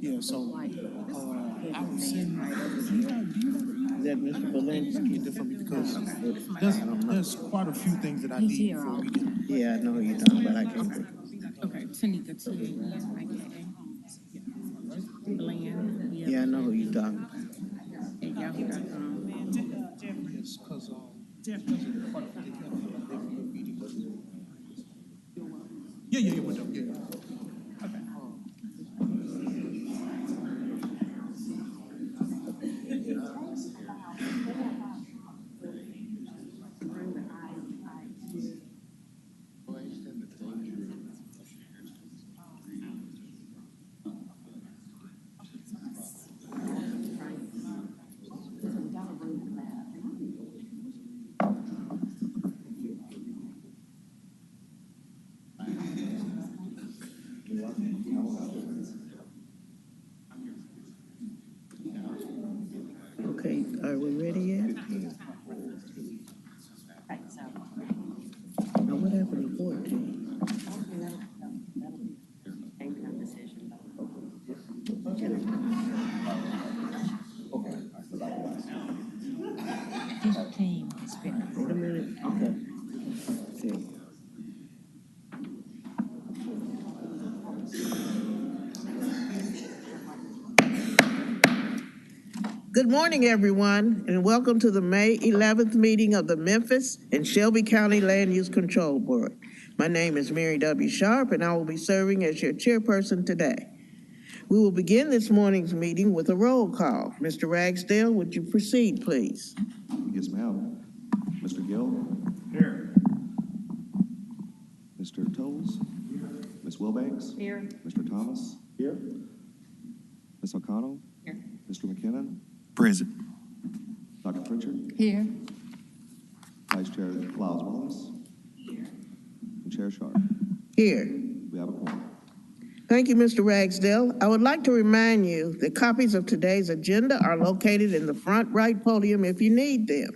Yeah, so I would send. Do you have Is that Mr. Belinsky? get that from me because I don't know. there's quite a few things that I need before we can. Yeah, I know who you're talking about. I can't think. Okay, Tanika T. I get it. Bland. Yeah, I know who you're talking about. At yahoo.com. Yes, because quite a few things have meetings. Yeah, we're done. Yeah. Okay, are we ready yet? Now, what happened to 14? Wait a minute. Okay. Okay. Good morning, everyone, and welcome to the May 11th meeting of the Memphis and Shelby County Land Use Control Board. My name is Mary W. Sharp, and I will be serving as your chairperson today. We will begin this morning's meeting with a roll call. Mr. Ragsdale, would you proceed, please? Yes, ma'am. Mr. Gill? Here. Mr. Tolles? Here. Ms. Wilbanks? Here. Mr. Thomas? Here. Ms. O'Connell? Here. Mr. McKinnon? Present. Dr. Pritchard? Here. Vice Chair Lyles Wallace? Here. And Chair Sharp? Here. We have a quorum. Thank you, Mr. Ragsdale. I would like to remind you that copies of today's agenda are located in the front right podium if you need them.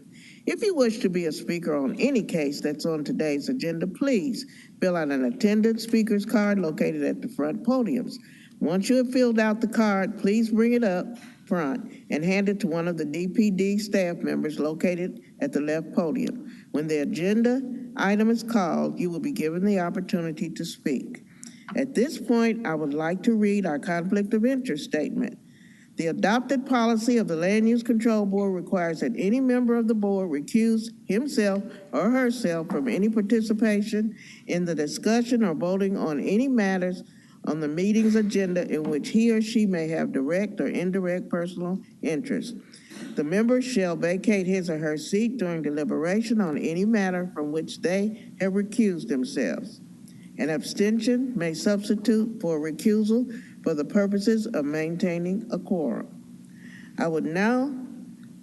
If you wish to be a speaker on any case that's on today's agenda, please fill out an attendance speaker's card located at the front podiums. Once you have filled out the card, please bring it up front and hand it to one of the DPD staff members located at the left podium. When the agenda item is called, you will be given the opportunity to speak. At this point, I would like to read our conflict of interest statement. The adopted policy of the Land Use Control Board requires that any member of the board recuse himself or herself from any participation in the discussion or voting on any matters on the meeting's agenda in which he or she may have direct or indirect personal interest. The member shall vacate his or her seat during deliberation on any matter from which they have recused themselves. An abstention may substitute for recusal for the purposes of maintaining a quorum. I would now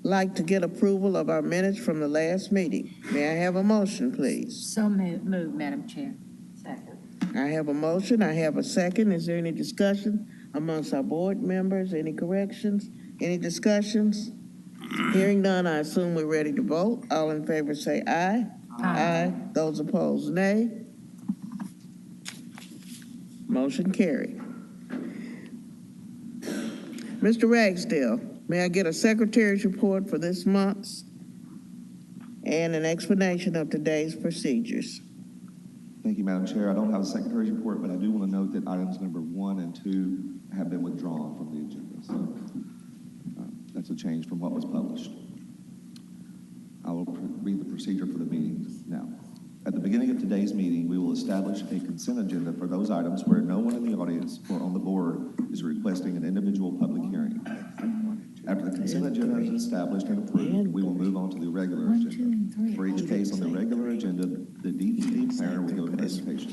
like to get approval of our minutes from the last meeting. May I have a motion, please? So moved, Madam Chair. Second. I have a motion. I have a second. Is there any discussion amongst our board members? Any corrections? Any discussions? Hearing none, I assume we're ready to vote. All in favor say aye. Aye. Those opposed, nay. Motion carried. Mr. Ragsdale, may I get a secretary's report for this month's and an explanation of today's procedures? Thank you, Madam Chair. I don't have a secretary's report, but I do want to note that items number 1 and 2 have been withdrawn from the agenda. So that's a change from what was published. I will read the procedure for the meeting now. At the beginning of today's meeting, we will establish a consent agenda for those items where no one in the audience or on the board is requesting an individual public hearing. After the consent agenda is established and approved, we will move on to the regular agenda. For each case on the regular agenda, the DPD planner will give a presentation.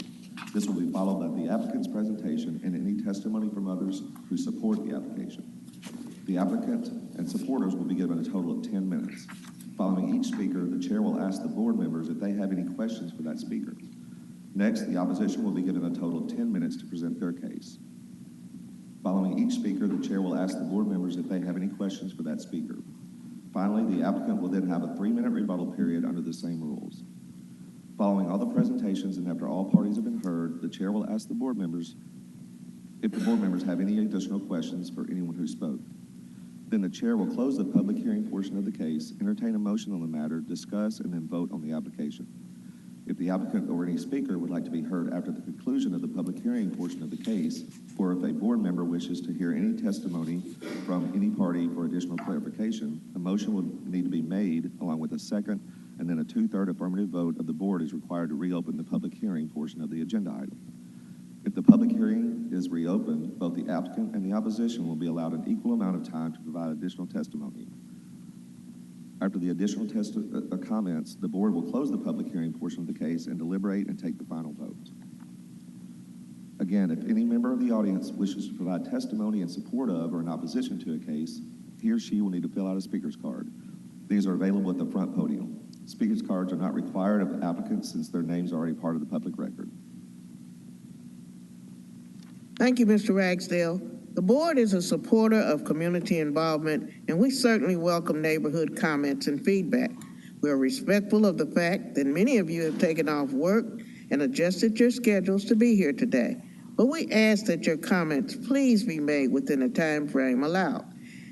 This will be followed by the applicant's presentation and any testimony from others who support the application. The applicant and supporters will be given a total of 10 minutes. Following each speaker, the chair will ask the board members if they have any questions for that speaker. Next, the opposition will be given a total of 10 minutes to present their case. Following each speaker, the chair will ask the board members if they have any questions for that speaker. Finally, the applicant will then have a 3-minute rebuttal period under the same rules. Following all the presentations and after all parties have been heard, the chair will ask the board members if the board members have any additional questions for anyone who spoke. Then the chair will close the public hearing portion of the case, entertain a motion on the matter, discuss, and then vote on the application. If the applicant or any speaker would like to be heard after the conclusion of the public hearing portion of the case, or if a board member wishes to hear any testimony from any party for additional clarification, a motion will need to be made along with a second, and then a 2/3 affirmative vote of the board is required to reopen the public hearing portion of the agenda item. If the public hearing is reopened, both the applicant and the opposition will be allowed an equal amount of time to provide additional testimony. After the additional comments, the board will close the public hearing portion of the case and deliberate and take the final vote. Again, if any member of the audience wishes to provide testimony in support of or in opposition to a case, he or she will need to fill out a speaker's card. These are available at the front podium. Speaker's cards are not required of applicants since their names are already part of the public record. Thank you, Mr. Ragsdale. The board is a supporter of community involvement, and we certainly welcome neighborhood comments and feedback. We are respectful of the fact that many of you have taken off work and adjusted your schedules to be here today. But we ask that your comments please be made within the time frame allowed.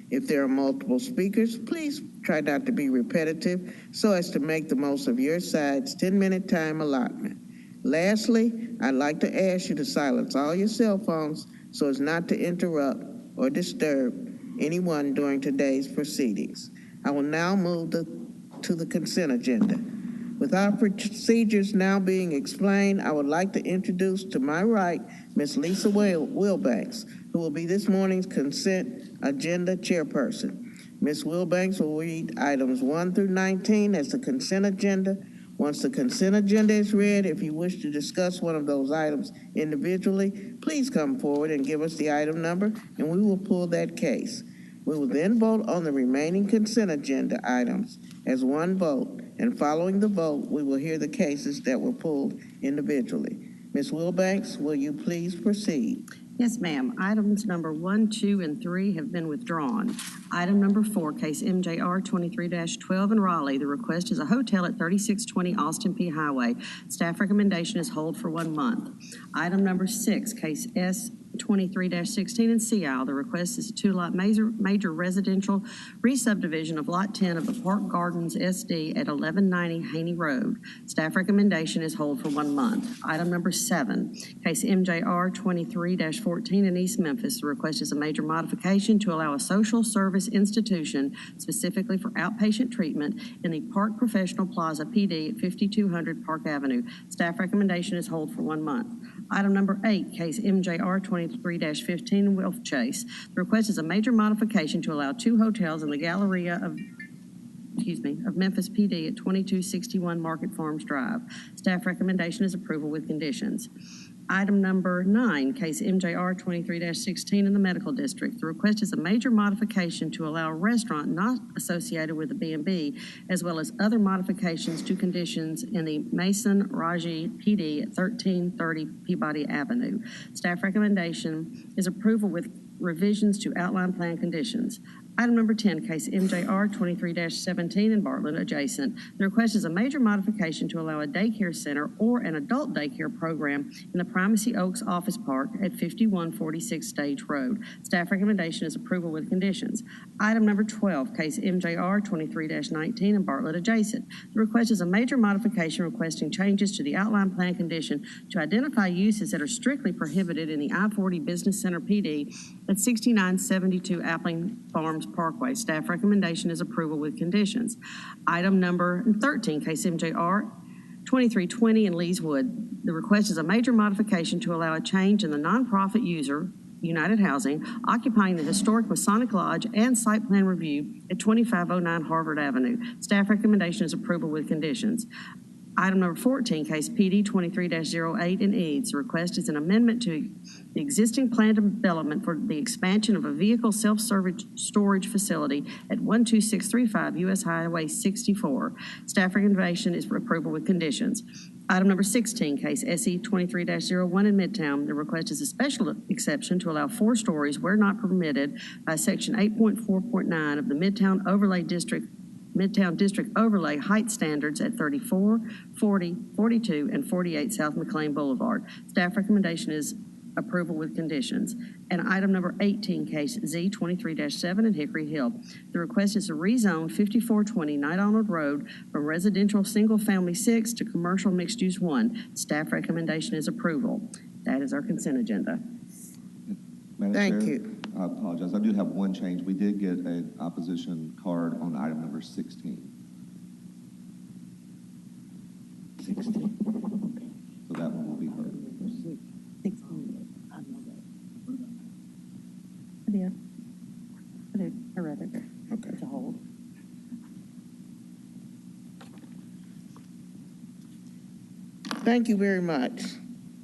If there are multiple speakers, please try not to be repetitive so as to make the most of your side's 10-minute time allotment. Lastly, I'd like to ask you to silence all your cell phones so as not to interrupt or disturb anyone during today's proceedings. I will now move to the consent agenda. With our procedures now being explained, I would like to introduce to my right Ms. Lisa Wilbanks, who will be this morning's consent agenda chairperson. Ms. Wilbanks will read items 1 through 19 as the consent agenda. Once the consent agenda is read, if you wish to discuss one of those items individually, please come forward and give us the item number, and we will pull that case. We will then vote on the remaining consent agenda items as one vote, and following the vote, we will hear the cases that were pulled individually. Ms. Wilbanks, will you please proceed? Yes, ma'am. Items number 1, 2, and 3 have been withdrawn. Item number 4, case MJR 23-12 in Raleigh. The request is a hotel at 3620 Austin P. Highway. Staff recommendation is hold for 1 month. Item number 6, case S 23-16 in Sea Isle. The request is a 2-lot major residential re-subdivision of Lot 10 of the Park Gardens SD at 1190 Haney Road. Staff recommendation is hold for 1 month. Item number 7, case MJR 23-14 in East Memphis. The request is a major modification to allow a social service institution specifically for outpatient treatment in the Park Professional Plaza PD at 5200 Park Avenue. Staff recommendation is hold for 1 month. Item number 8, case MJR 23-15 in Wolf Chase. The request is a major modification to allow 2 hotels in the Galleria of Memphis PD at 2261 Market Farms Drive. Staff recommendation is approval with conditions. Item number 9, case MJR 23-16 in the Medical District. The request is a major modification to allow a restaurant not associated with the B&B, as well as other modifications to conditions in the Mason Raji PD at 1330 Peabody Avenue. Staff recommendation is approval with revisions to outline plan conditions. Item number 10, case MJR 23-17 in Bartlett adjacent. The request is a major modification to allow a daycare center or an adult daycare program in the Primacy Oaks Office Park at 5146 Stage Road. Staff recommendation is approval with conditions. Item number 12, case MJR 23-19 in Bartlett adjacent. The request is a major modification requesting changes to the outline plan condition to identify uses that are strictly prohibited in the I-40 Business Center PD at 6972 Appling Farms Parkway. Staff recommendation is approval with conditions. Item number 13, case MJR 2320 in Leeswood. The request is a major modification to allow a change in the nonprofit user, United Housing, occupying the historic Masonic Lodge and site plan review at 2509 Harvard Avenue. Staff recommendation is approval with conditions. Item number 14, case PD 23-08 in Eads. The request is an amendment to the existing plan development for the expansion of a vehicle self-storage facility at 12635 U.S. Highway 64. Staff recommendation is for approval with conditions. Item number 16, case SE 23-01 in Midtown. The request is a special exception to allow 4 stories where not permitted by Section 8.4.9 of the Midtown District Overlay height standards at 34, 40, 42, and 48 South McLean Boulevard. Staff recommendation is approval with conditions. And item number 18, case Z 23-7 in Hickory Hill. The request is to rezone 5420 Knight Arnold Road from residential single-family 6 to commercial mixed-use 1. Staff recommendation is approval. That is our consent agenda. Madam Thank Chair, you. I apologize. I do have one change. We did get an opposition card on item number 16. 16. So that one will be heard. 16. I did. I read it. Okay. To hold. Thank you very much.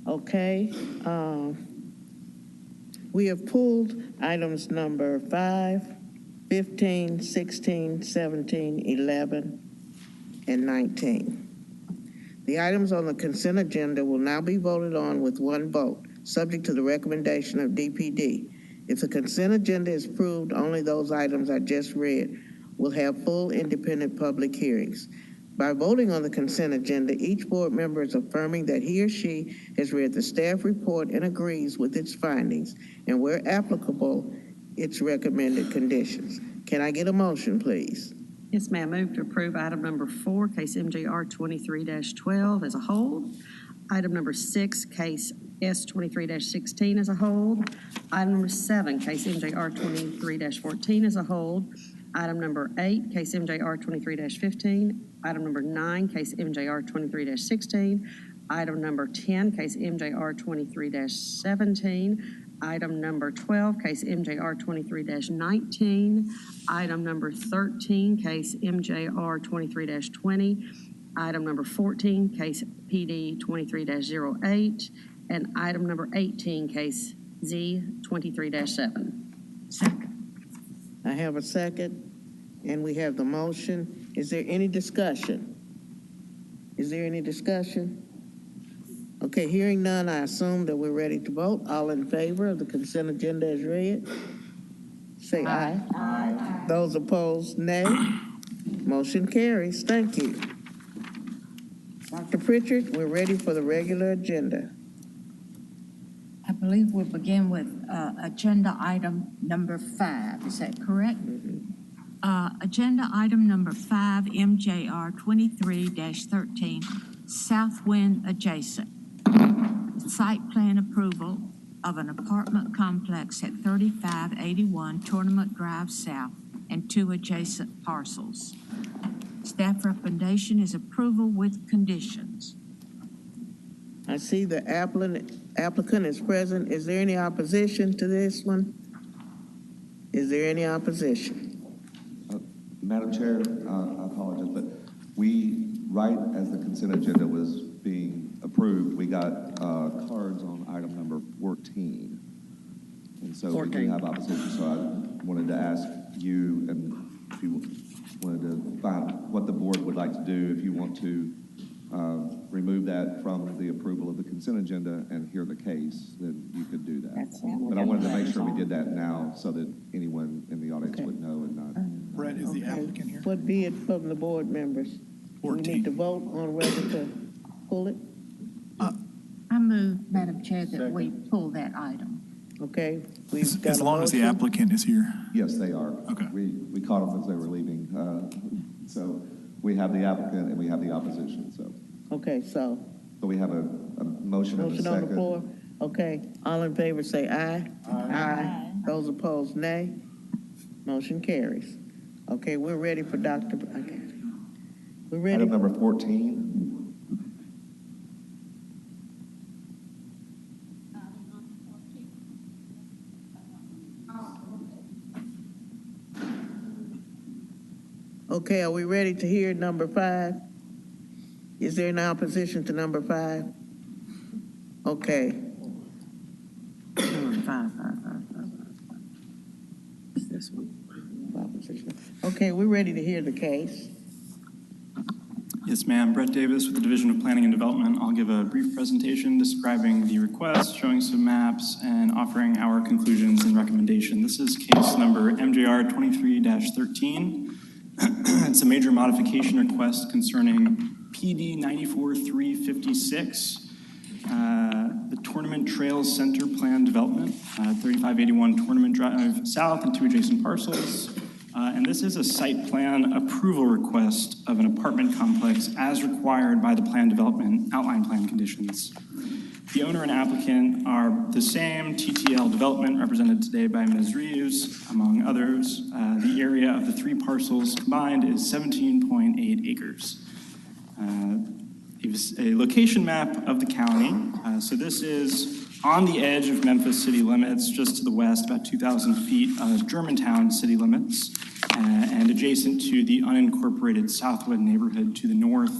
Okay, we have pulled items number 5, 15, 16, 17, 11, and 19. The items on the consent agenda will now be voted on with one vote, subject to the recommendation of DPD. If the consent agenda is approved, only those items I just read will have full independent public hearings. By voting on the consent agenda, each board member is affirming that he or she has read the staff report and agrees with its findings, and where applicable, its recommended conditions. Can I get a motion, please? Yes, ma'am. Move to approve item number 4, case MJR 23-12 as a whole. Item number 6, case S 23-16 as a whole. Item number 7, case MJR 23-14 as a whole. Item number 8, case MJR 23-15. Item number 9, case MJR 23-16. Item number 10, case MJR 23-17. Item number 12, case MJR 23-19. Item number 13, case MJR 23-20. Item number 14, case PD 23-08. And item number 18, case Z 23-7. Second. I have a second, and we have the motion. Is there any discussion? Is there any discussion? Okay, hearing none, I assume that we're ready to vote. All in favor of the consent agenda as read, say aye. Aye. Those opposed, nay. Motion carries. Thank you. Dr. Pritchard, we're ready for the regular agenda. I believe we'll begin with agenda item number 5. Is that correct? Agenda item number 5, MJR 23-13, Southwind adjacent. Site plan approval of an apartment complex at 3581 Tournament Drive South and 2 adjacent parcels. Staff recommendation is approval with conditions. I see the applicant is present. Is there any opposition to this one? Is there any opposition? Madam Chair, I apologize, but we, right as the consent agenda was being approved, we got cards on item number 14. And so we do have opposition, so I wanted to ask you, and if you wanted to find what the board would like to do, if you want to remove that from the approval of the consent agenda and hear the case, then you could do that. But I wanted to make sure we did that now so that anyone in the audience would know and not. Brett is the applicant here. What be it from the board members? Do we 14. need to vote on whether to pull it? I move, Madam Chair, that we pull that item. Okay, we've got As a long as the motion. applicant is here. Yes, they are. Okay. We caught them as they were leaving. So we have the applicant and we have the opposition, so. Okay, so, So we have a motion and a motion on the second. floor. Okay, all in favor say aye. Aye. Those opposed, nay. Motion carries. Okay, we're ready for Dr. Okay. We're ready. Item number 14. Okay, are we ready to hear number 5? Is there an opposition to number 5? Okay, It's this one. opposition. Okay, we're ready to hear the case. Yes, ma'am. Brett Davis with the Division of Planning and Development. I'll give a brief presentation describing the request, showing some maps, and offering our conclusions and recommendation. This is case number MJR 23-13. It's a major modification request concerning PD 94356. The Tournament Trails Center Plan Development, 3581 Tournament Drive South and 2 adjacent parcels. And this is a site plan approval request of an apartment complex as required by the plan development outline plan conditions. The owner and applicant are the same, TTL Development, represented today by Ms. Reeves, among others. The area of the 3 parcels combined is 17.8 acres. A location map of the county. So this is on the edge of Memphis city limits, just to the west, about 2,000 feet of Germantown city limits, and adjacent to the unincorporated Southwood neighborhood to the north.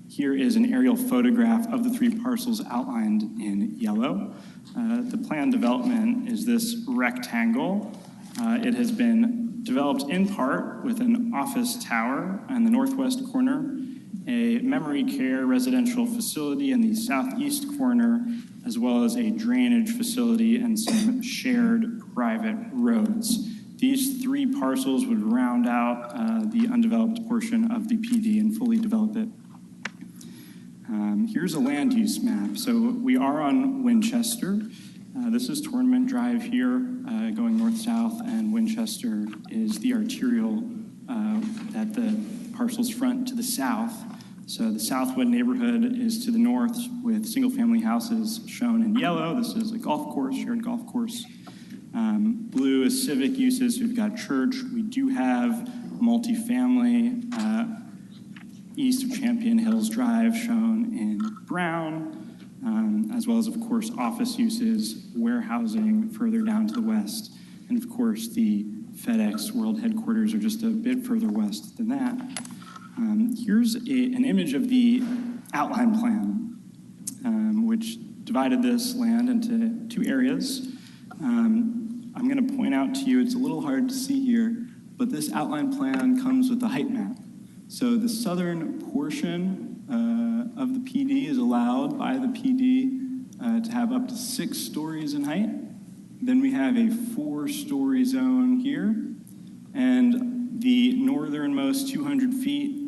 Here is an aerial photograph of the 3 parcels outlined in yellow. The planned development is this rectangle. It has been developed in part with an office tower in the northwest corner, a memory care residential facility in the southeast corner, as well as a drainage facility and some shared private roads. These 3 parcels would round out the undeveloped portion of the PD and fully develop it. Here's a land use map. So we are on Winchester. This is Tournament Drive here, going north-south, and Winchester is the arterial that the parcels front to the south. So the Southwood neighborhood is to the north with single-family houses shown in yellow. This is a golf course, shared golf course. Blue is civic uses. We've got church. We do have multifamily east of Champion Hills Drive shown in brown, as well as, of course, office uses, warehousing further down to the west. And, of course, the FedEx World Headquarters are just a bit further west than that. Here's an image of the outline plan, which divided this land into 2 areas. I'm going to point out to you, it's a little hard to see here, but this outline plan comes with a height map. So the southern portion of the PD is allowed by the PD to have up to 6 stories in height. Then we have a 4-story zone here, and the northernmost 200 feet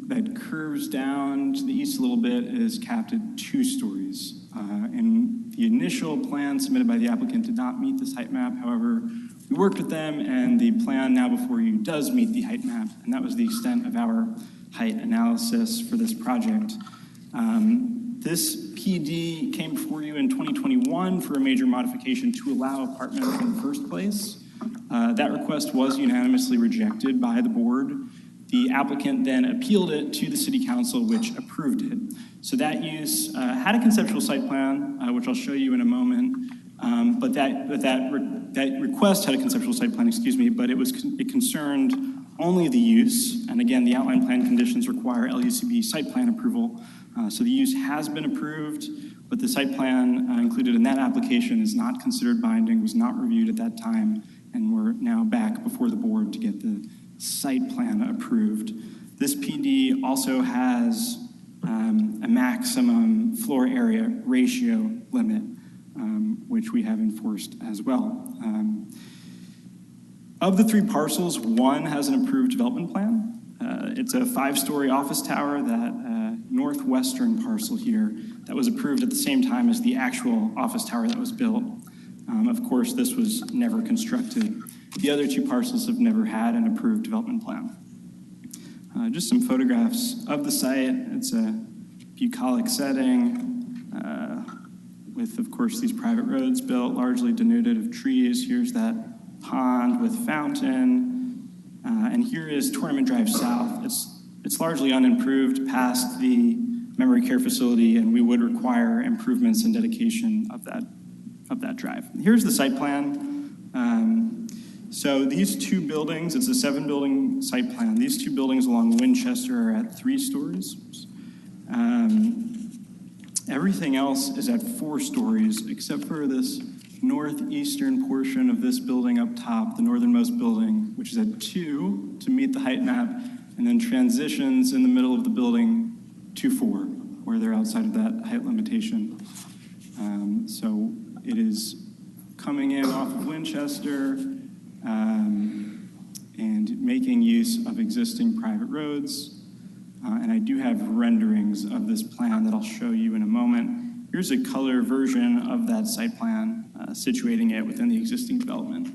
that curves down to the east a little bit is capped at 2 stories. And the initial plan submitted by the applicant did not meet this height map. However, we worked with them, and the plan now before you does meet the height map, and that was the extent of our height analysis for this project. This PD came before you in 2021 for a major modification to allow apartments in the first place. That request was unanimously rejected by the board. The applicant then appealed it to the city council, which approved it. So that use had a conceptual site plan, which I'll show you in a moment. But that request had a conceptual site plan, but it concerned only the use. And again, the outline plan conditions require LUCB site plan approval. So the use has been approved, but the site plan included in that application is not considered binding, was not reviewed at that time, and we're now back before the board to get the site plan approved. This PD also has a maximum floor area ratio limit, which we have enforced as well. Of the 3 parcels, 1 has an approved development plan. It's a 5-story office tower, that northwestern parcel here, that was approved at the same time as the actual office tower that was built. Of course, this was never constructed. The other 2 parcels have never had an approved development plan. Just some photographs of the site. It's a bucolic setting with, of course, these private roads built, largely denuded of trees. Here's that pond with fountain. And here is Tournament Drive South. It's largely unimproved past the memory care facility, and we would require improvements and dedication of that drive. Here's the site plan. So these 2 buildings, it's a 7-building site plan. These 2 buildings along Winchester are at 3 stories. Everything else is at 4 stories, except for this northeastern portion of this building up top, the northernmost building, which is at 2 to meet the height map, and then transitions in the middle of the building to 4, where they're outside of that height limitation. So it is coming in off of Winchester and making use of existing private roads. And I do have renderings of this plan that I'll show you in a moment. Here's a color version of that site plan, situating it within the existing development.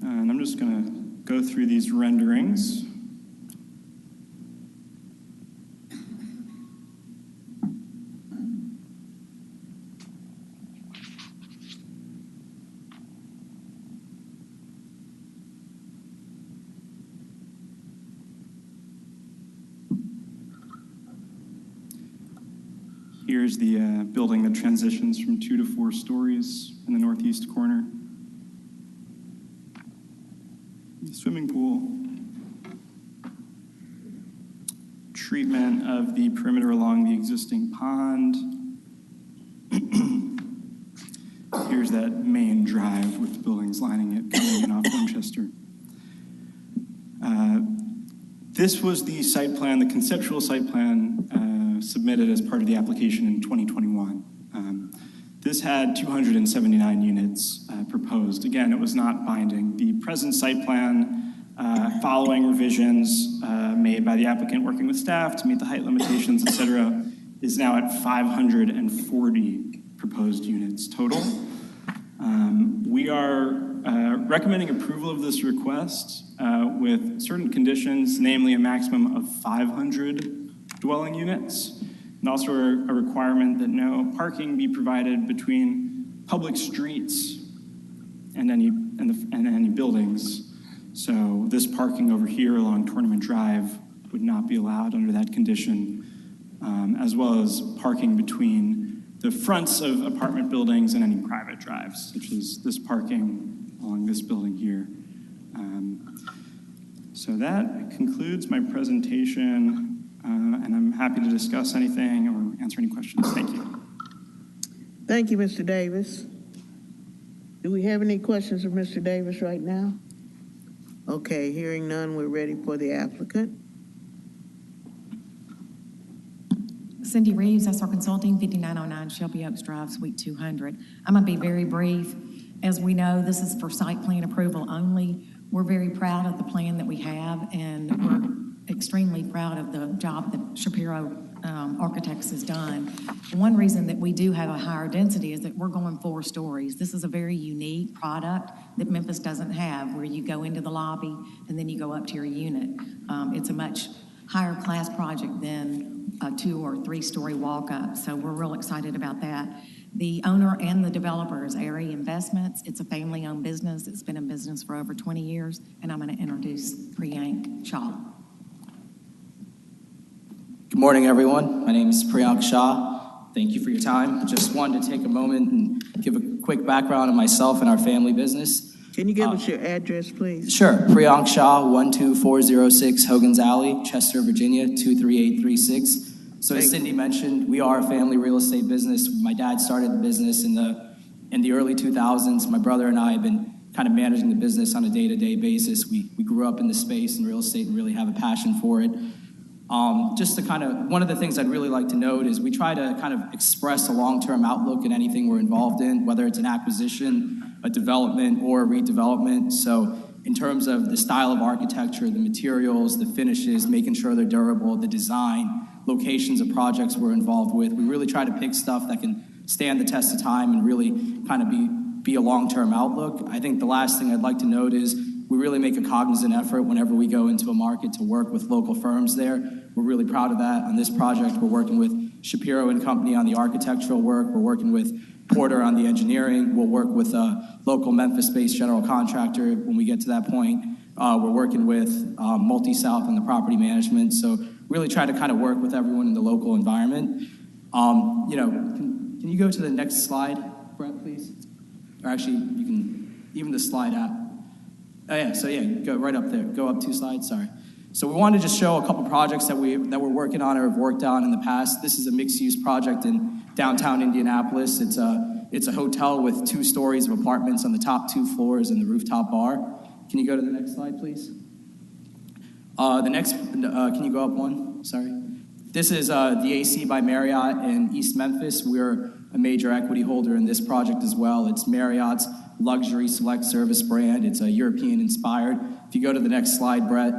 And I'm just going to go through these renderings. Here's the building that transitions from 2 to 4 stories in the northeast corner. The swimming pool. Treatment of the perimeter along the existing pond. Here's that main drive with the buildings lining it, coming in off Winchester. This was the site plan, the conceptual site plan submitted as part of the application in 2021. This had 279 units proposed. Again, it was not binding. The present site plan, following revisions made by the applicant working with staff to meet the height limitations, et cetera, is now at 540 proposed units total. We are recommending approval of this request with certain conditions, namely a maximum of 500 dwelling units, and also a requirement that no parking be provided between public streets and any buildings. So this parking over here along Tournament Drive would not be allowed under that condition, as well as parking between the fronts of apartment buildings and any private drives, such as this parking along this building here. So that concludes my presentation, and I'm happy to discuss anything or answer any questions. Thank you. Thank you, Mr. Davis. Do we have any questions of Mr. Davis right now? Okay, hearing none, we're ready for the applicant. Cindy Reeves, SR Consulting, 5909 Shelby Oaks Drive, Suite 200. I'm going to be very brief. As we know, this is for site plan approval only. We're very proud of the plan that we have, and we're extremely proud of the job that Shapiro Architects has done. One reason that we do have a higher density is that we're going 4 stories. This is a very unique product that Memphis doesn't have, where you go into the lobby and then you go up to your unit. It's a much higher class project than a 2 or 3 story walk up. So we're real excited about that. The owner and the developer is Airy Investments. It's a family owned business. It's been in business for over 20 years. And I'm going to introduce Priyank Shah. Good morning, everyone. My name is Priyank Shah. Thank you for your time. I just wanted to take a moment and give a quick background on myself and our family business. Can you give us your address, please? Sure. Priyank Shah, 12406 Hogan's Alley, Chester, Virginia, 23836. So as Cindy mentioned, we are a family real estate business. My dad started the business in the early 2000s. My brother and I have been kind of managing the business on a day-to-day basis. We grew up in the space in real estate and really have a passion for it. Just to one of the things I'd really like to note is we try to kind of express a long-term outlook in anything we're involved in, whether it's an acquisition, a development, or a redevelopment. So in terms of the style of architecture, the materials, the finishes, making sure they're durable, the design, locations of projects we're involved with, we really try to pick stuff that can stand the test of time and really kind of be a long-term outlook. I think the last thing I'd like to note is we really make a cognizant effort whenever we go into a market to work with local firms there. We're really proud of that. On this project, we're working with Shapiro and Company on the architectural work. We're working with Porter on the engineering. We'll work with a local Memphis-based general contractor when we get to that point. We're working with Multi-South on the property management. So really try to kind of work with everyone in the local environment. Can you go to the next slide, Brett, please? Or actually, you can, even the slide app. Oh yeah, so yeah, go right up there. Go up 2 slides, sorry. So we wanted to just show a couple projects that we're working on or have worked on in the past. This is a mixed-use project in downtown Indianapolis. It's a hotel with 2 stories of apartments on the top 2 floors and the rooftop bar. Can you go to the next slide, please? Can you go up 1? Sorry. This is the AC by Marriott in East Memphis. We're a major equity holder in this project as well. It's Marriott's luxury select service brand. It's a European inspired. If you go to the next slide, Brett,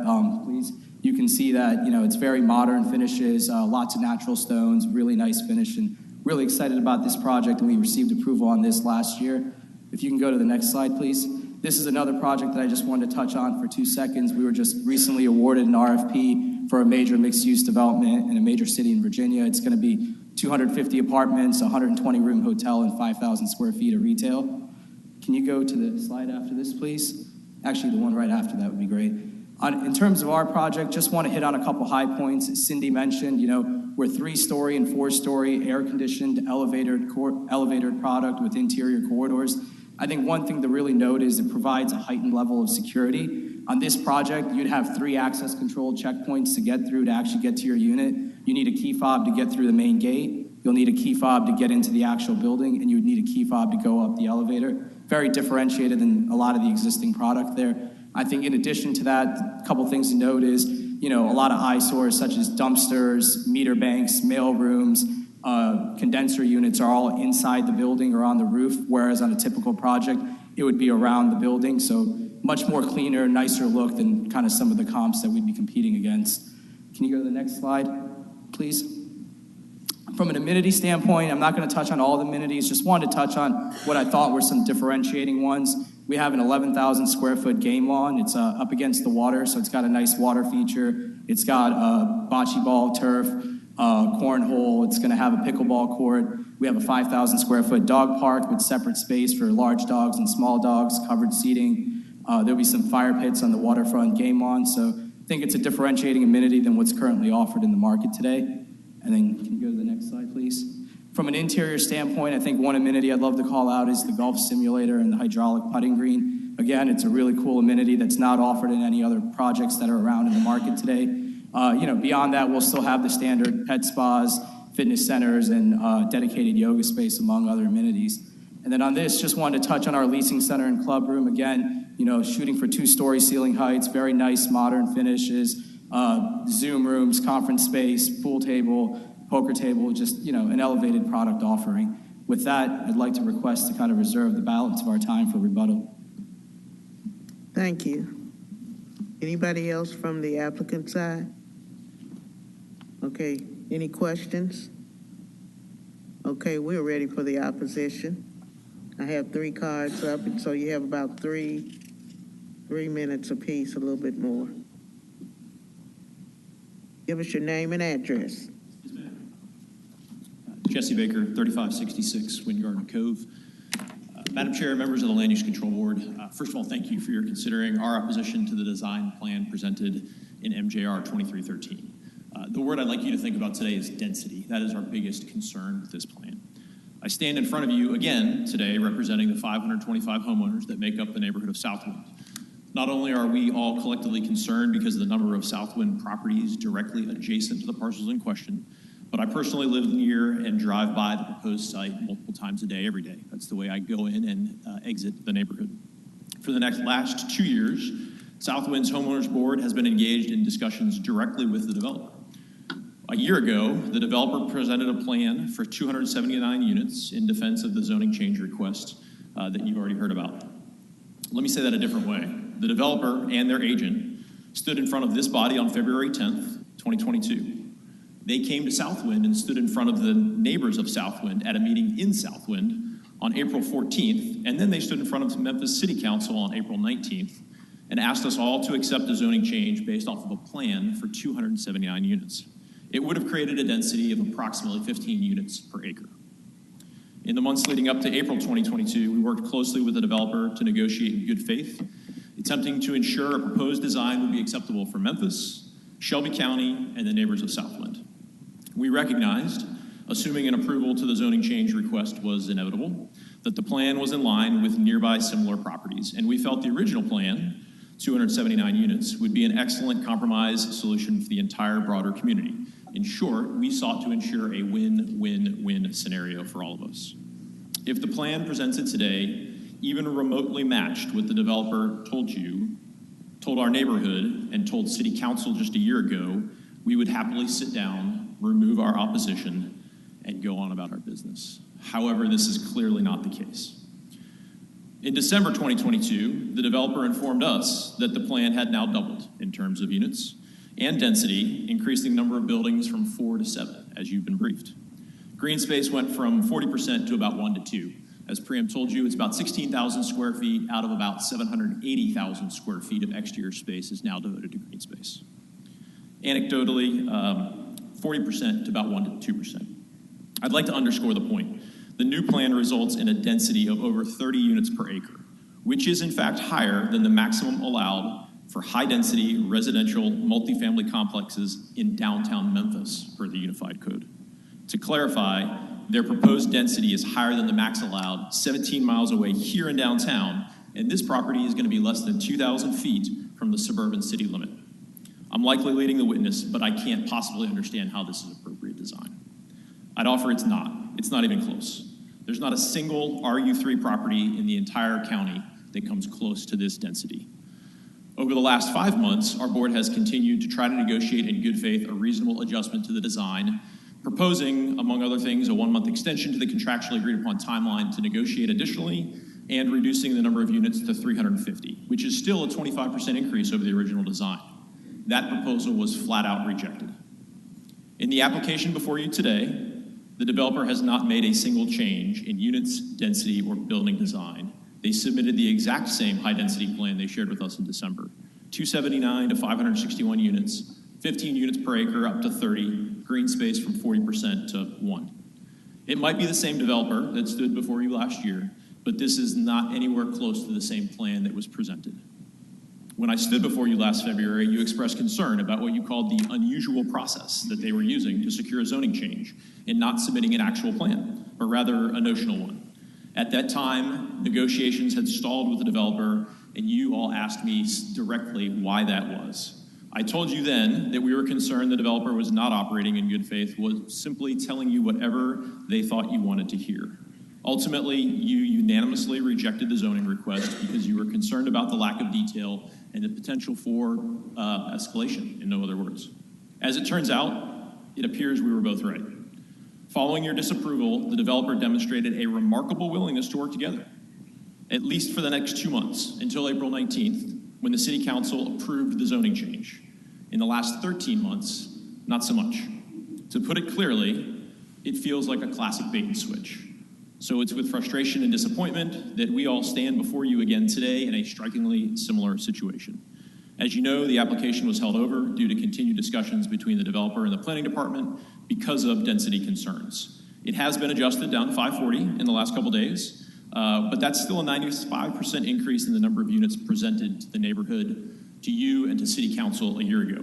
please. you can see that, it's very modern finishes, lots of natural stones, really nice finish, and really excited about this project, and we received approval on this last year. If you can go to the next slide, please. This is another project that I just wanted to touch on for 2 seconds. We were just recently awarded an RFP for a major mixed-use development in a major city in Virginia. It's going to be 250 apartments, 120-room hotel, and 5,000 square feet of retail. Can you go to the slide after this, please? Actually, the one right after that would be great. In terms of our project, just want to hit on a couple high points. As Cindy mentioned, we're 3-story and 4-story air-conditioned elevated product with interior corridors. I think one thing to really note is it provides a heightened level of security. On this project, you'd have 3 access control checkpoints to get through to actually get to your unit. You need a key fob to get through the main gate. You'll need a key fob to get into the actual building, and you would need a key fob to go up the elevator. Very differentiated than a lot of the existing product there. I think in addition to that, a couple things to note is, a lot of eyesores such as dumpsters, meter banks, mail rooms, condenser units are all inside the building or on the roof, whereas on a typical project, it would be around the building. So much more cleaner, nicer look than kind of some of the comps that we'd be competing against. Can you go to the next slide, please? From an amenity standpoint, I'm not going to touch on all the amenities, just wanted to touch on what I thought were some differentiating ones. We have an 11,000 square foot game lawn. It's up against the water, so it's got a nice water feature. It's got bocce ball, turf, cornhole. It's going to have a pickleball court. We have a 5,000 square foot dog park with separate space for large dogs and small dogs, covered seating. There'll be some fire pits on the waterfront game lawn. So I think it's a differentiating amenity than what's currently offered in the market today. And then can you go to the next slide, please? From an interior standpoint, I think one amenity I'd love to call out is the golf simulator and the hydraulic putting green. Again, it's a really cool amenity that's not offered in any other projects that are around in the market today. Beyond that, we'll still have the standard pet spas, fitness centers, and dedicated yoga space, among other amenities. And then on this, just wanted to touch on our leasing center and club room. Again, shooting for 2-story ceiling heights, very nice modern finishes, Zoom rooms, conference space, pool table, poker table, just, an elevated product offering. With that, I'd like to request to kind of reserve the balance of our time for rebuttal. Thank you. Anybody else from the applicant side? Okay, any questions? Okay, we're ready for the opposition. I have 3 cards up, and so you have about 3 minutes apiece, a little bit more. Give us your name and address. Jesse Baker, 3566 Wind Garden Cove. Madam Chair, members of the Land Use Control Board, first of all, thank you for your considering our opposition to the design plan presented in MJR 2313. The word I'd like you to think about today is density. That is our biggest concern with this plan. I stand in front of you again today representing the 525 homeowners that make up the neighborhood of Southwind. Not only are we all collectively concerned because of the number of Southwind properties directly adjacent to the parcels in question, but I personally live near and drive by the proposed site multiple times a day, every day. That's the way I go in and exit the neighborhood. For the last 2 years, Southwind's Homeowners Board has been engaged in discussions directly with the developer. A year ago, the developer presented a plan for 279 units in defense of the zoning change request that you've already heard about. Let me say that a different way. The developer and their agent stood in front of this body on February 10th, 2022. They came to Southwind and stood in front of the neighbors of Southwind at a meeting in Southwind on April 14th, and then they stood in front of Memphis City Council on April 19th and asked us all to accept a zoning change based off of a plan for 279 units. It would have created a density of approximately 15 units per acre. In the months leading up to April 2022, we worked closely with the developer to negotiate in good faith, attempting to ensure a proposed design would be acceptable for Memphis, Shelby County, and the neighbors of Southwind. We recognized, assuming an approval to the zoning change request was inevitable, that the plan was in line with nearby similar properties, and we felt the original plan, 279 units, would be an excellent compromise solution for the entire broader community. In short, we sought to ensure a win-win-win scenario for all of us. If the plan presented today even remotely matched what the developer told our neighborhood, and told City Council just a year ago, we would happily sit down, remove our opposition, and go on about our business. However, this is clearly not the case. In December 2022, the developer informed us that the plan had now doubled in terms of units, and density, increasing the number of buildings from 4 to 7, as you've been briefed. Green space went from 40% to about 1 to 2. As Priam told you, it's about 16,000 square feet out of about 780,000 square feet of exterior space is now devoted to green space. Anecdotally, 40% to about 1 to 2%. I'd like to underscore the point. The new plan results in a density of over 30 units per acre, which is in fact higher than the maximum allowed for high-density residential multifamily complexes in downtown Memphis per the Unified Code. To clarify, their proposed density is higher than the max allowed 17 miles away here in downtown, and this property is going to be less than 2,000 feet from the suburban city limit. I'm likely leading the witness, but I can't possibly understand how this is appropriate design. I'd offer it's not. It's not even close. There's not a single RU3 property in the entire county that comes close to this density. Over the last 5 months, our board has continued to try to negotiate in good faith a reasonable adjustment to the design, proposing, among other things, a 1-month extension to the contractually agreed upon timeline to negotiate additionally, and reducing the number of units to 350, which is still a 25% increase over the original design. That proposal was flat out rejected. In the application before you today, the developer has not made a single change in units, density, or building design. They submitted the exact same high-density plan they shared with us in December. 279 to 561 units, 15 units per acre up to 30, green space from 40% to 1. It might be the same developer that stood before you last year, but this is not anywhere close to the same plan that was presented. When I stood before you last February, you expressed concern about what you called the unusual process that they were using to secure a zoning change in not submitting an actual plan, but rather a notional one. At that time, negotiations had stalled with the developer, and you all asked me directly why that was. I told you then that we were concerned the developer was not operating in good faith, was simply telling you whatever they thought you wanted to hear. Ultimately, you unanimously rejected the zoning request because you were concerned about the lack of detail and the potential for escalation, in no other words. As it turns out, it appears we were both right. Following your disapproval, the developer demonstrated a remarkable willingness to work together, at least for the next 2 months, until April 19th, when the City Council approved the zoning change. In the last 13 months, not so much. To put it clearly, it feels like a classic bait and switch. So it's with frustration and disappointment that we all stand before you again today in a strikingly similar situation. As you know, the application was held over due to continued discussions between the developer and the planning department because of density concerns. It has been adjusted down to 540 in the last couple days, but that's still a 95% increase in the number of units presented to the neighborhood, to you, and to City Council a year ago.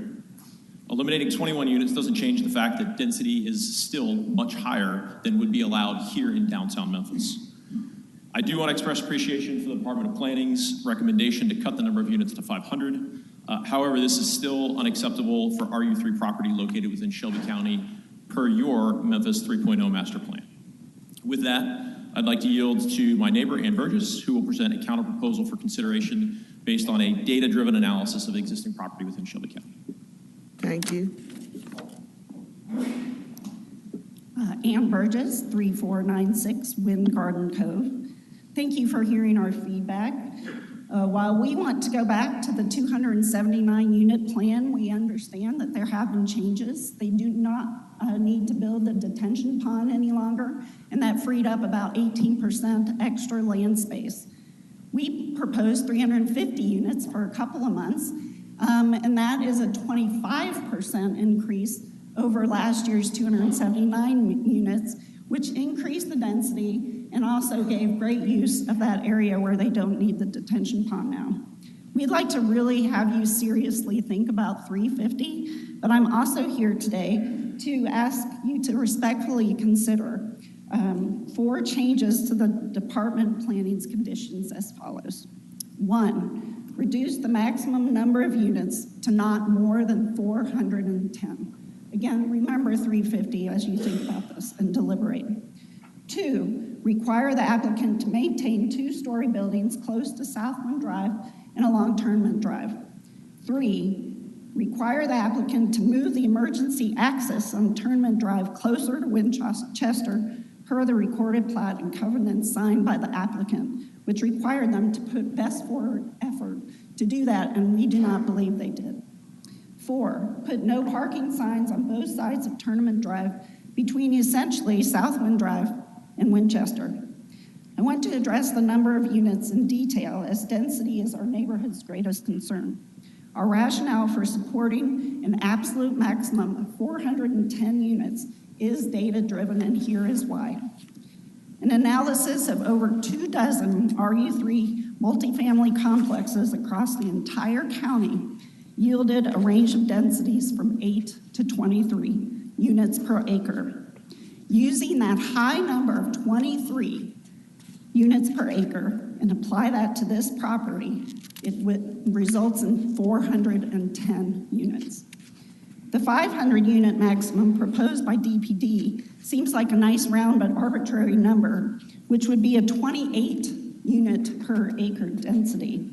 Eliminating 21 units doesn't change the fact that density is still much higher than would be allowed here in downtown Memphis. I do want to express appreciation for the Department of Planning's recommendation to cut the number of units to 500. However, this is still unacceptable for RU3 property located within Shelby County per your Memphis 3.0 master plan. With that, I'd like to yield to my neighbor, Ann Burgess, who will present a counterproposal for consideration based on a data-driven analysis of existing property within Shelby County. Thank you. Ann Burgess, 3496 Wind Garden Cove. Thank you for hearing our feedback. While we want to go back to the 279 unit plan, we understand that there have been changes. They do not need to build a detention pond any longer, and that freed up about 18% extra land space. We proposed 350 units for a couple of months, and that is a 25% increase over last year's 279 units, which increased the density and also gave great use of that area where they don't need the detention pond now. We'd like to really have you seriously think about 350, but I'm also here today to ask you to respectfully consider 4 changes to the Department Planning's conditions as follows. 1, reduce the maximum number of units to not more than 410. Again, remember 350 as you think about this and deliberate. 2, require the applicant to maintain 2-story buildings close to Southland Drive and along Turnman Drive. 3, require the applicant to move the emergency access on Turnman Drive closer to Winchester per the recorded plat and covenant signed by the applicant, which required them to put best forward effort to do that, and we do not believe they did. 4, put no parking signs on both sides of Tournament Drive between essentially Southwind Drive and Winchester. I want to address the number of units in detail, as density is our neighborhood's greatest concern. Our rationale for supporting an absolute maximum of 410 units is data-driven, and here is why. An analysis of over 24 RU3 multifamily complexes across the entire county yielded a range of densities from 8 to 23 units per acre. Using that high number of 23 units per acre and apply that to this property, it results in 410 units. The 500 unit maximum proposed by DPD seems like a nice round but arbitrary number, which would be a 28 unit per acre density.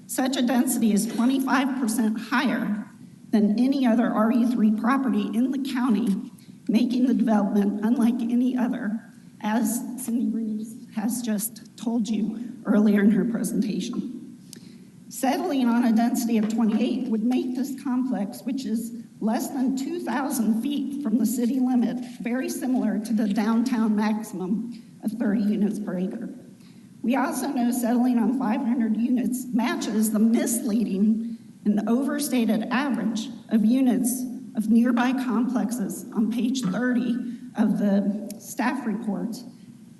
Such a density is 25% higher than any other RU3 property in the county, making the development unlike any other, as Cindy Reeves has just told you earlier in her presentation. Settling on a density of 28 would make this complex, which is less than 2,000 feet from the city limit, very similar to the downtown maximum of 30 units per acre. We also know settling on 500 units matches the misleading and overstated average of units of nearby complexes on page 30 of the staff report.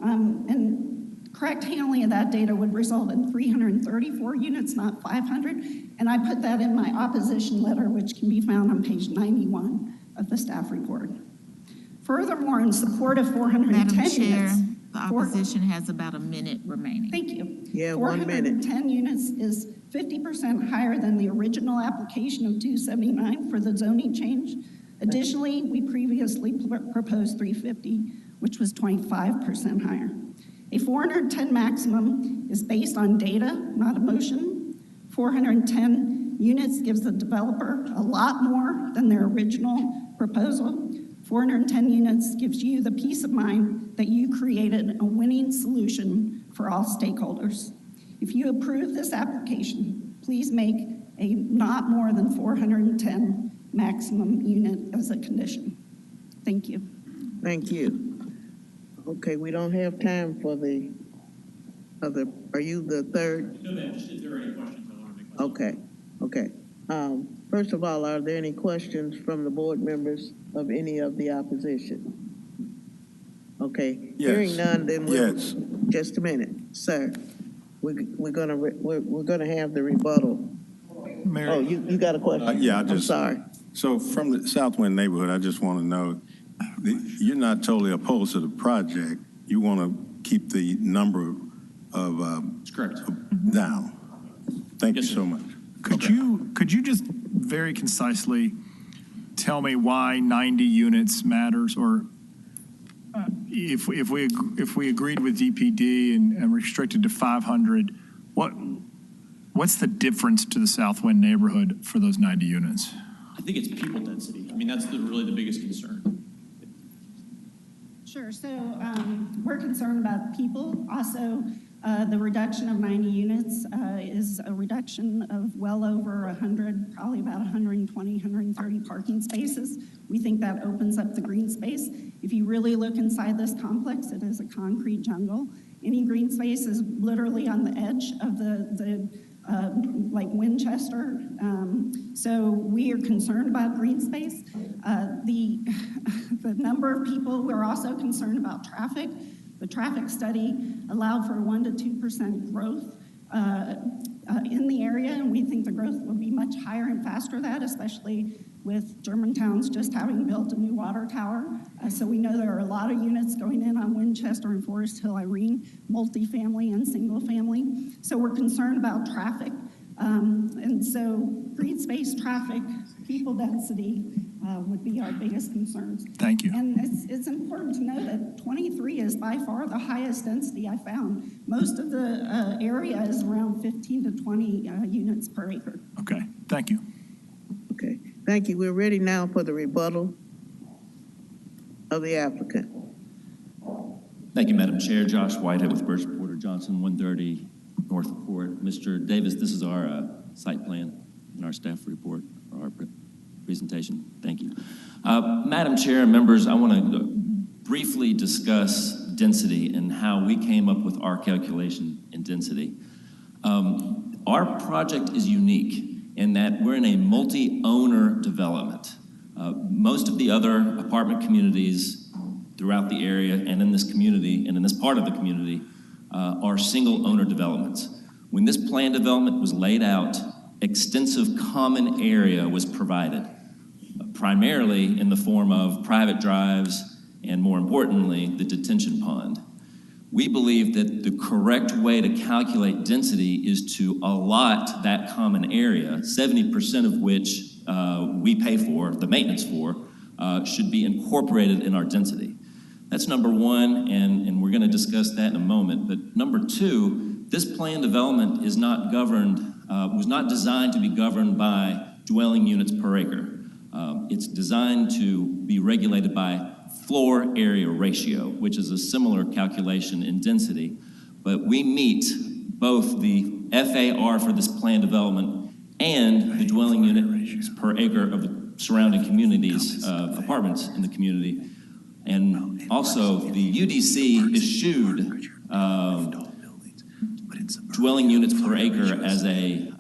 And correct handling of that data would result in 334 units, not 500. And I put that in my opposition letter, which can be found on page 91 of the staff report. Furthermore, in support of 410 Madam Chair, units, the opposition has about a minute remaining. Thank you. Yeah, 1 minute. 410 units is 50% higher than the original application of 279 for the zoning change. Additionally, we previously proposed 350, which was 25% higher. A 410 maximum is based on data, not emotion. 410 units gives the developer a lot more than their original proposal. 410 units gives you the peace of mind that you created a winning solution for all stakeholders. If you approve this application, please make a not more than 410 maximum unit as a condition. Thank you. Thank you. Okay, we don't have time for the other, are you the third? No, ma'am, just if there are any questions, I want to make questions. Okay. First of all, are there any questions from the board members of any of the opposition? Okay, Yes. hearing none, then we'll. Yes. Just a minute, sir. We're gonna have the rebuttal. Mayor? Oh, you got a question? Yeah, I'm sorry. So from the Southwind neighborhood, I just want to know, you're not totally opposed to the project. You want to keep the number of, That's correct. down. Thank you Yes, sir. so much. Could you just very concisely tell me why 90 units matters, or if we agreed with DPD and restricted to 500, what's the difference to the Southwind neighborhood for those 90 units? I think it's people density. I mean, that's really the biggest concern. Sure, so we're concerned about people. Also, the reduction of 90 units is a reduction of well over 100, probably about 120, 130 parking spaces. We think that opens up the green space. If you really look inside this complex, it is a concrete jungle. Any green space is literally on the edge of the like Winchester. So we are concerned about green space. The number of people, we're also concerned about traffic. The traffic study allowed for 1% to 2% growth in the area, and we think the growth will be much higher and faster than that, especially with Germantown's just having built a new water tower. So we know there are a lot of units going in on Winchester and Forest Hill Irene, multifamily and single family. So we're concerned about traffic. And so green space, traffic, people density would be our biggest concerns. Thank you. And it's important to know that 23 is by far the highest density I found. Most of the area is around 15 to 20 units per acre. Okay, thank you. Okay, thank you. We're ready now for the rebuttal of the applicant. Thank you, Madam Chair. Josh Whitehead with Birch Porter Johnson, 130 North Court. Mr. Davis, this is our site plan and our staff report, or our presentation. Thank you. Madam Chair and members, I want to briefly discuss density and how we came up with our calculation in density. Our project is unique in that we're in a multi-owner development. Most of the other apartment communities throughout the area and in this community and in this part of the community are single-owner developments. When this plan development was laid out, extensive common area was provided, primarily in the form of private drives and, more importantly, the detention pond. We believe that the correct way to calculate density is to allot that common area, 70% of which we pay for, the maintenance for, should be incorporated in our density. That's number one, and we're going to discuss that in a moment. But number two, this plan development is not governed, was not designed to be governed by dwelling units per acre. It's designed to be regulated by floor area ratio, which is a similar calculation in density. But we meet both the FAR for this plan development and the dwelling units per acre of the surrounding communities, apartments in the community. And also the UDC issued dwelling units per acre as a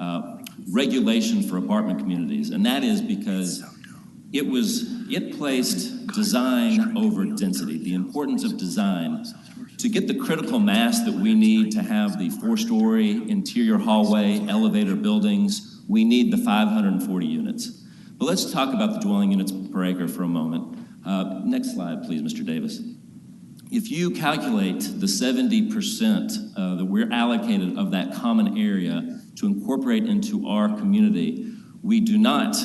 regulation for apartment communities. And that is because it placed design over density, the importance of design. To get the critical mass that we need to have the 4-story interior hallway, elevator buildings, we need the 540 units. But let's talk about the dwelling units per acre for a moment. Next slide, please, Mr. Davis. If you calculate the 70% that we're allocated of that common area to incorporate into our community, we do not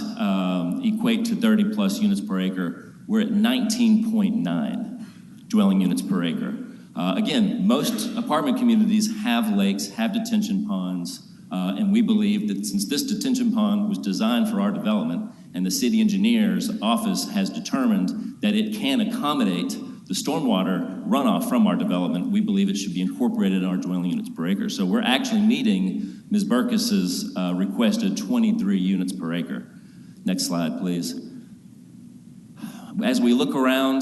equate to 30 plus units per acre. We're at 19.9 dwelling units per acre. Again, most apartment communities have lakes, have detention ponds, and we believe that since this detention pond was designed for our development and the city engineer's office has determined that it can accommodate the stormwater runoff from our development, we believe it should be incorporated in our dwelling units per acre. So we're actually meeting Ms. Burkus's requested 23 units per acre. Next slide, please. As we look around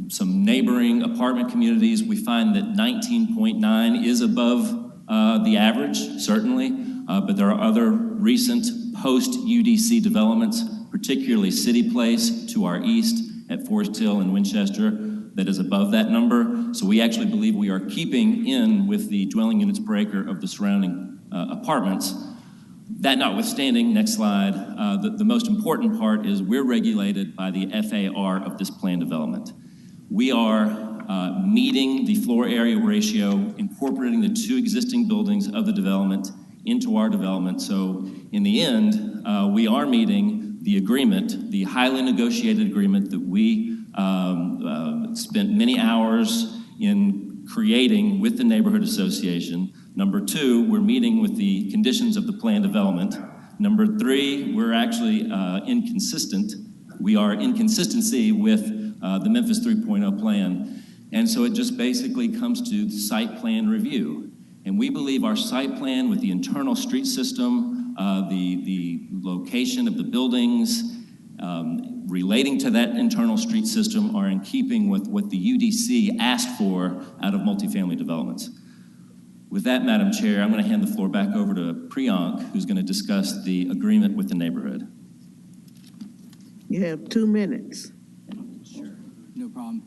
some neighboring apartment communities, we find that 19.9 is above the average, certainly, but there are other recent post-UDC developments, particularly City Place to our east at Forest Hill and Winchester, that is above that number. So we actually believe we are keeping in with the dwelling units per acre of the surrounding apartments. That notwithstanding, next slide, the most important part is we're regulated by the FAR of this plan development. We are meeting the floor area ratio, incorporating the 2 existing buildings of the development into our development. So in the end, we are meeting the agreement, the highly negotiated agreement that we spent many hours in creating with the neighborhood association. Number 2, we're meeting with the conditions of the plan development. Number 3, we're actually inconsistent. We are in consistency with the Memphis 3.0 plan. And so it just basically comes to site plan review. And we believe our site plan with the internal street system, the location of the buildings, relating to that internal street system are in keeping with what the UDC asked for out of multifamily developments. With that, Madam Chair, I'm going to hand the floor back over to Priyank, who's going to discuss the agreement with the neighborhood. You have 2 minutes. Sure, no problem.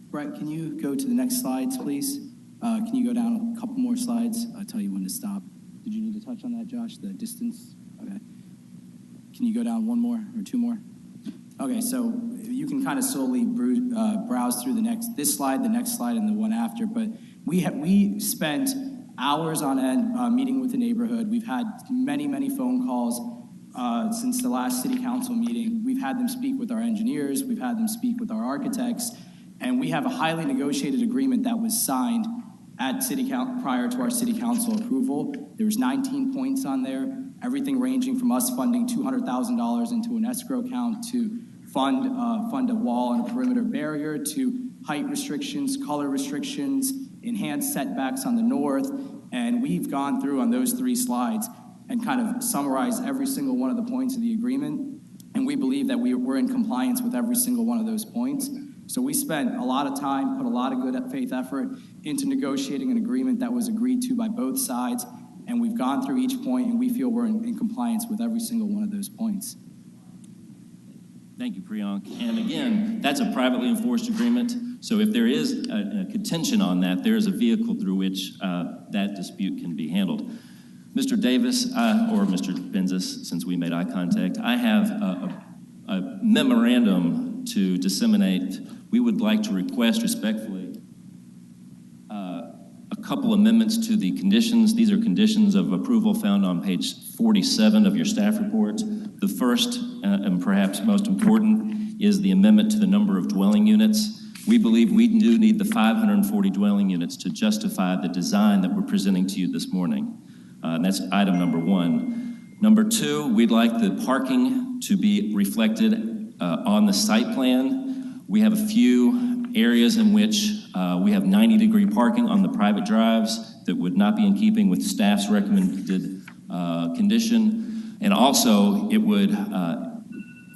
Brett, can you go to the next slides, please? Can you go down a couple more slides? I'll tell you when to stop. Did you need to touch on that, Josh, the distance? Okay. Can you go down 1 more or 2 more? Okay, so you can kind of slowly browse through this slide, the next slide, and the one after, but we spent hours on end meeting with the neighborhood. We've had many phone calls since the last city council meeting. We've had them speak with our engineers, we've had them speak with our architects, and we have a highly negotiated agreement that was signed at prior to our city council approval. There was 19 points on there, everything ranging from us funding $200,000 into an escrow account to fund a wall and a perimeter barrier, to height restrictions, color restrictions, enhanced setbacks on the north. And we've gone through on those 3 slides and kind of summarized every single one of the points of the agreement. And we believe that we're in compliance with every single one of those points. So we spent a lot of time, put a lot of good faith effort into negotiating an agreement that was agreed to by both sides. And we've gone through each point, and we feel we're in compliance with every single one of those points. Thank you, Priyank. And again, that's a privately enforced agreement. So if there is a contention on that, there is a vehicle through which that dispute can be handled. Mr. Davis, or Mr. Benzis, since we made eye contact, I have a memorandum to disseminate. We would like to request respectfully a couple amendments to the conditions. These are conditions of approval found on page 47 of your staff report. The first, and perhaps most important, is the amendment to the number of dwelling units. We believe we do need the 540 dwelling units to justify the design that we're presenting to you this morning. And that's item number 1. Number 2, we'd like the parking to be reflected on the site plan. We have a few areas in which we have 90-degree parking on the private drives that would not be in keeping with staff's recommended condition. And also, it would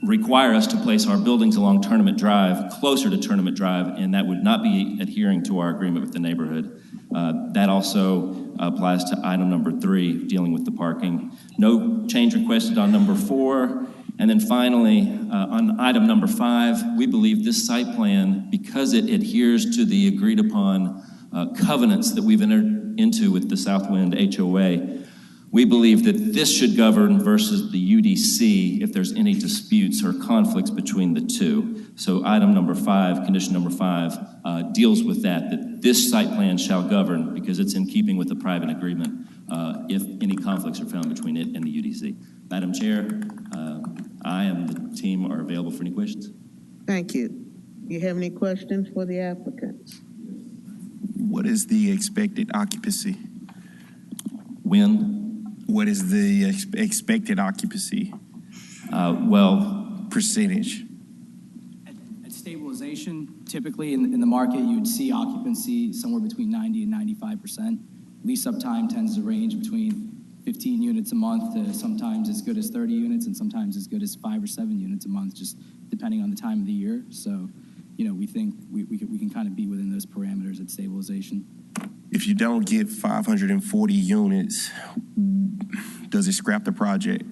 require us to place our buildings along Tournament Drive, closer to Tournament Drive, and that would not be adhering to our agreement with the neighborhood. That also applies to item number 3, dealing with the parking. No change requested on number 4. And then finally, on item number 5, we believe this site plan, because it adheres to the agreed upon covenants that we've entered into with the Southwind HOA, we believe that this should govern versus the UDC if there's any disputes or conflicts between the two. So item number 5, condition number 5, deals with that this site plan shall govern because it's in keeping with the private agreement if any conflicts are found between it and the UDC. Madam Chair, I and the team are available for any questions. Thank you. Do you have any questions for the applicants? What is the expected occupancy? When? What is the expected occupancy? Percentage. At stabilization, typically in the market, you'd see occupancy somewhere between 90 and 95%. Lease-up time tends to range between 15 units a month to sometimes as good as 30 units and sometimes as good as 5 or 7 units a month, just depending on the time of the year. So, we think we can kind of be within those parameters at stabilization. If you don't get 540 units, does it scrap the project?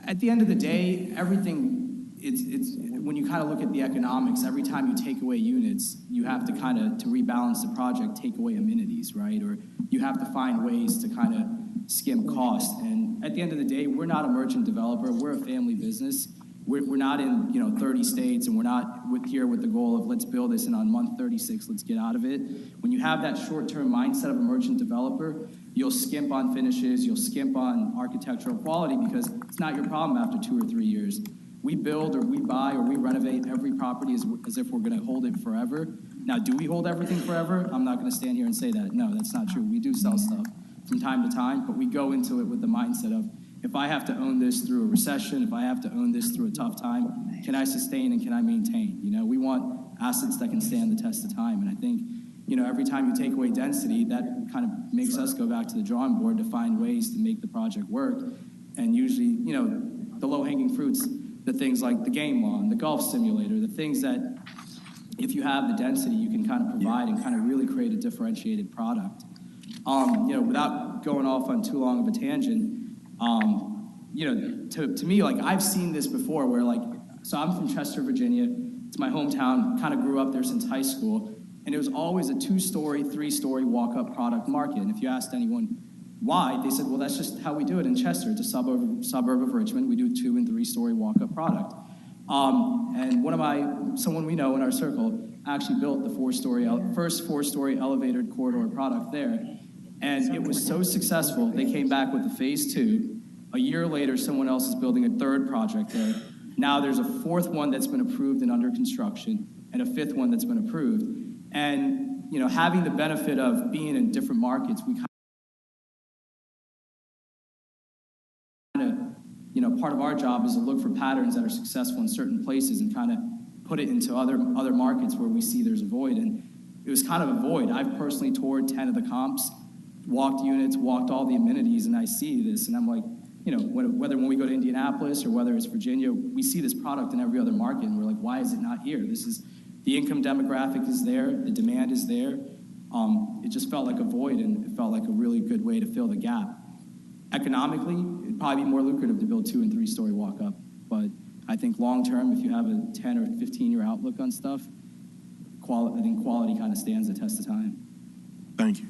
At the end of the day, everything, it's when you kind of look at the economics, every time you take away units, you have to kind of, to rebalance the project, take away amenities, right? Or you have to find ways to kind of skim costs. And at the end of the day, we're not a merchant developer. We're a family business. We're not in 30 states, and we're not here with the goal of let's build this and on month 36 let's get out of it. When you have that short-term mindset of a merchant developer, you'll skimp on finishes, you'll skimp on architectural quality because it's not your problem after 2 or 3 years. We build or we buy or we renovate every property as if we're going to hold it forever. Now, do we hold everything forever? I'm not going to stand here and say that. No, that's not true. We do sell stuff from time to time, but we go into it with the mindset of, if I have to own this through a recession, if I have to own this through a tough time, can I sustain and can I maintain? We want assets that can stand the test of time. And I think, every time you take away density, that kind of makes us go back to the drawing board to find ways to make the project work. And usually, the low-hanging fruits, the things like the game lawn, the golf simulator, the things that if you have the density, you can kind of provide and kind of really create a differentiated product. Without going off on too long of a tangent, to me, I've seen this before where so I'm from Chester, Virginia. It's my hometown, kind of grew up there since high school. And it was always a 2-story, 3-story walk-up product market. And if you asked anyone why, they said, well, that's just how we do it in Chester. It's a suburb of Richmond. We do 2- and 3-story walk-up product. And someone we know in our circle actually built the first 4-story elevated corridor product there. And it was so successful, they came back with a phase 2. A year later, someone else is building a 3rd project there. Now there's a 4th one that's been approved and under construction, and a 5th one that's been approved. And, having the benefit of being in different markets, we kind of, part of our job is to look for patterns that are successful in certain places and kind of put it into other markets where we see there's a void. And it was kind of a void. I've personally toured 10 of the comps, walked units, walked all the amenities, and I see this, and I'm like, whether when we go to Indianapolis or whether it's Virginia, we see this product in every other market, and we're like, why is it not here? The income demographic is there, the demand is there. It just felt like a void, and it felt like a really good way to fill the gap. Economically, it'd probably be more lucrative to build 2- and 3-story walk-up, but I think long-term, if you have a 10 or 15-year outlook on stuff, I think quality kind of stands the test of time. Thank you.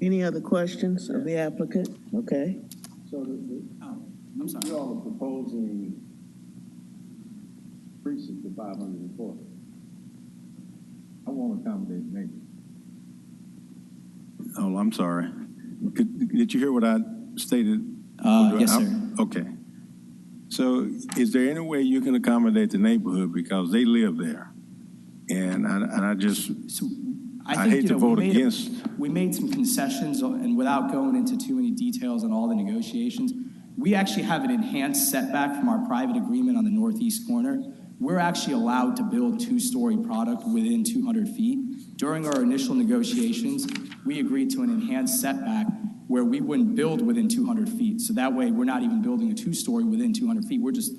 Any other questions of the applicant? Okay. So I'm sorry. you all are proposing increases to 540. I want to accommodate neighbors. Oh, I'm sorry. Did you hear what I stated? Yes, sir. Okay. So is there any way you can accommodate the neighborhood because they live there? And I hate to vote against. We made some concessions, and without going into too many details on all the negotiations, we actually have an enhanced setback from our private agreement on the northeast corner. We're actually allowed to build 2-story product within 200 feet. During our initial negotiations, we agreed to an enhanced setback where we wouldn't build within 200 feet. So that way, we're not even building a 2-story within 200 feet. We're just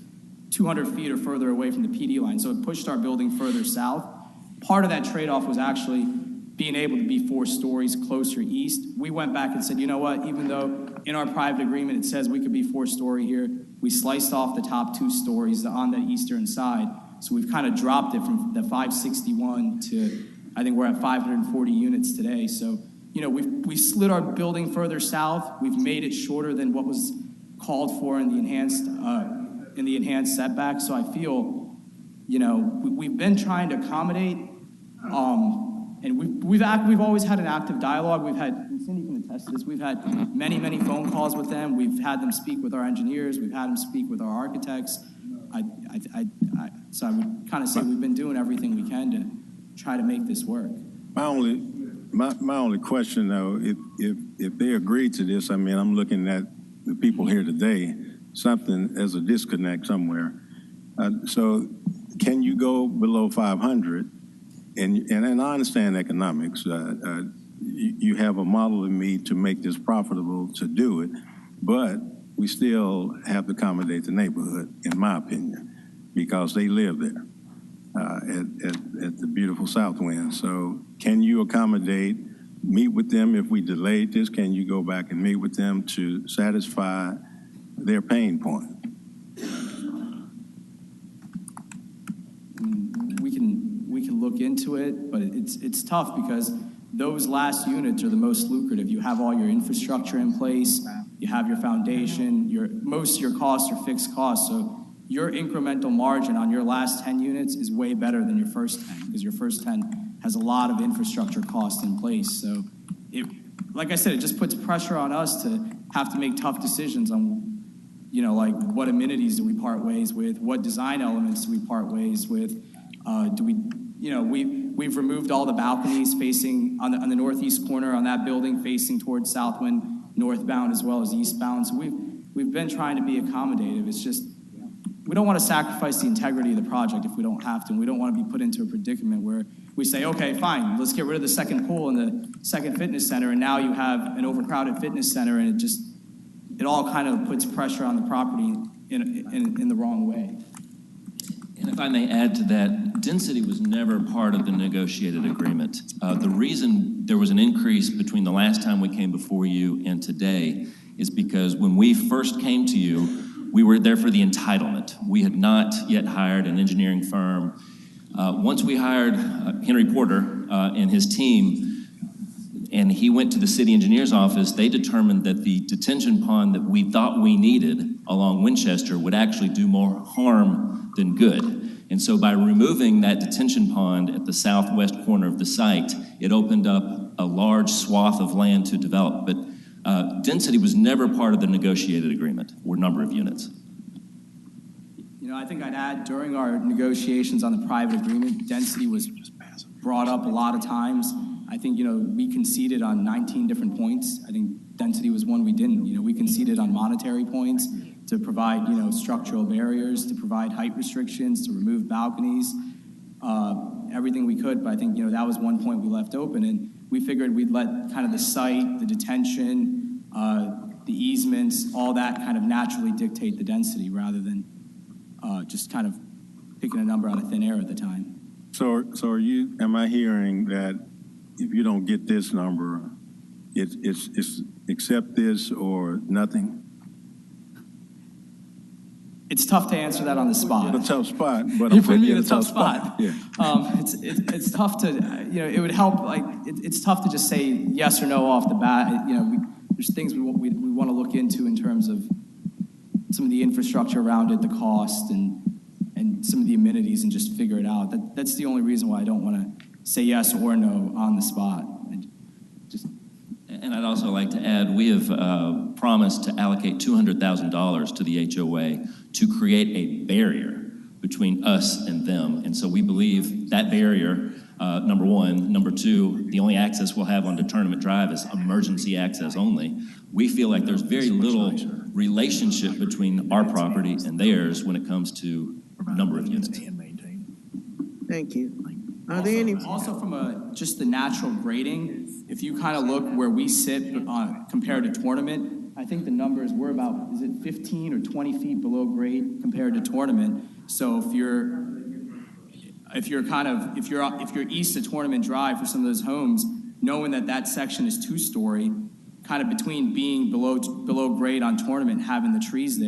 200 feet or further away from the PD line. So it pushed our building further south. Part of that trade-off was actually being able to be 4 stories closer east. We went back and said, you know what, even though in our private agreement it says we could be 4-story here, we sliced off the top 2 stories on the eastern side. So we've kind of dropped it from the 561 to, I think we're at 540 units today. So, we slid our building further south. We've made it shorter than what was called for in the enhanced setback. So I feel, we've been trying to accommodate, and we've always had an active dialogue. We've had, and Cindy can attest to this, we've had many phone calls with them. We've had them speak with our engineers. We've had them speak with our architects. So I would kind of say we've been doing everything we can to try to make this work. My only question though, if they agree to this, I mean, I'm looking at the people here today, there's a disconnect somewhere. So can you go below 500? And I understand economics. You have a model in me to make this profitable to do it, but we still have to accommodate the neighborhood, in my opinion, because they live there at the beautiful Southwind. So can you meet with them if we delayed this? Can you go back and meet with them to satisfy their pain point? We can look into it, but it's tough because those last units are the most lucrative. You have all your infrastructure in place, you have your foundation, most of your costs are fixed costs, so your incremental margin on your last 10 units is way better than your first 10 because your first 10 has a lot of infrastructure costs in place. So like I said, it just puts pressure on us to have to make tough decisions on, like what amenities do we part ways with? What design elements do we part ways with? We've removed all the balconies facing on the northeast corner on that building facing towards Southwind, northbound as well as eastbound. So we've been trying to be accommodative. It's just, we don't want to sacrifice the integrity of the project if we don't have to. And we don't want to be put into a predicament where we say, okay, fine, let's get rid of the second pool and the second fitness center. And now you have an overcrowded fitness center and it all kind of puts pressure on the property in the wrong way. And if I may add to that, density was never part of the negotiated agreement. The reason there was an increase between the last time we came before you and today is because when we first came to you, we were there for the entitlement. We had not yet hired an engineering firm. Once we hired Henry Porter and his team, and he went to the city engineer's office, they determined that the detention pond that we thought we needed along Winchester would actually do more harm than good. And so by removing that detention pond at the southwest corner of the site, it opened up a large swath of land to develop. But density was never part of the negotiated agreement, or number of units. I think I'd add, during our negotiations on the private agreement, density was brought up a lot of times. I think, we conceded on 19 different points. I think density was one we didn't. We conceded on monetary points to provide, structural barriers, to provide height restrictions, to remove balconies, everything we could. But I think, that was one point we left open. And we figured we'd let kind of the site, the detention, the easements, all that kind of naturally dictate the density rather than just kind of picking a number out of thin air at the time. So am I hearing that if you don't get this number, it's accept this or nothing? It's tough to answer that on the spot. It's a tough spot, but I'm for me, saying it's a tough spot. Yeah. It's tough to, it would help, it's tough to just say yes or no off the bat. There's things we want to look into in terms of some of the infrastructure around it, the cost, and some of the amenities, and just figure it out. That's the only reason why I don't want to say yes or no on the spot. And I'd also like to add, we have promised to allocate $200,000 to the HOA to create a barrier between us and them. And so we believe that barrier, number one. Number two, the only access we'll have onto Tournament Drive is emergency access only. We feel like there's very little relationship between our property and theirs when it comes to number of units. Thank you. Are there any? Also from just the natural grading, if you kind of look where we sit compared to Tournament, I think the numbers we're about, is it 15 or 20 feet below grade compared to Tournament? So if you're east of Tournament Drive for some of those homes, knowing that section is 2-story, kind of between being below grade on Tournament, having the trees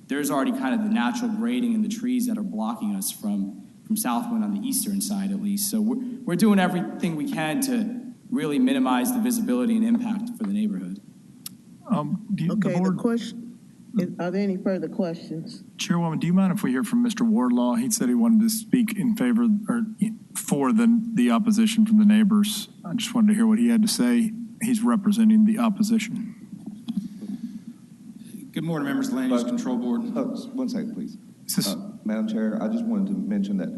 there's already kind of the natural grading and the trees that are blocking us from Southwind on the eastern side at least. So we're doing everything we can to really minimize the visibility and impact for the neighborhood. The question, are there any further questions? Chairwoman, do you mind if we hear from Mr. Wardlaw? He said he wanted to speak in favor or for the opposition from the neighbors. I just wanted to hear what he had to say. He's representing the opposition. Good morning, members of the Land Use Control Board. 1 second, please. Madam Chair, I just wanted to mention that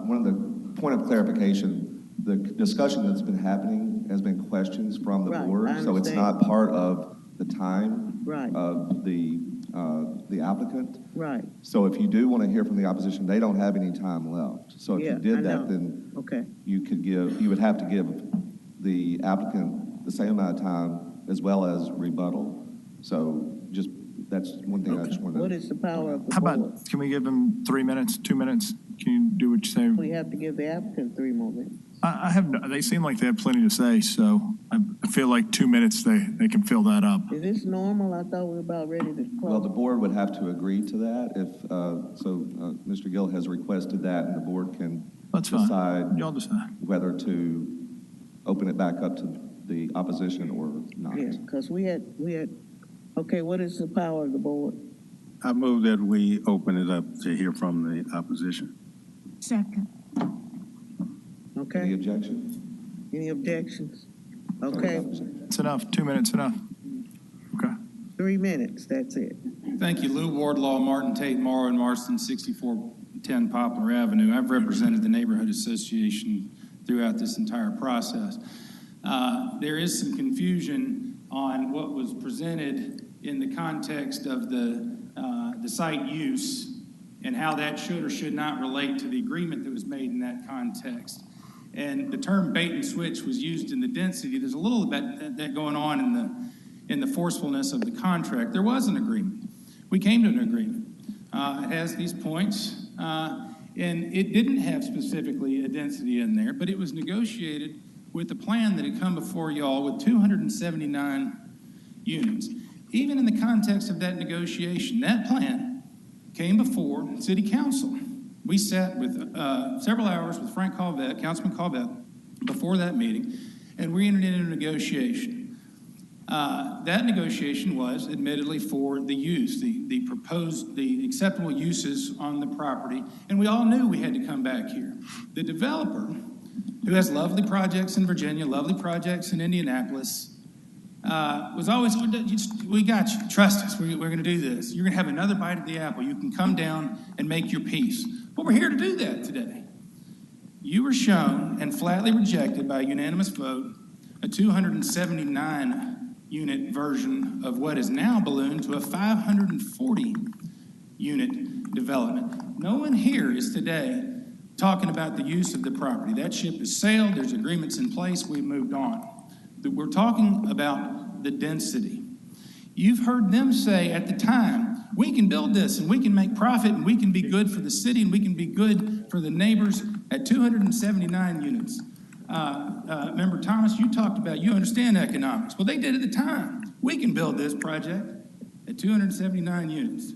one of the point of clarification, the discussion that's been happening has been questions from the board, so it's not part of the time of the applicant. Right. So if you do want to hear from the opposition, they don't have any time left. So if you did that, then you would have to give the applicant the same amount of time as well as rebuttal. So that's one thing I just wanted to. What is the power of the How board? about, can we give them 3 minutes, 2 minutes? Can you do what you say? We have to give the applicant 3 more minutes. They seem like they have plenty to say, so I feel like 2 minutes, they can fill that up. Is this normal? I thought we were about ready to close. Well, the board would have to agree to that if, Mr. Gill has requested that, and the board can decide whether to open it back up to the opposition or not. Yeah, because we had, okay, what is the power of the board? I move that we open it up to hear from the opposition. Second. Okay. Any objections? Any objections? Okay. It's enough, 2 minutes enough. Okay. 3 minutes, that's it. Thank you. Lou Wardlaw, Martin Tate Morrow, and Marston, 6410 Poplar Avenue. I've represented the Neighborhood Association throughout this entire process. There is some confusion on what was presented in the context of the site use and how that should or should not relate to the agreement that was made in that context. And the term bait and switch was used in the density. There's a little bit that going on in the forcefulness of the contract. There was an agreement. We came to an agreement. It has these points, and it didn't have specifically a density in there, but it was negotiated with a plan that had come before y'all with 279 units. Even in the context of that negotiation, that plan came before City Council. We sat with several hours with Frank Calvett, Councilman Calvett, before that meeting, and we entered into a negotiation. That negotiation was admittedly for the use, the proposed, the acceptable uses on the property, and we all knew we had to come back here. The developer, who has lovely projects in Virginia, lovely projects in Indianapolis, was always, we got you, trust us, we're going to do this. You're going to have another bite at the apple. You can come down and make your peace. But we're here to do that today. You were shown and flatly rejected by a unanimous vote a 279 unit version of what is now ballooned to a 540 unit development. No one here is today talking about the use of the property. That ship has sailed, there's agreements in place, we've moved on. We're talking about the density. You've heard them say at the time, we can build this and we can make profit and we can be good for the city and we can be good for the neighbors at 279 units. Member Thomas, you talked about, you understand economics. Well, they did at the time. We can build this project at 279 units.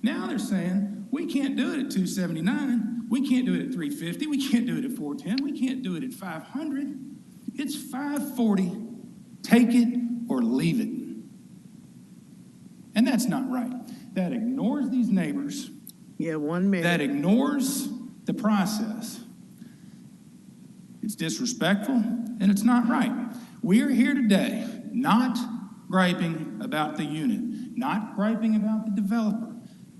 Now they're saying, we can't do it at 279. We can't do it at 350. We can't do it at 410. We can't do it at 500. It's 540. Take it or leave it. And that's not right. That ignores these neighbors. Yeah, 1 minute. That ignores the process. It's disrespectful and it's not right. We are here today not griping about the unit, not griping about the developer,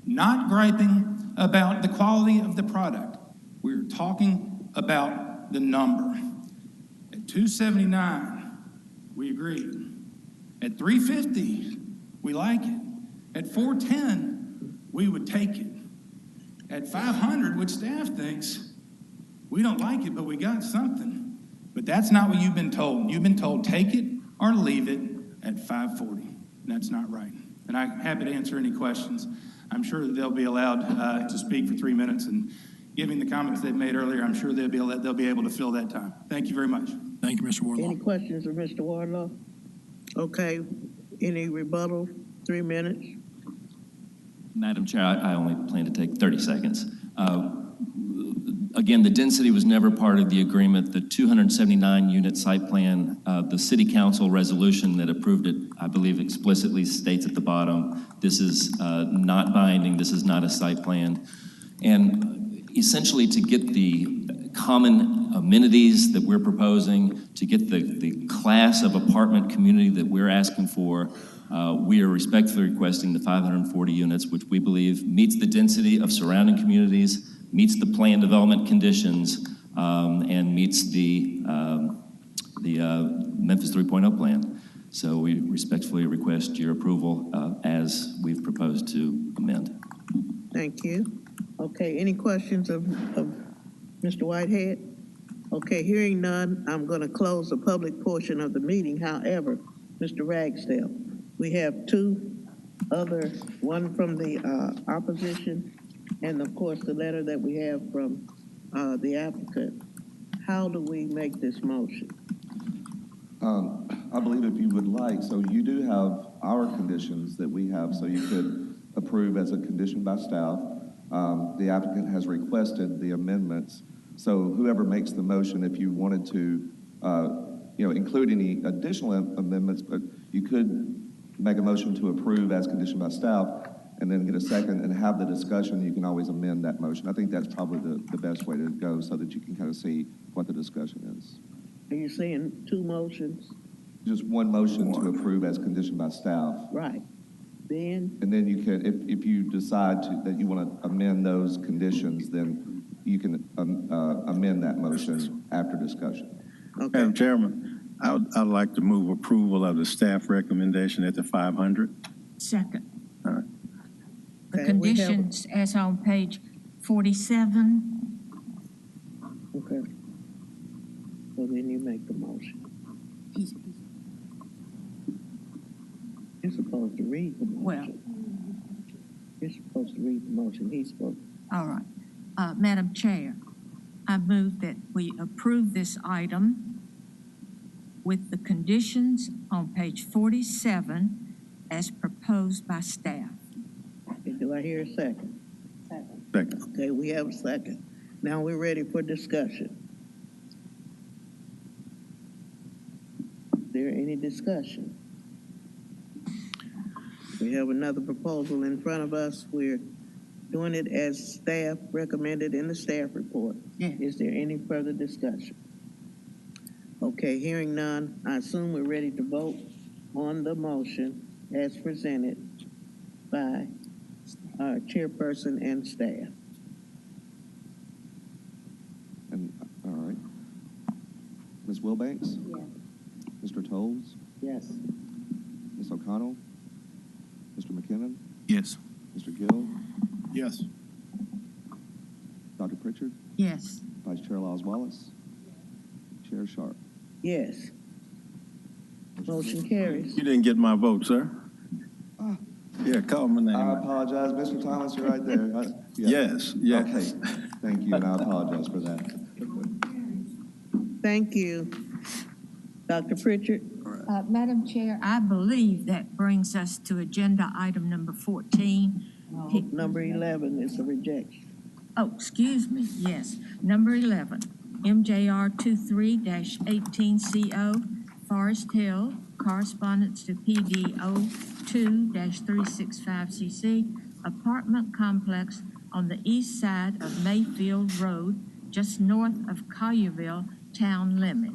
not griping about the quality of the product. We're talking about the number. At 279, we agree. At 350, we like it. At 410, we would take it. At 500, which staff thinks, we don't like it, but we got something. But that's not what you've been told. You've been told take it or leave it at 540. And that's not right. And I'm happy to answer any questions. I'm sure that they'll be allowed to speak for 3 minutes. And given the comments they've made earlier, I'm sure they'll be able to fill that time. Thank you very much. Thank you, Mr. Wardlaw. Any questions of Mr. Wardlaw? Okay, any rebuttal? 3 minutes. Madam Chair, I only plan to take 30 seconds. Again, the density was never part of the agreement. The 279-unit site plan, the City Council resolution that approved it, I believe explicitly states at the bottom, this is not binding, this is not a site plan. And essentially to get the common amenities that we're proposing, to get the class of apartment community that we're asking for, we are respectfully requesting the 540 units, which we believe meets the density of surrounding communities, meets the plan development conditions, and meets the Memphis 3.0 plan. So we respectfully request your approval as we've proposed to amend. Thank you. Okay, any questions of Mr. Whitehead? Okay, hearing none, I'm going to close the public portion of the meeting. However, Mr. Ragsdale, we have two other, one from the opposition, and of course the letter that we have from the applicant. How do we make this motion? I believe if you would like, so you do have our conditions that we have, so you could approve as a condition by staff. The applicant has requested the amendments. So whoever makes the motion, if you wanted to, include any additional amendments, but you could make a motion to approve as conditioned by staff and then get a second and have the discussion. You can always amend that motion. I think that's probably the best way to go so that you can kind of see what the discussion is. Are you saying two motions? Just one motion to approve as conditioned by staff. Right. Then? And then you can, if you decide that you want to amend those conditions, then you can amend that motion after discussion. Okay. Madam Chairman, I'd like to move approval of the staff recommendation at the 500. Second. All right. The Okay, we have- conditions as on page 47. Okay. So then you make the motion. You're supposed to read the motion. Well, You're supposed to read the motion. He's supposed. all right. Madam Chair, I move that we approve this item with the conditions on page 47 as proposed by staff. Okay, do I hear a second? Second. Okay, we have a second. Now we're ready for discussion. Is there any discussion? We have another proposal in front of us. We're doing it as staff recommended in the staff report. Yeah. Is there any further discussion? Okay, hearing none, I assume we're ready to vote on the motion as presented by our chairperson and staff. And, all right. Ms. Wilbanks? Yes. Mr. Tolles? Yes. Ms. O'Connell? Mr. McKinnon? Yes. Mr. Gill? Yes. Dr. Pritchard? Yes. Vice Chair Laws Wallace? Chair Sharp? Yes. Motion carries. You didn't get my vote, sir. Yeah, call my name. I apologize, Mr. Thomas, you're right there. Yes, yes. Okay, thank you, and I apologize for that. Thank you. Dr. Pritchard? Madam Chair, I believe that brings us to agenda item number 14. Number 11 is a rejection. Oh, excuse me, yes. Number 11, MJR 23-18CO, Forest Hill, correspondence to PD 02-365CC, apartment complex on the east side of Mayfield Road, just north of Collierville town limit.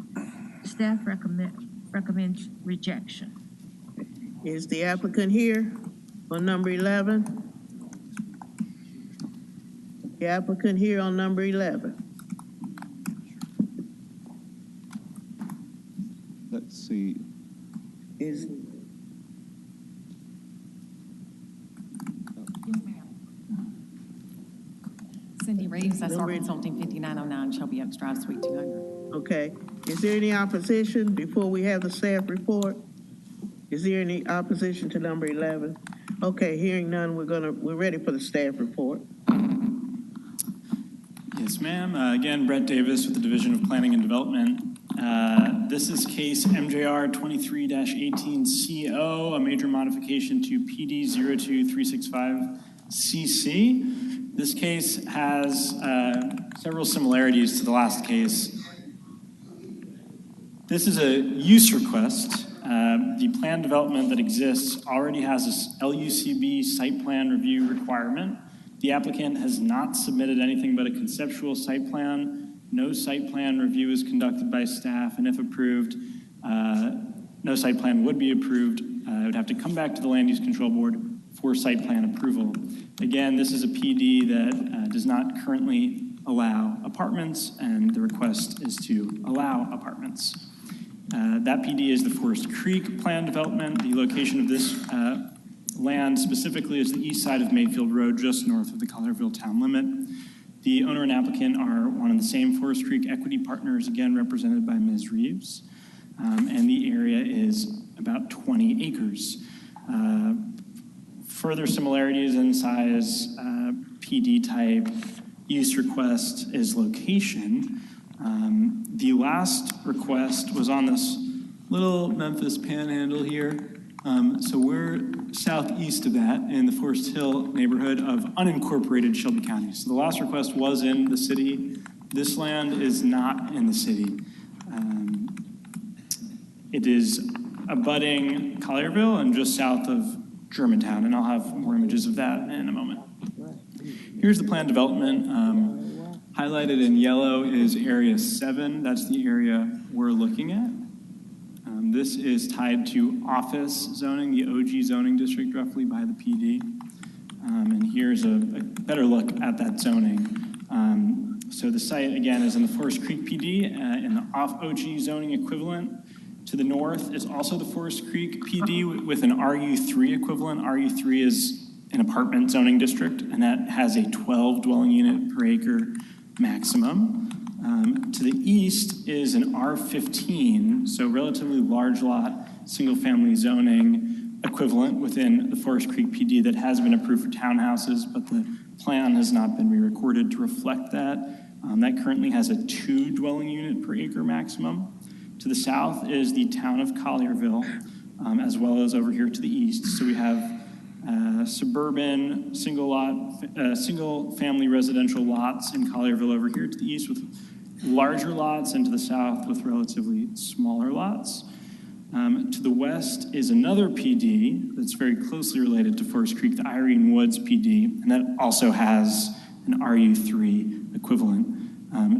Staff recommends rejection. Is the applicant here on number 11? The applicant here on number 11? Let's see. Is Cindy Reeves, SR Consulting, 5909 Shelby Oaks Drive, Suite 200. okay. Is there any opposition before we have the staff report? Is there any opposition to number 11? Okay, hearing none, we're ready for the staff report. Yes, ma'am. Again, Brett Davis with the Division of Planning and Development. This is case MJR 23-18CO, a major modification to PD 02365CC. This case has several similarities to the last case. This is a use request. The plan development that exists already has this LUCB site plan review requirement. The applicant has not submitted anything but a conceptual site plan. No site plan review is conducted by staff, and if approved, no site plan would be approved. It would have to come back to the Land Use Control Board for site plan approval. Again, this is a PD that does not currently allow apartments, and the request is to allow apartments. That PD is the Forest Creek plan development. The location of this land specifically is the east side of Mayfield Road, just north of the Collierville town limit. The owner and applicant are one and the same Forest Creek equity partners, again represented by Ms. Reeves. And the area is about 20 acres. Further similarities in size, PD type, use request is location. The last request was on this little Memphis panhandle here. So we're southeast of that in the Forest Hill neighborhood of unincorporated Shelby County. So the last request was in the city. This land is not in the city. It is abutting Collierville and just south of Germantown, and I'll have more images of that in a moment. Here's the plan development. Highlighted in yellow is Area 7. That's the area we're looking at. This is tied to office zoning, the OG zoning district roughly by the PD. And here's a better look at that zoning. So the site, again, is in the Forest Creek PD in the off-OG zoning equivalent. To the north is also the Forest Creek PD with an RU3 equivalent. RU3 is an apartment zoning district, and that has a 12 dwelling unit per acre maximum. To the east is an R15, so relatively large lot, single-family zoning equivalent within the Forest Creek PD that has been approved for townhouses, but the plan has not been re-recorded to reflect that. That currently has a 2 dwelling unit per acre maximum. To the south is the town of Collierville, as well as over here to the east. So we have suburban single family residential lots in Collierville over here to the east with larger lots, and to the south with relatively smaller lots. To the west is another PD that's very closely related to Forest Creek, the Irene Woods PD, and that also has an RU3 equivalent.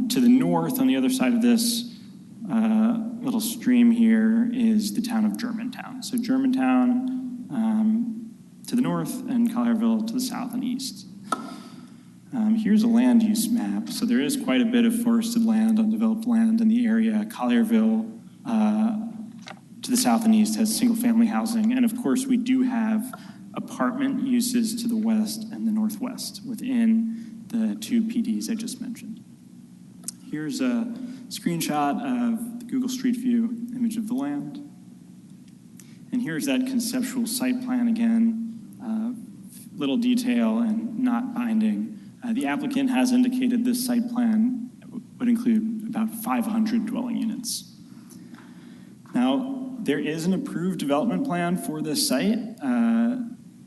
To the north, on the other side of this little stream here, is the town of Germantown. So Germantown to the north and Collierville to the south and east. Here's a land use map. So there is quite a bit of forested land, undeveloped land in the area. Collierville to the south and east has single family housing. And of course, we do have apartment uses to the west and the northwest within the 2 PDs I just mentioned. Here's a screenshot of the Google Street View image of the land. And here's that conceptual site plan again. little detail and not binding. The applicant has indicated this site plan would include about 500 dwelling units. Now, there is an approved development plan for this site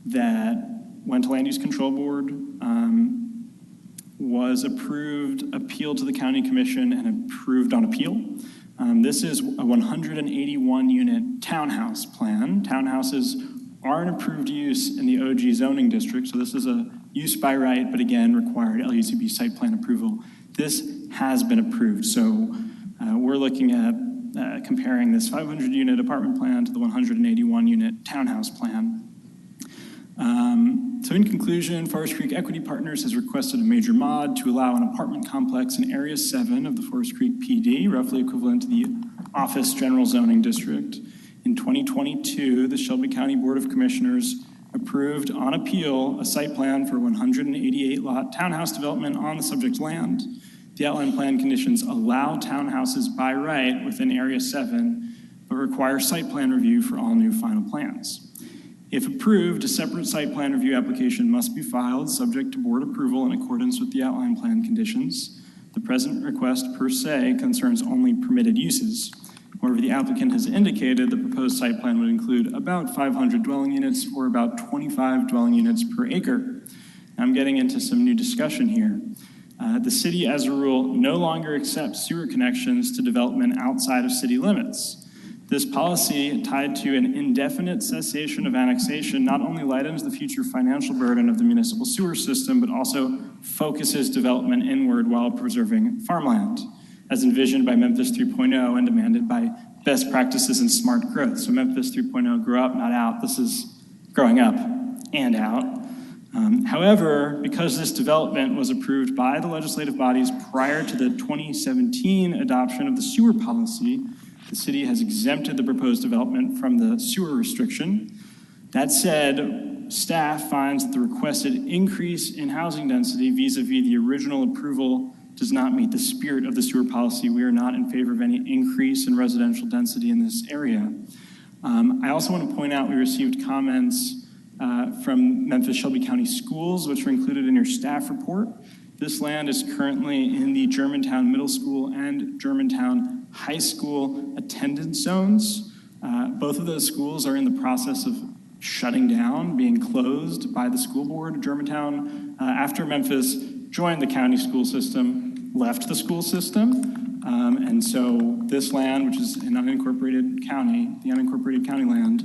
that went to Land Use Control Board, was approved, appealed to the County Commission, and approved on appeal. This is a 181-unit townhouse plan. Townhouses are an approved use in the OG zoning district, so this is a use by right, but again, required LUCB site plan approval. This has been approved, so we're looking at comparing this 500-unit apartment plan to the 181-unit townhouse plan. So in conclusion, Forest Creek Equity Partners has requested a major mod to allow an apartment complex in Area 7 of the Forest Creek PD, roughly equivalent to the Office General Zoning District. In 2022, the Shelby County Board of Commissioners approved on appeal a site plan for 188-lot townhouse development on the subject land. The outline plan conditions allow townhouses by right within Area 7, but require site plan review for all new final plans. If approved, a separate site plan review application must be filed subject to board approval in accordance with the outline plan conditions. The present request per se concerns only permitted uses. However, the applicant has indicated the proposed site plan would include about 500 dwelling units or about 25 dwelling units per acre. I'm getting into some new discussion here. The city, as a rule, no longer accepts sewer connections to development outside of city limits. This policy, tied to an indefinite cessation of annexation, not only lightens the future financial burden of the municipal sewer system, but also focuses development inward while preserving farmland, as envisioned by Memphis 3.0 and demanded by best practices in smart growth. So Memphis 3.0, grow up, not out. This is growing up and out. However, because this development was approved by the legislative bodies prior to the 2017 adoption of the sewer policy, the city has exempted the proposed development from the sewer restriction. That said, staff finds that the requested increase in housing density vis-a-vis the original approval does not meet the spirit of the sewer policy. We are not in favor of any increase in residential density in this area. I also want to point out we received comments from Memphis Shelby County Schools, which are included in your staff report. This land is currently in the Germantown Middle School and Germantown High School attendance zones. Both of those schools are in the process of shutting down, being closed by the school board. Germantown, after Memphis joined the county school system, left the school system. And so this land, which is an unincorporated county, the unincorporated county land,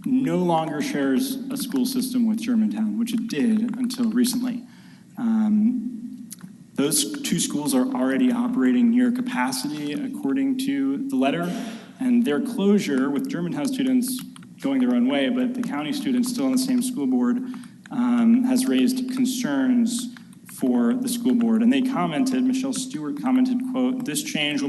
no longer shares a school system with Germantown, which it did until recently. Those two schools are already operating near capacity according to the letter, and their closure, with Germantown students going their own way, but the county students still on the same school board, has raised concerns for the school board. And they commented, Michelle Stewart commented, quote, this change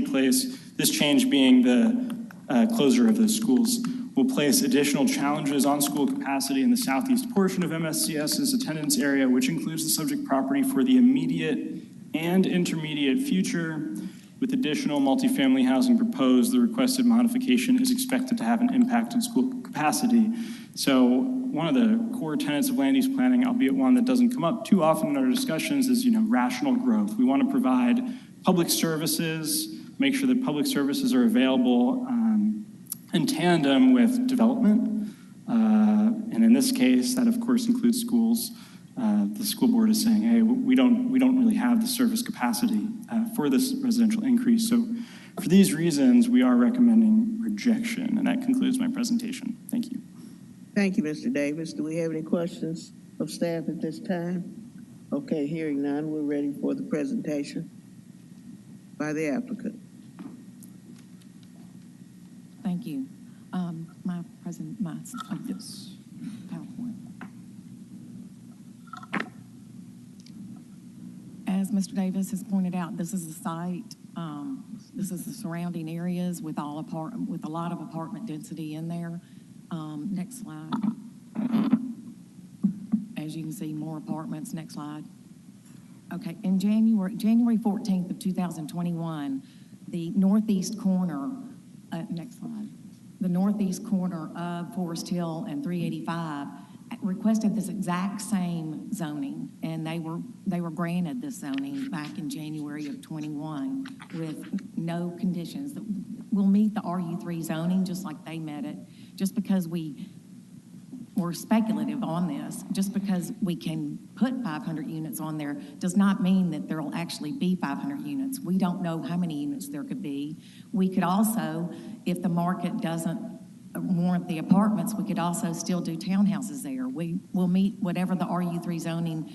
being the closure of the schools, will place additional challenges on school capacity in the southeast portion of MSCS's attendance area, which includes the subject property for the immediate and intermediate future. With additional multifamily housing proposed, the requested modification is expected to have an impact on school capacity. So one of the core tenets of land use planning, albeit one that doesn't come up too often in our discussions, is rational growth. We want to provide public services, make sure that public services are available in tandem with development. And in this case, that of course includes schools. The school board is saying, hey, we don't really have the service capacity for this residential increase. So for these reasons, we are recommending rejection. And that concludes my presentation. Thank you. Thank you, Mr. Davis. Do we have any questions of staff at this time? Okay, hearing none, we're ready for the presentation by the applicant. Thank you. My yes. PowerPoint. As Mr. Davis has pointed out, this is the site. This is the surrounding areas with a lot of apartment density in there. Next slide. As you can see, more apartments. Next slide. Okay, in January 14th of 2021, the northeast corner, next slide, the northeast corner of Forest Hill and 385 requested this exact same zoning, and they were granted this zoning back in January of '21 with no conditions. We'll meet the RU3 zoning just like they met it, just because we were speculative on this. Just because we can put 500 units on there does not mean that there will actually be 500 units. We don't know how many units there could be. We could also, if the market doesn't warrant the apartments, we could also still do townhouses there. We will meet whatever the RU3 zoning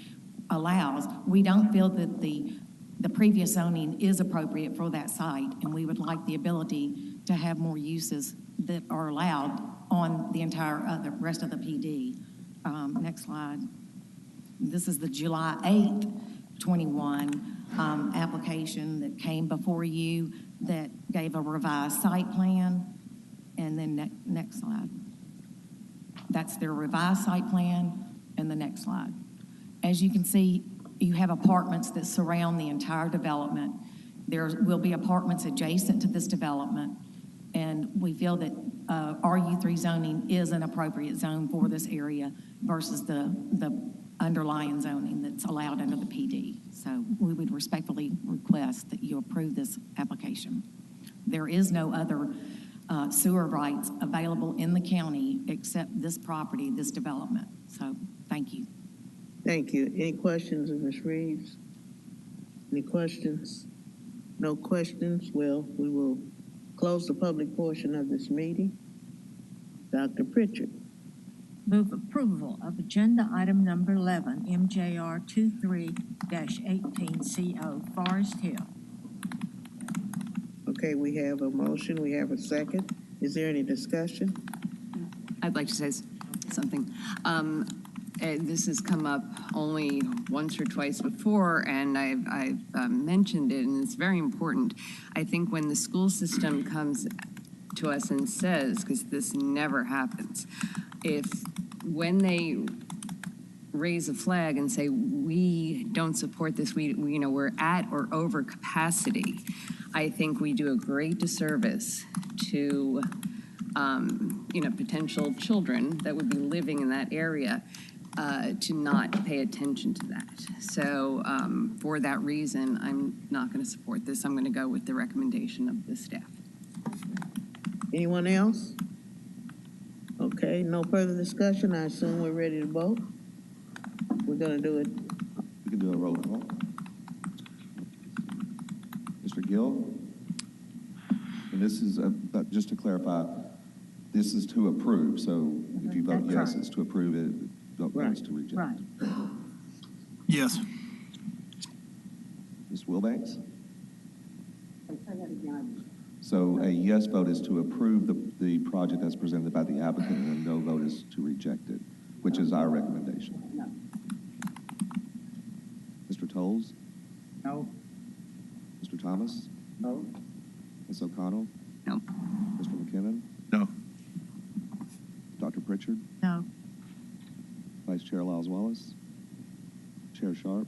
allows. We don't feel that the previous zoning is appropriate for that site, and we would like the ability to have more uses that are allowed on the entire the rest of the PD. Next slide. This is the July 8th, 21 application that came before you that gave a revised site plan. And then next slide. That's their revised site plan, and the next slide. As you can see, you have apartments that surround the entire development. There will be apartments adjacent to this development, and we feel that RU3 zoning is an appropriate zone for this area versus the underlying zoning that's allowed under the PD. So we would respectfully request that you approve this application. There is no other sewer rights available in the county except this property, this development. So thank you. Thank you. Any questions of Ms. Reeves? Any questions? No questions? Well, we will close the public portion of this meeting. Dr. Pritchard. Move approval of agenda item number 11, MJR 23-18CO, Forest Hill. Okay, we have a motion. We have a second. Is there any discussion? I'd like to say something. This has come up only once or twice before, and I've mentioned it, and it's very important. I think when the school system comes to us and says, because this never happens, when they raise a flag and say, we don't support this, we're at or over capacity, I think we do a great disservice to, potential children that would be living in that area to not pay attention to that. So for that reason, I'm not going to support this. I'm going to go with the recommendation of the staff. Anyone else? Okay, no further discussion. I assume we're ready to vote. We're going to do it. We can do a roll call. Mr. Gill? And this is, but just to clarify, this is to approve. So if you vote yes, it's to approve it. Vote no, it's to reject. Right. Yes. Ms. Wilbanks? So a yes vote is to approve the project as presented by the applicant, and a no vote is to reject it, which is our recommendation. No. Mr. Tolles? No. Mr. Thomas? No. Ms. O'Connell? No. Mr. McKinnon? No. Dr. Pritchard? No. Vice Chair Lyles Wallace? Chair Sharp?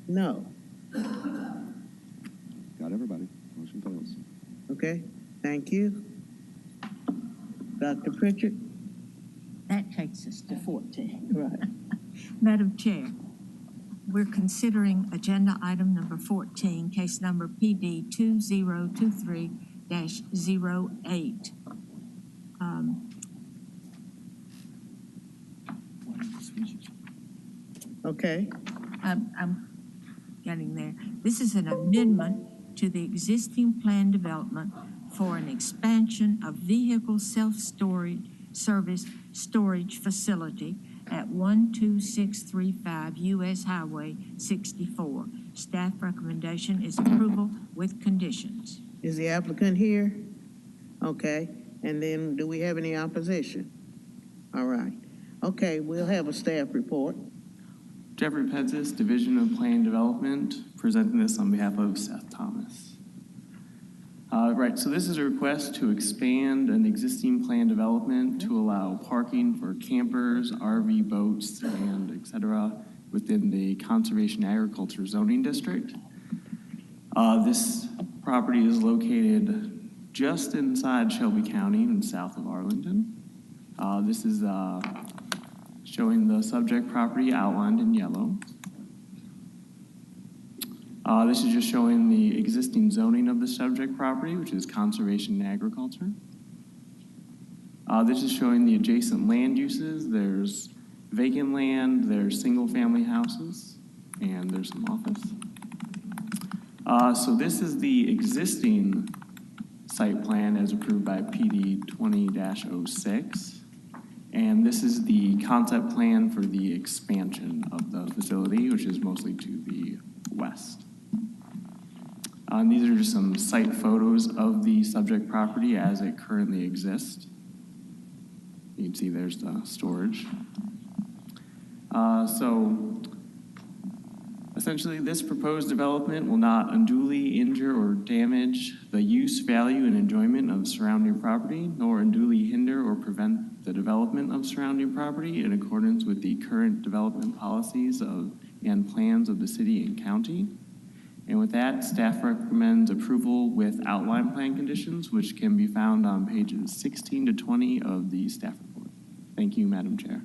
No. Got everybody. Motion fails. Okay, thank you. Dr. Pritchard? That takes us to 14. Right. Madam Chair, we're considering agenda item number 14, case number PD 2023-08. Okay. I'm getting there. This is an amendment to the existing plan development for an expansion of vehicle self-storage service storage facility at 12635 U.S. Highway 64. Staff recommendation is approval with conditions. Is the applicant here? Okay, and then do we have any opposition? All right. Okay, we'll have a staff report. Jeffrey Petzis, Division of Plan Development, presenting this on behalf of Seth Thomas. Right, so this is a request to expand an existing plan development to allow parking for campers, RV boats, and et cetera within the Conservation Agriculture Zoning District. This property is located just inside Shelby County and south of Arlington. This is showing the subject property outlined in yellow. This is just showing the existing zoning of the subject property, which is conservation and agriculture. This is showing the adjacent land uses. There's vacant land, there's single-family houses, and there's some office. So this is the existing site plan as approved by PD 20-06. And this is the concept plan for the expansion of the facility, which is mostly to the west. These are just some site photos of the subject property as it currently exists. You can see there's the storage. So essentially, this proposed development will not unduly injure or damage the use, value, and enjoyment of surrounding property, nor unduly hinder or prevent the development of surrounding property in accordance with the current development policies and plans of the city and county. And with that, staff recommends approval with outline plan conditions, which can be found on pages 16 to 20 of the staff report. Thank you, Madam Chair.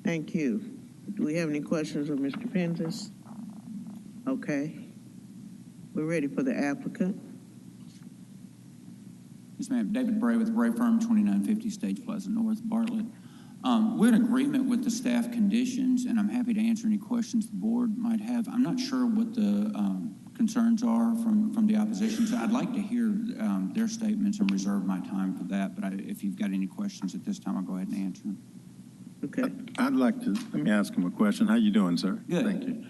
Thank you. Do we have any questions of Mr. Pensis? Okay. We're ready for the applicant. Yes, ma'am. David Bray with Bray Firm, 2950 Stage Plaza North, Bartlett. We're in agreement with the staff conditions, and I'm happy to answer any questions the board might have. I'm not sure what the concerns are from the opposition, so I'd like to hear their statements and reserve my time for that. But if you've got any questions at this time, I'll go ahead and answer them. Okay. I'd like to, let me ask him a question. How you doing, sir? Good. Thank you.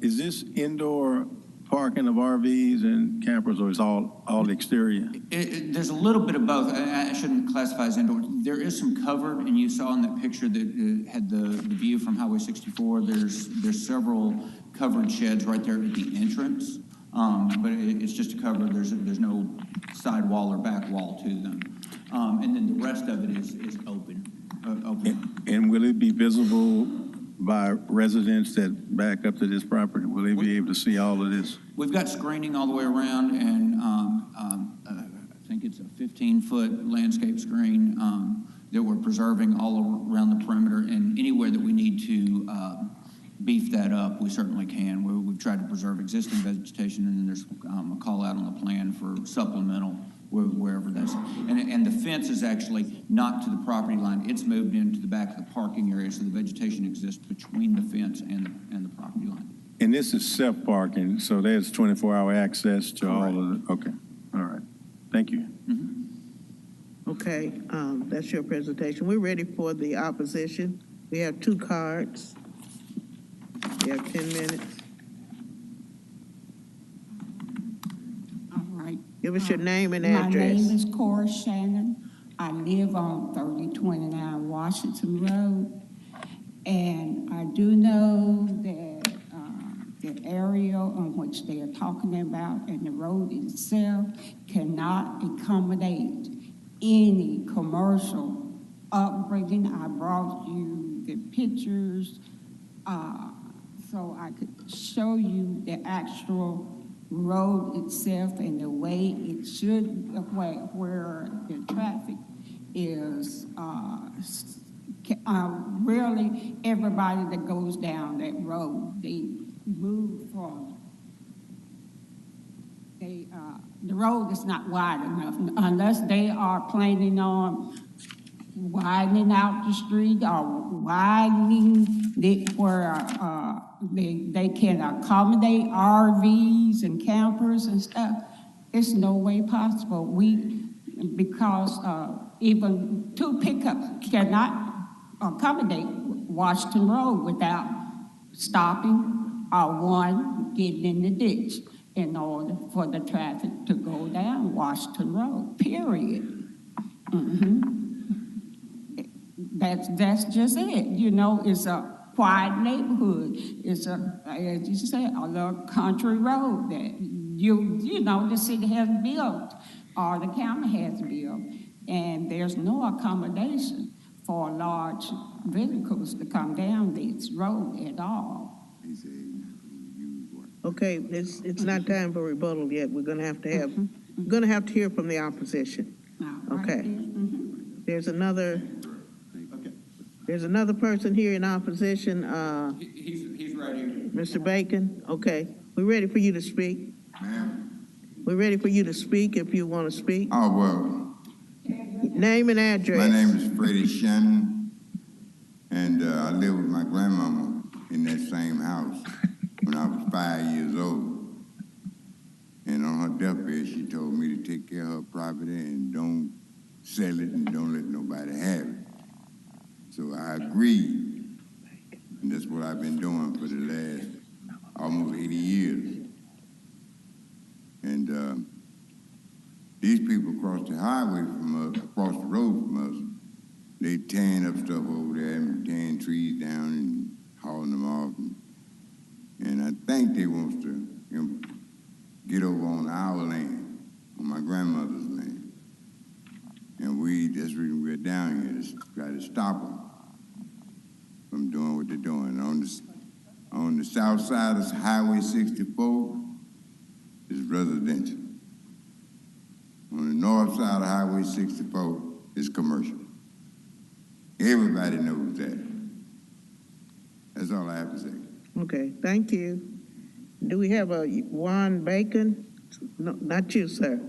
Is this indoor parking of RVs and campers, or is all exterior? There's a little bit of both. I shouldn't classify as indoor. There is some covered, and you saw in that picture that had the view from Highway 64. There's several covered sheds right there at the entrance, but it's just a cover. There's no side wall or back wall to them, and then the rest of it is open. And will it be visible by residents that back up to this property? Will they be able to see all of this? We've got screening all the way around, and I think it's a 15-foot landscape screen that we're preserving all around the perimeter. And anywhere that we need to beef that up, we certainly can. We've tried to preserve existing vegetation, and then there's a call out on the plan for supplemental wherever that's. And the fence is actually not to the property line. It's moved into the back of the parking area, so the vegetation exists between the fence and the property line. And this is self-parking, so there's 24-hour access to all of the, okay, all right. Thank you. Okay, that's your presentation. We're ready for the opposition. We have 2 cards. We have 10 minutes. All right. Give us your name and address. My name is Cora Shannon. I live on 3029 Washington Road. And I do know that the area on which they are talking about and the road itself cannot accommodate any commercial upbringing. I brought you the pictures so I could show you the actual road itself and the way it should, where the traffic is. Really, everybody that goes down that road, they move from, the road is not wide enough unless they are planning on widening out the street or widening where they can accommodate RVs and campers and stuff. It's no way possible. Because even 2 pickups cannot accommodate Washington Road without stopping or one getting in the ditch in order for the traffic to go down Washington Road, period. That's just it. You know, it's a quiet neighborhood. It's as you said, a little country road that you know the city has built or the county has built, and there's no accommodation for large vehicles to come down this road at all. Okay, it's not time for rebuttal yet. We're gonna have to hear from the opposition. Okay. There's another. There's another person here in opposition, He's right here. Mr. Bacon. Okay, we're ready for you to speak. Ma'am? We're ready for you to speak if you want to speak. Oh, well, Name and address. my name is Freddie Shannon, and I live with my grandmama in that same house when I was 5 years old. And on her deathbed, she told me to take care of her property and don't sell it and don't let nobody have it. So I agreed, and that's what I've been doing for the last almost 80 years. And these people across the highway from us, across the road from us, they tearing up stuff over there and tearing trees down and hauling them off. And I think they want to get over on our land, on my grandmother's land. And that's the reason we're down here, to try to stop them from doing what they're doing. On the south side of Highway 64 is residential. On the north side of Highway 64 is commercial. Everybody knows that. That's all I have to say. Okay, thank you. Do we have a Juan Bacon? No, not you, sir.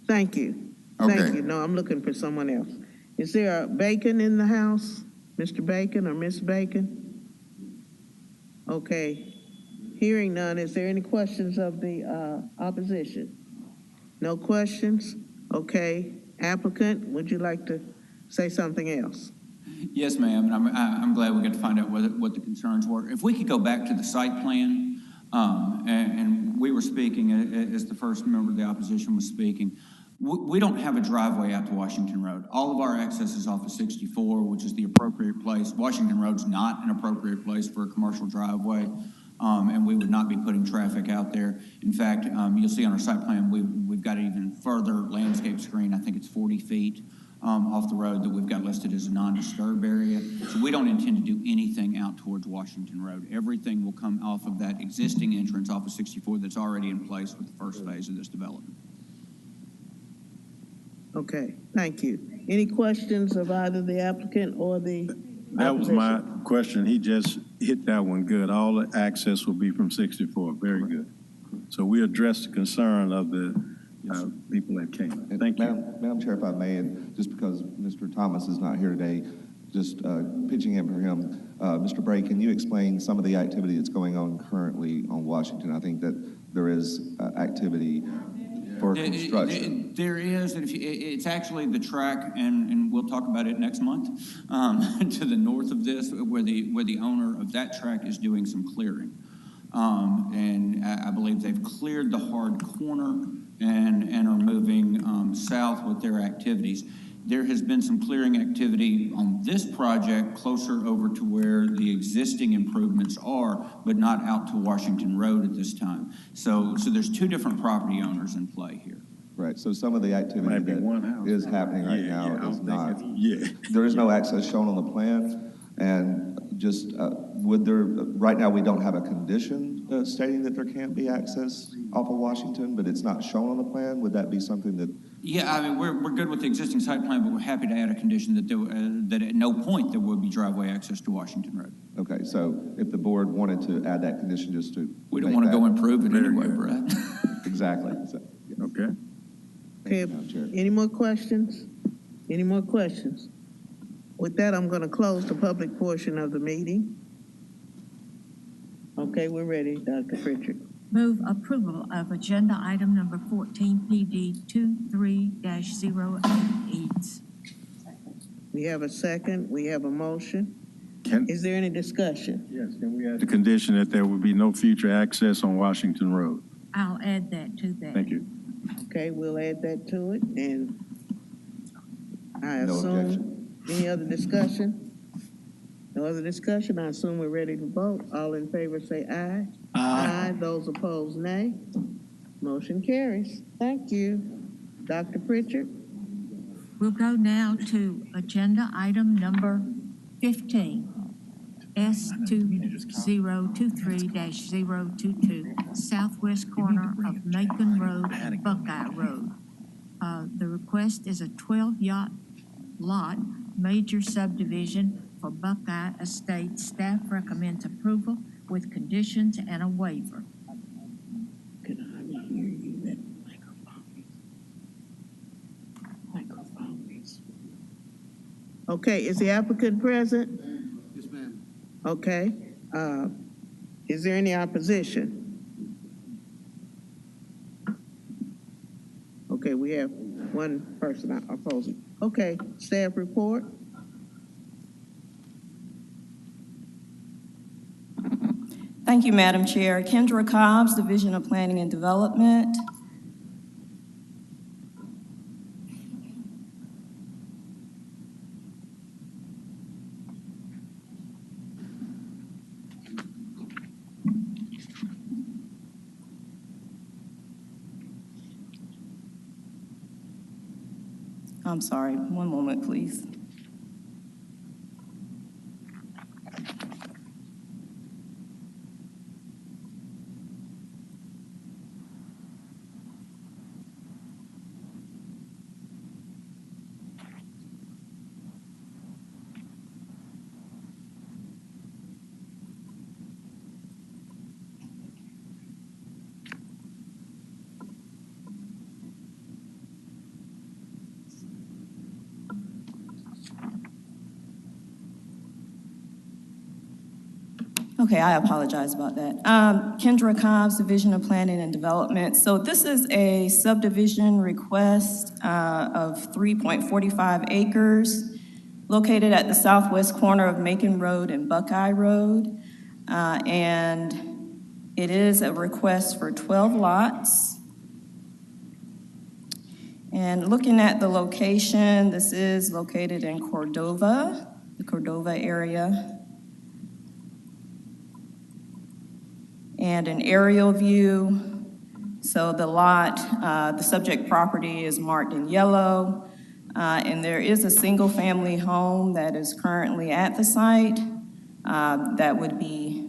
Thank you. Okay. Thank you. No, I'm looking for someone else. Is there a Bacon in the house? Mr. Bacon or Miss Bacon? Okay. Hearing none, is there any questions of the opposition? No questions? Okay. Applicant, would you like to say something else? Yes, ma'am, and I'm glad we got to find out what the concerns were. If we could go back to the site plan, and we were speaking, as the first member of the opposition was speaking, we don't have a driveway out to Washington Road. All of our access is off of 64, which is the appropriate place. Washington Road's not an appropriate place for a commercial driveway, and we would not be putting traffic out there. In fact, you'll see on our site plan, we've got an even further landscape screen. I think it's 40 feet off the road that we've got listed as a non-disturb area. So we don't intend to do anything out towards Washington Road. Everything will come off of that existing entrance off of 64 that's already in place with the first phase of this development. Okay, thank you. Any questions of either the applicant or the That was my opposition? question. He just hit that one good. All the access will be from 64. Very good. So we addressed the concern of the people that came. Thank you. Madam Chair, if I may, and just because Mr. Thomas is not here today, just pitching in for him. Mr. Bray, can you explain some of the activity that's going on currently on Washington? I think that there is activity for construction. There is, and it's actually the track, and we'll talk about it next month, to the north of this, where the owner of that track is doing some clearing. And I believe they've cleared the hard corner and are moving south with their activities. There has been some clearing activity on this project closer over to where the existing improvements are, but not out to Washington Road at this time. So there's two different property owners in play here. Right, so some of the activity that is happening right now is not. There is no access shown on the plan, and just right now we don't have a condition stating that there can't be access off of Washington, but it's not shown on the plan. Would that be something that? Yeah, I mean, we're good with the existing site plan, but we're happy to add a condition that at no point there will be driveway access to Washington Road. Okay, so if the board wanted to add that condition just to. We don't want to go improve it anyway, Brett. Exactly. So, yes. Okay. Okay, any more questions? Any more questions? With that, I'm going to close the public portion of the meeting. Okay, we're ready, Dr. Pritchard. Move approval of agenda item number 14, PD 23-088. We have a second, we have a motion. Is there any discussion? Yes, can we add the condition that there will be no future access on Washington Road? I'll add that to that. Thank you. Okay, we'll add that to it, and I No assume, objection. any other discussion? No other discussion, I assume we're ready to vote. All in favor say aye. Aye. Those opposed, nay. Motion carries. Thank you. Dr. Pritchard? We'll go now to agenda item number 15, S2023-022, southwest corner of Macon Road and Buckeye Road. The request is a 12-lot major subdivision for for Buckeye Estates. Staff recommends approval with conditions and a waiver. Can I hear you? That microphone is. Okay, is the applicant present? Yes, ma'am. Okay, is there any opposition? Okay, we have one person opposing. Okay, staff report? Thank you, Madam Chair. Kendra Cobbs, Division of Planning and Development. I'm sorry, one moment, please. Okay, I apologize about that. Kendra Cobbs, Division of Planning and Development. So this is a subdivision request of 3.45 acres located at the southwest corner of Macon Road and Buckeye Road. And it is a request for 12 lots. And looking at the location, this is located in Cordova, the Cordova area. And an aerial view. So the lot, the subject property is marked in yellow, and there is a single-family home that is currently at the site that would be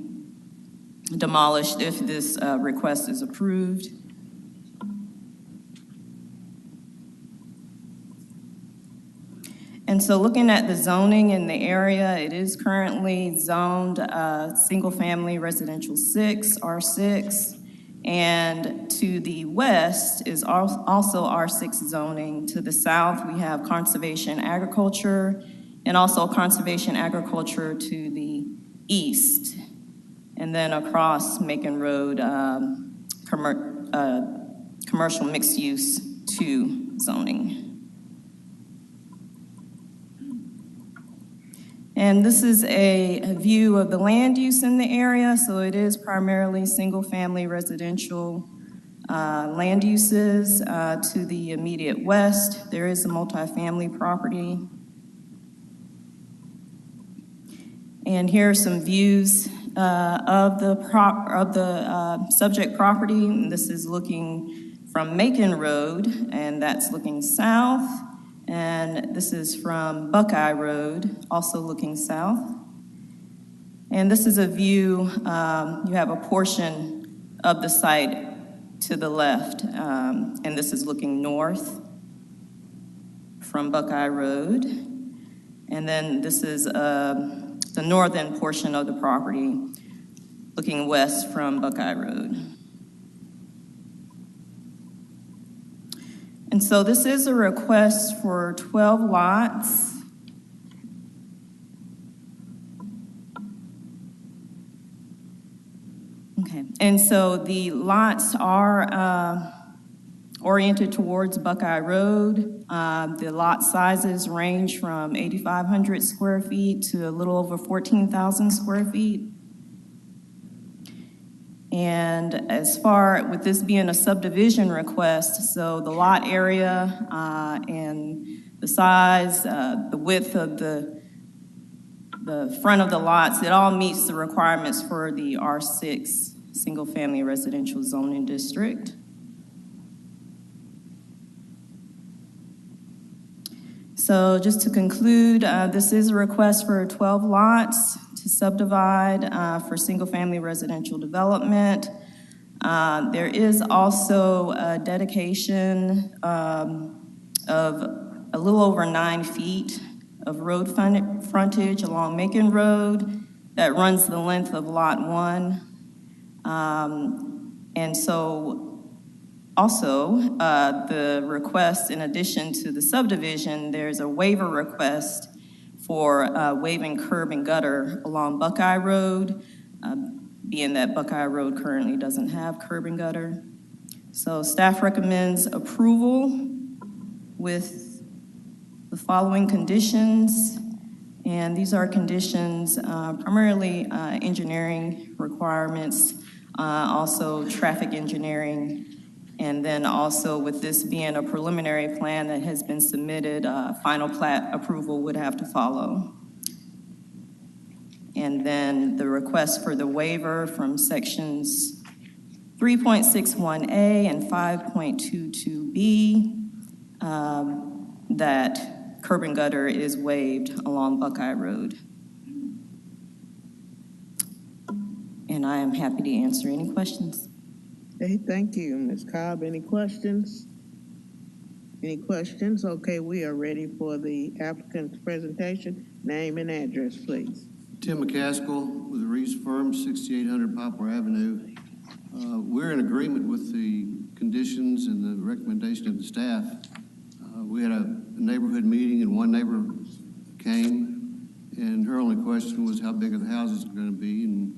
demolished if this request is approved. And so looking at the zoning in the area, it is currently zoned single-family residential 6, R6, and to the west is also R6 zoning. To the south, we have conservation agriculture, and also conservation agriculture to the east. And then across Macon Road, commercial mixed-use 2 zoning. And this is a view of the land use in the area. So it is primarily single-family residential land uses. To the immediate west, there is a multifamily property. And here are some views of the subject property. And this is looking from Macon Road, and that's looking south. And this is from Buckeye Road, also looking south. And this is a view, you have a portion of the site to the left, and this is looking north from Buckeye Road. And then this is the northern portion of the property, looking west from Buckeye Road. And so this is a request for 12 lots. Okay, and so the lots are oriented towards Buckeye Road. The lot sizes range from 8,500 square feet to a little over 14,000 square feet. And as far with this being a subdivision request, so the lot area and the size, the width of the front of the lots, it all meets the requirements for the R6 single-family residential zoning district. So just to conclude, this is a request for 12 lots to subdivide for single-family residential development. There is also a dedication of a little over 9 feet of road frontage along Macon Road that runs the length of Lot 1. And so also, the request, in addition to the subdivision, there's a waiver request for waiving curb and gutter along Buckeye Road, being that Buckeye Road currently doesn't have curb and gutter. So staff recommends approval with the following conditions. And these are conditions primarily engineering requirements, also traffic engineering, and then also with this being a preliminary plan that has been submitted, final plat approval would have to follow. And then the request for the waiver from sections 3.61A and 5.22B, that curb and gutter is waived along Buckeye Road. And I am happy to answer any questions. Okay, thank you. Ms. Cobb, any questions? Any questions? Okay, we are ready for the applicant's presentation. Name and address, please. Tim McCaskill with the Reeves Firm, 6800 Poplar Avenue. We're in agreement with the conditions and the recommendation of the staff. We had a neighborhood meeting and one neighbor came, and her only question was how big are the houses going to be, and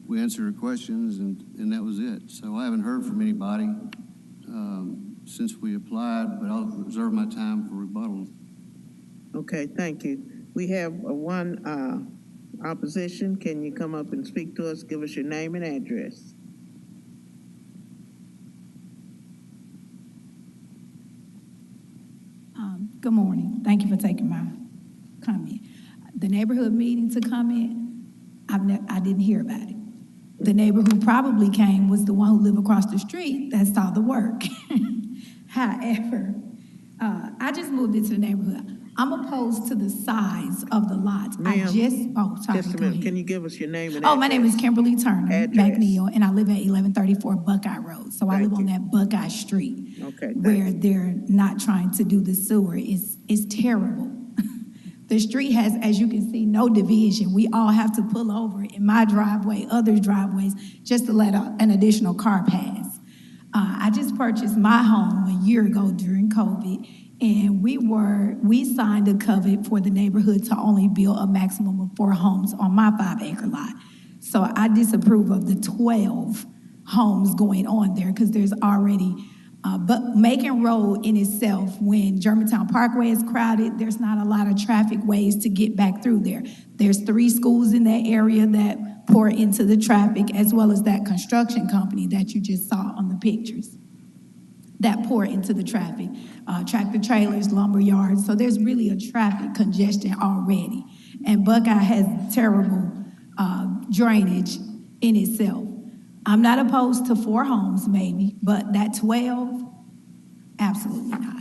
we answered her questions, and that was it. So I haven't heard from anybody since we applied, but I'll reserve my time for rebuttal. Okay, thank you. We have one opposition. Can you come up and speak to us? Give us your name and address. Good morning. Thank you for taking my comment. The neighborhood meeting to comment, I didn't hear about it. The neighbor who probably came was the one who lived across the street that saw the work. However, I just moved into the neighborhood. I'm opposed to the size of the lots. Ma'am, just a minute. Minute. Can you give us your name and Oh, address? my name is Kimberly Turner Address. McNeil, and I live at 1134 Buckeye Road. So I live on that Buckeye Street. Okay, where they're not trying to do the sewer. It's terrible. The street has, as you can see, no division. We all have to pull over in my driveway, others' driveways, just to let an additional car pass. I just purchased my home a year ago during COVID, and we signed a covenant for the neighborhood to only build a maximum of 4 homes on my 5-acre lot. So I disapprove of the 12 homes going on there because there's already but Macon Road in itself, when Germantown Parkway is crowded, there's not a lot of traffic ways to get back through there. There's 3 schools in that area that pour into the traffic, as well as that construction company that you just saw on the pictures that pour into the traffic. Tractor trailers, lumber yards, so there's really a traffic congestion already. And Buckeye has terrible drainage in itself. I'm not opposed to 4 homes maybe, but that 12, absolutely not.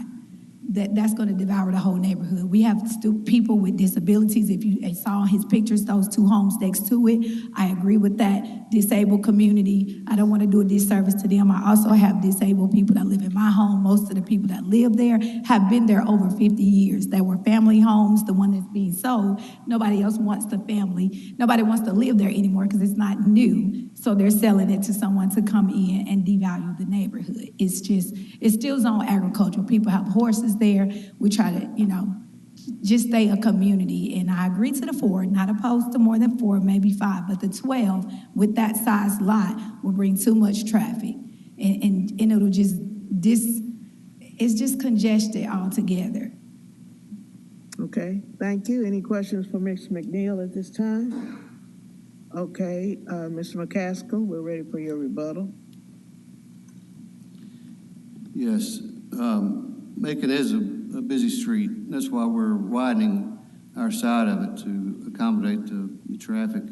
That's going to devour the whole neighborhood. We have people with disabilities. If you saw his pictures, those 2 homes next to it, I agree with that. Disabled community, I don't want to do a disservice to them. I also have disabled people that live in my home. Most of the people that live there have been there over 50 years. They were family homes, the one that's being sold. Nobody else wants the family. Nobody wants to live there anymore because it's not new. So they're selling it to someone to come in and devalue the neighborhood. It's still zone agricultural. People have horses there. We try to, just stay a community. And I agree to the 4, not opposed to more than 4, maybe 5, but the 12 with that size lot will bring too much traffic. And it'll it's just congested altogether. Okay, thank you. Any questions for Ms. McNeil at this time? Okay, Mr. McCaskill, we're ready for your rebuttal. Yes, Macon is a busy street. That's why we're widening our side of it to accommodate the traffic,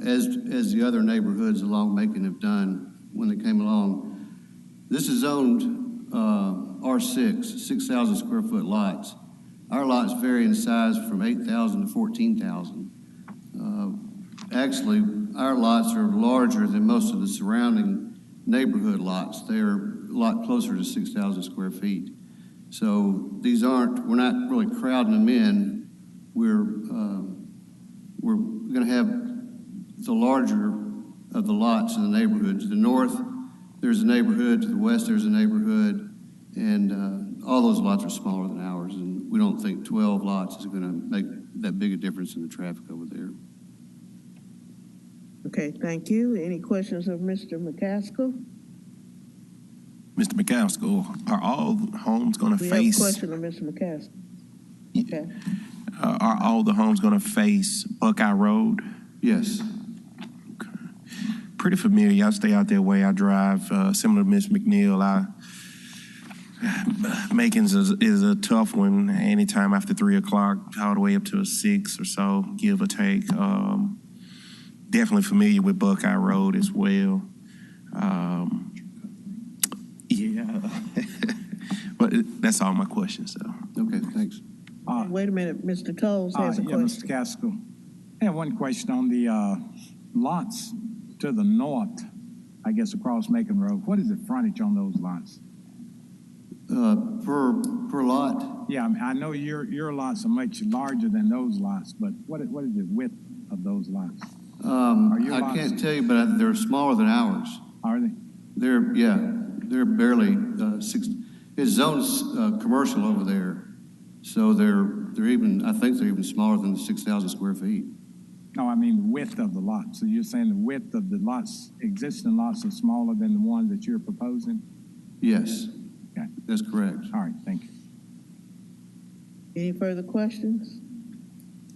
as the other neighborhoods along Macon have done when they came along. This is zoned R6, 6,000 square foot lots. Our lots vary in size from 8,000 to 14,000. Actually, our lots are larger than most of the surrounding neighborhood lots. They're a lot closer to 6,000 square feet. So we're not really crowding them in we're going to have the larger of the lots in the neighborhoods. To the north, there's a neighborhood. To the west, there's a neighborhood. And all those lots are smaller than ours. And we don't think 12 lots is going to make that big a difference in the traffic over there. Okay, thank you. Any questions of Mr. McCaskill? Mr. McCaskill, are all homes going to We have a face? question of Mr. McCaskill. Okay. Are all the homes going to face Buckeye Road? Yes. Pretty familiar. I stay out that way. I drive similar to Ms. McNeil. Macon's is a tough one. Anytime after 3 o'clock, all the way up to a 6 or so, give or take. Definitely familiar with Buckeye Road as well. Yeah, but that's all my questions. So. Okay, thanks. Wait a minute, Mr. Tolles has a Yeah, question. Mr. Gaskell. I have one question on the lots to the north, I guess across Macon Road. What is the frontage on those lots? Per lot? Yeah, I mean, I know your lots are much larger than those lots, but what is the width of those lots? I can't tell you, but they're smaller than ours. Are they? They're barely 6. It's zoned commercial over there, so they're even. I think they're even smaller than the 6,000 square feet. No, I mean the width of the lot. So you're saying the width of the lots, existing lots, are smaller than the ones that you're proposing? Yes. Okay. That's correct. All right, thank you. Any further questions?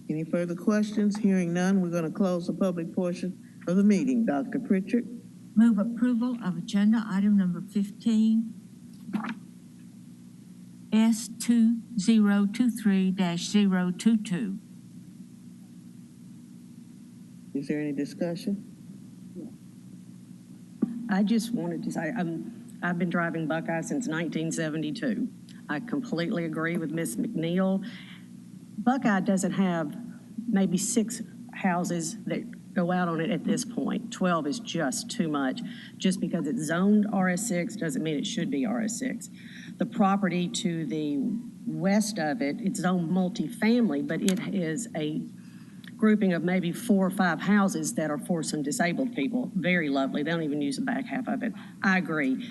Any further questions? Hearing none, we're going to close the public portion of the meeting. Dr. Pritchard? Move approval of agenda item number 15, S2023-022. Is there any discussion? I just wanted to say, I've been driving Buckeye since 1972. I completely agree with Ms. McNeil. Buckeye doesn't have maybe 6 houses that go out on it at this point. 12 is just too much. Just because it's zoned RS6 doesn't mean it should be RS6. The property to the west of it, it's zoned multifamily, but it is a grouping of maybe 4 or 5 houses that are for some disabled people. Very lovely. They don't even use the back half of it. I agree.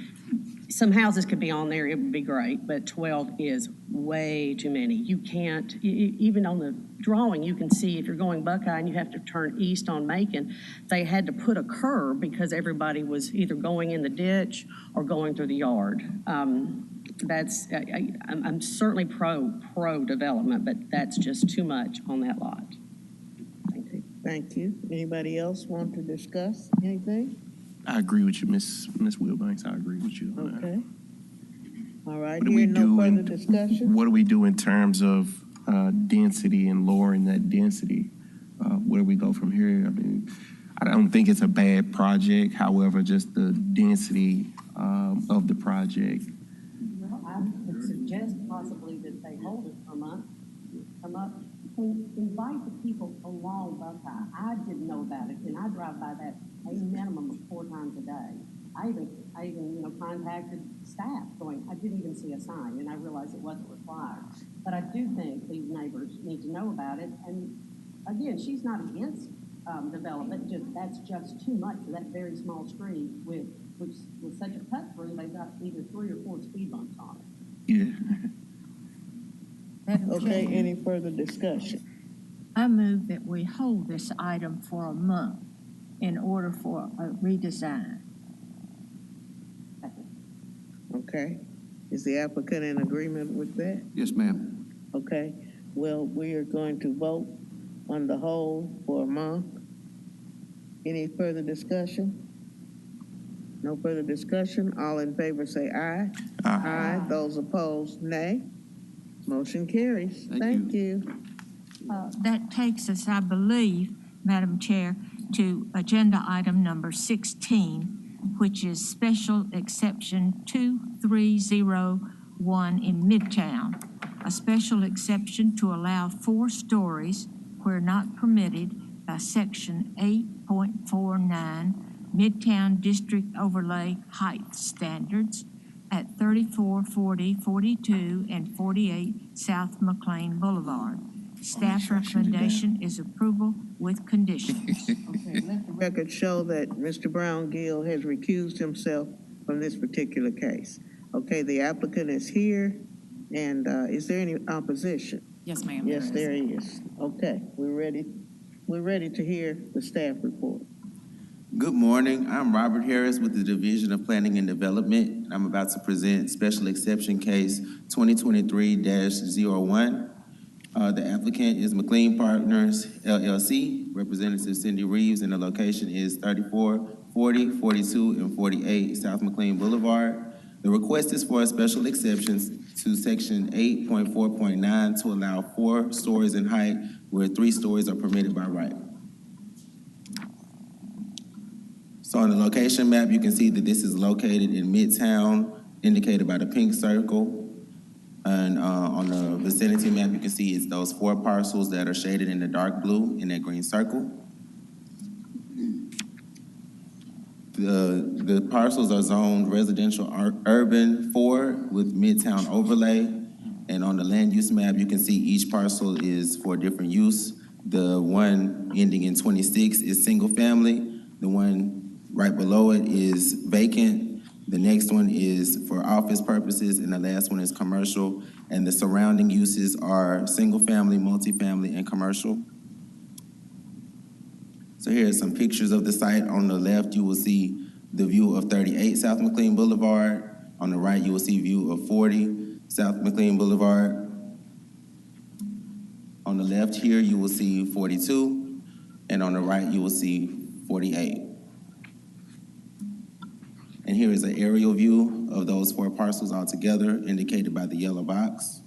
Some houses could be on there, it would be great, but 12 is way too many. You can't, even on the drawing, you can see if you're going Buckeye and you have to turn east on Macon, they had to put a curb because everybody was either going in the ditch or going through the yard. I'm certainly pro development, but that's just too much on that lot. Thank you. Anybody else want to discuss anything? I agree with you, Miss Wilbanks. I agree with you on that. Okay. All right, What do we hearing no do further in- discussion? What do we do in terms of density and lowering that density? Where do we go from here? I mean, I don't think it's a bad project. However, just the density of the project. Well, I would suggest possibly that they hold it for a month, come up, and invite the people along Buckeye. I didn't know about it, and I drive by that a minimum of 4 times a day. I even contacted staff going, I didn't even see a sign, and I realized it wasn't required. But I do think these neighbors need to know about it. And again, she's not against development, that's just too much for that very small street which with such a cut through, they've got either 3 or 4 speed bumps on it. Yeah. Okay, any further discussion? I move that we hold this item for a month in order for a redesign. Okay. Is the applicant in agreement with that? Yes, ma'am. Okay. Well, we are going to vote on the hold for a month. Any further discussion? No further discussion. All in favor say aye. Aye. Those opposed, nay. Motion carries. Thank you. That takes us, I believe, Madam Chair, to agenda item number 16, which is special exception 2301 in Midtown. A special exception to allow 4 stories where not permitted by section 8.49 Midtown District Overlay Height Standards at 3440, 42, and 48 South McLean Boulevard. Staff recommendation is approval with conditions. Okay, let the record show that Mr. Brown Gill has recused himself from this particular case. Okay, the applicant is here, and is there any opposition? Yes, ma'am. Yes, there is. Okay, we're ready to hear the staff report. Good morning. I'm Robert Harris with the Division of Planning and Development. I'm about to present Special Exception Case 2023-01. The applicant is McLean Partners, LLC. Representative Cindy Reeves, and the location is 34, 40, 42, and 48 South McLean Boulevard. The request is for a special exception to Section 8.4.9 to allow 4 stories in height where 3 stories are permitted by right. So on the location map, you can see that this is located in Midtown, indicated by the pink circle. And on the vicinity map, you can see it's those 4 parcels that are shaded in the dark blue in that green circle. The parcels are zoned residential urban 4 with Midtown overlay. And on the land use map, you can see each parcel is for different use. The one ending in 26 is single family. The one right below it is vacant. The next one is for office purposes, and the last one is commercial. And the surrounding uses are single family, multifamily, and commercial. So here are some pictures of the site. On the left, you will see the view of 38 South McLean Boulevard. On the right, you will see view of 40 South McLean Boulevard. On the left here, you will see 42, and on the right, you will see 48. And here is an aerial view of those 4 parcels all together, indicated by the yellow box.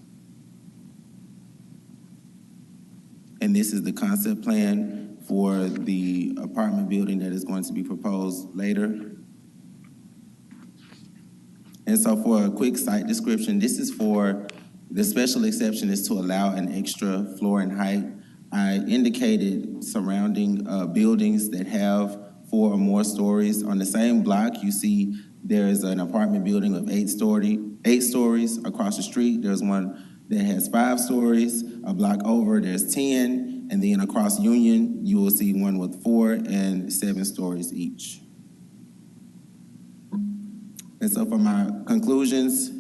And this is the concept plan for the apartment building that is going to be proposed later. And so for a quick site description, this is for, the special exception is to allow an extra floor in height. I indicated surrounding buildings that have 4 or more stories. On the same block, you see there is an apartment building of 8 stories. Across the street, there's one that has 5 stories. A block over, there's 10. And then across Union, you will see one with 4 and 7 stories each. And so for my conclusions,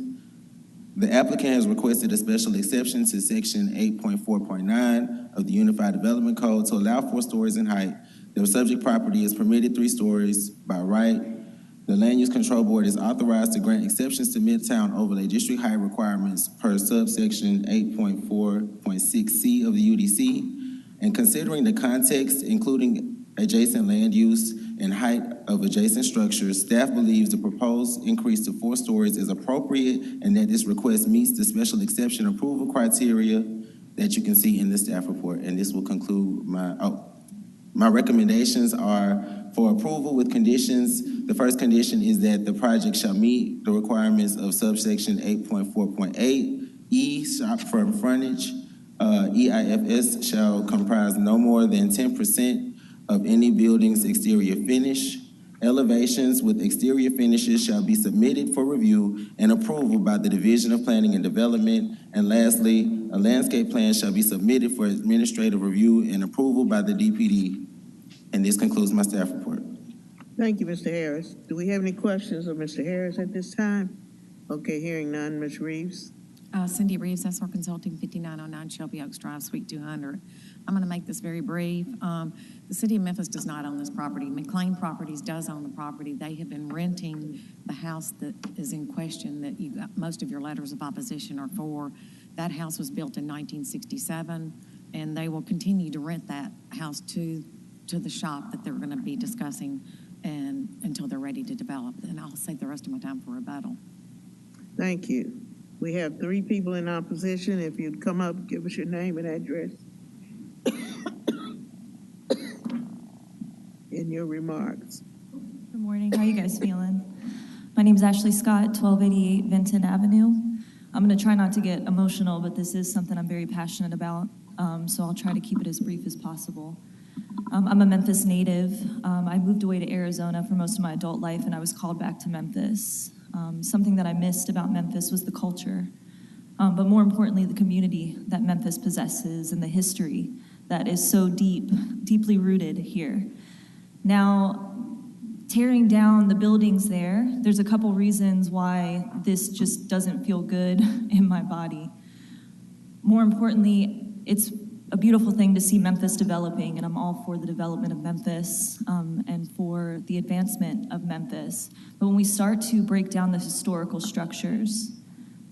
the applicant has requested a special exception to Section 8.4.9 of the Unified Development Code to allow 4 stories in height. The subject property is permitted 3 stories by right. The Land Use Control Board is authorized to grant exceptions to Midtown Overlay District height requirements per subsection 8.4.6C of the UDC. And considering the context, including adjacent land use and height of adjacent structures, staff believes the proposed increase to 4 stories is appropriate and that this request meets the special exception approval criteria that you can see in the staff report. And this will conclude my recommendations are for approval with conditions. The first condition is that the project shall meet the requirements of subsection 8.4.8. E, shopfront frontage. EIFS shall comprise no more than 10% of any building's exterior finish. Elevations with exterior finishes shall be submitted for review and approval by the Division of Planning and Development. And lastly, a landscape plan shall be submitted for administrative review and approval by the DPD. And this concludes my staff report. Thank you, Mr. Harris. Do we have any questions of Mr. Harris at this time? Okay, hearing none, Ms. Reeves. Cindy Reeves, SR Consulting, 5909 Shelby Oaks Drive, Suite 200. I'm going to make this very brief. The city of Memphis does not own this property. McLean Properties does own the property. They have been renting the house that is in question that you got most of your letters of opposition are for. That house was built in 1967, and they will continue to rent that house to the shop that they're going to be discussing and until they're ready to develop. And I'll save the rest of my time for rebuttal. Thank you. We have 3 people in opposition. If you'd come up, give us your name and address in your remarks. Good morning. How are you guys feeling? My name is Ashley Scott, 1288 Vinton Avenue. I'm going to try not to get emotional, but this is something I'm very passionate about, so I'll try to keep it as brief as possible. I'm a Memphis native. I moved away to Arizona for most of my adult life, and I was called back to Memphis. Something that I missed about Memphis was the culture. but more importantly, the community that Memphis possesses and the history that is so deeply rooted here. Now, tearing down the buildings there's a couple reasons why this just doesn't feel good in my body. More importantly, it's a beautiful thing to see Memphis developing, and I'm all for the development of Memphis and for the advancement of Memphis. But when we start to break down the historical structures,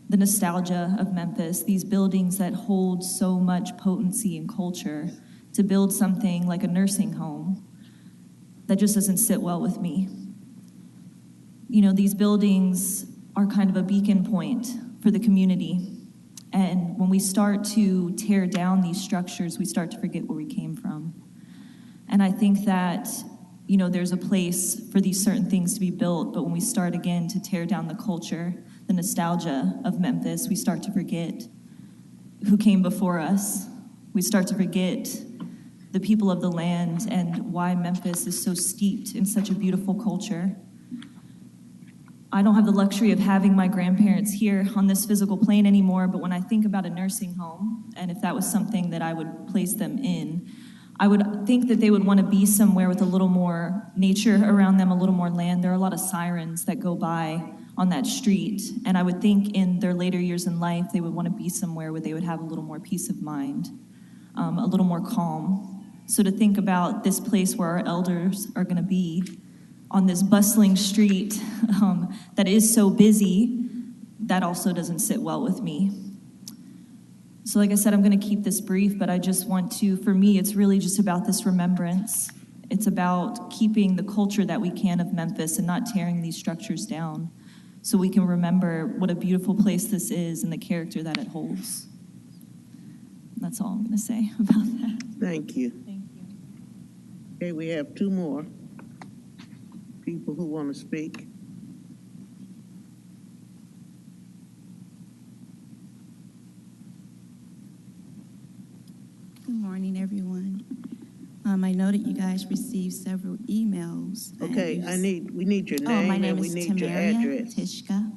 the nostalgia of Memphis, these buildings that hold so much potency and culture, to build something like a nursing home, that just doesn't sit well with me. You know, these buildings are kind of a beacon point for the community. And when we start to tear down these structures, we start to forget where we came from. And I think that, you know, there's a place for these certain things to be built, but when we start again to tear down the culture, the nostalgia of Memphis, we start to forget who came before us. We start to forget the people of the land and why Memphis is so steeped in such a beautiful culture. I don't have the luxury of having my grandparents here on this physical plane anymore, but when I think about a nursing home, and if that was something that I would place them in, I would think that they would want to be somewhere with a little more nature around them, a little more land. There are a lot of sirens that go by on that street, and I would think in their later years in life, they would want to be somewhere where they would have a little more peace of mind, a little more calm. So to think about this place where our elders are going to be on this bustling street that is so busy, that also doesn't sit well with me. So like I said, I'm going to keep this brief, but I just want to, for me, it's really just about this remembrance. It's about keeping the culture that we can of Memphis and not tearing these structures down so we can remember what a beautiful place this is and the character that it holds. That's all I'm going to say about that. Thank you. Okay, we have two more people who want to speak. Good morning, everyone. I know that you guys received several emails. Okay, we need your name, my name and we is need your Tamaria address. Tishka,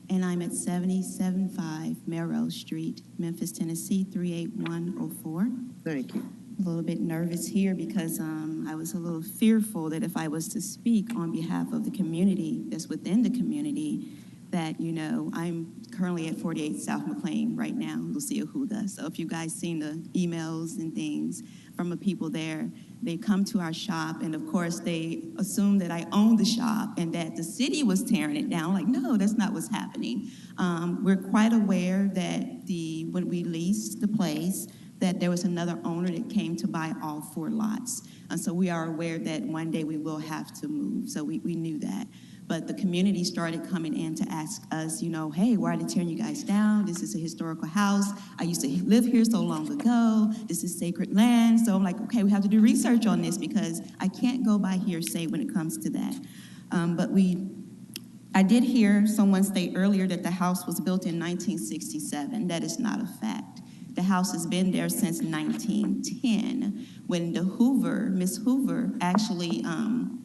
and I'm at 7075 Melrose Street, Memphis, Tennessee, 38104. Thank you. A little bit nervous here because I was a little fearful that if I was to speak on behalf of the community that's within the community, that, you know, I'm currently at 48 South McLean right now, Lucia Huda. So if you guys seen the emails and things from the people there, they come to our shop, and of course they assume that I own the shop and that the city was tearing it down. Like, no, that's not what's happening. We're quite aware that when we leased the place, that there was another owner that came to buy all 4 lots. And so we are aware that one day we will have to move. So we knew that. But the community started coming in to ask us, you know, hey, why are they tearing you guys down? This is a historical house. I used to live here so long ago. This is sacred land. So I'm like, okay, we have to do research on this because I can't go by hearsay when it comes to that. I did hear someone say earlier that the house was built in 1967. That is not a fact. The house has been there since 1910, when Miss Hoover, actually,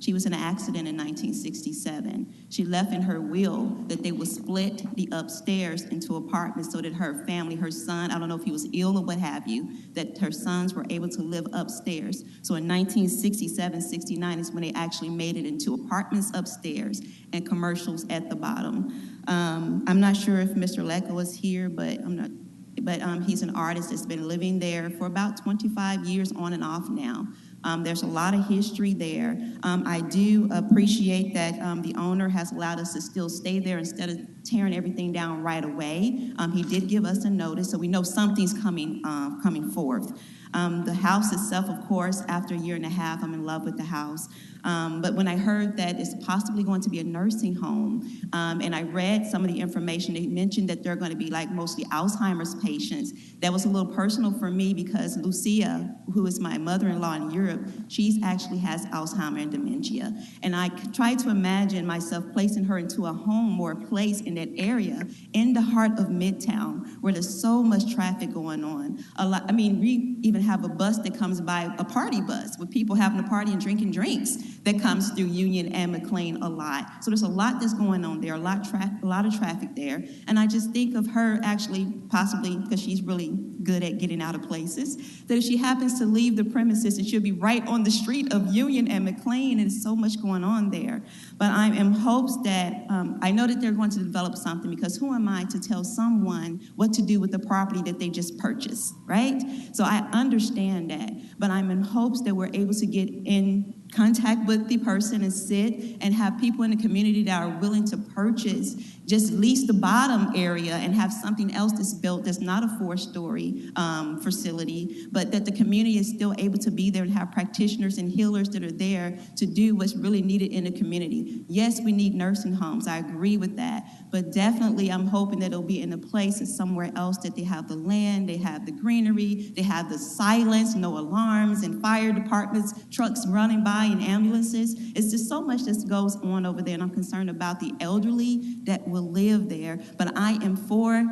she was in an accident in 1967. She left in her will that they would split the upstairs into apartments so that her family, her son, I don't know if he was ill or what have you, that her sons were able to live upstairs. So in 1967, 69 is when they actually made it into apartments upstairs and commercials at the bottom. I'm not sure if Mr. Lecco is here, but he's an artist that's been living there for about 25 years on and off now. There's a lot of history there. I do appreciate that the owner has allowed us to still stay there instead of tearing everything down right away. He did give us a notice, so we know something's coming forth. The house itself, of course, after a year and a half, I'm in love with the house. But when I heard that it's possibly going to be a nursing home, and I read some of the information, they mentioned that they're going to be like mostly Alzheimer's patients. That was a little personal for me because Lucia, who is my mother-in-law in Europe, she actually has Alzheimer's and dementia. And I tried to imagine myself placing her into a home or a place in that area in the heart of Midtown where there's so much traffic going on. We even even have a bus that comes by, a party bus, with people having a party and drinking drinks that comes through Union and McLean a lot. So there's a lot that's going on there, a lot of traffic there. And I just think of her actually, possibly, because she's really good at getting out of places, that if she happens to leave the premises, that she'll be right on the street of Union and McLean, and there's so much going on there. But I'm in hopes that, I know that they're going to develop something, because who am I to tell someone what to do with the property that they just purchased, right? So I understand that, but I'm in hopes that we're able to get in contact with the person and sit and have people in the community that are willing to purchase, just lease the bottom area and have something else that's built that's not a 4-story facility, but that the community is still able to be there and have practitioners and healers that are there to do what's really needed in the community. Yes, we need nursing homes. I agree with that. But definitely I'm hoping that it'll be in a place or somewhere else that they have the land, they have the greenery, they have the silence, no alarms, and fire departments, trucks running by, and ambulances. It's just so much that goes on over there, and I'm concerned about the elderly that will live there. But I am for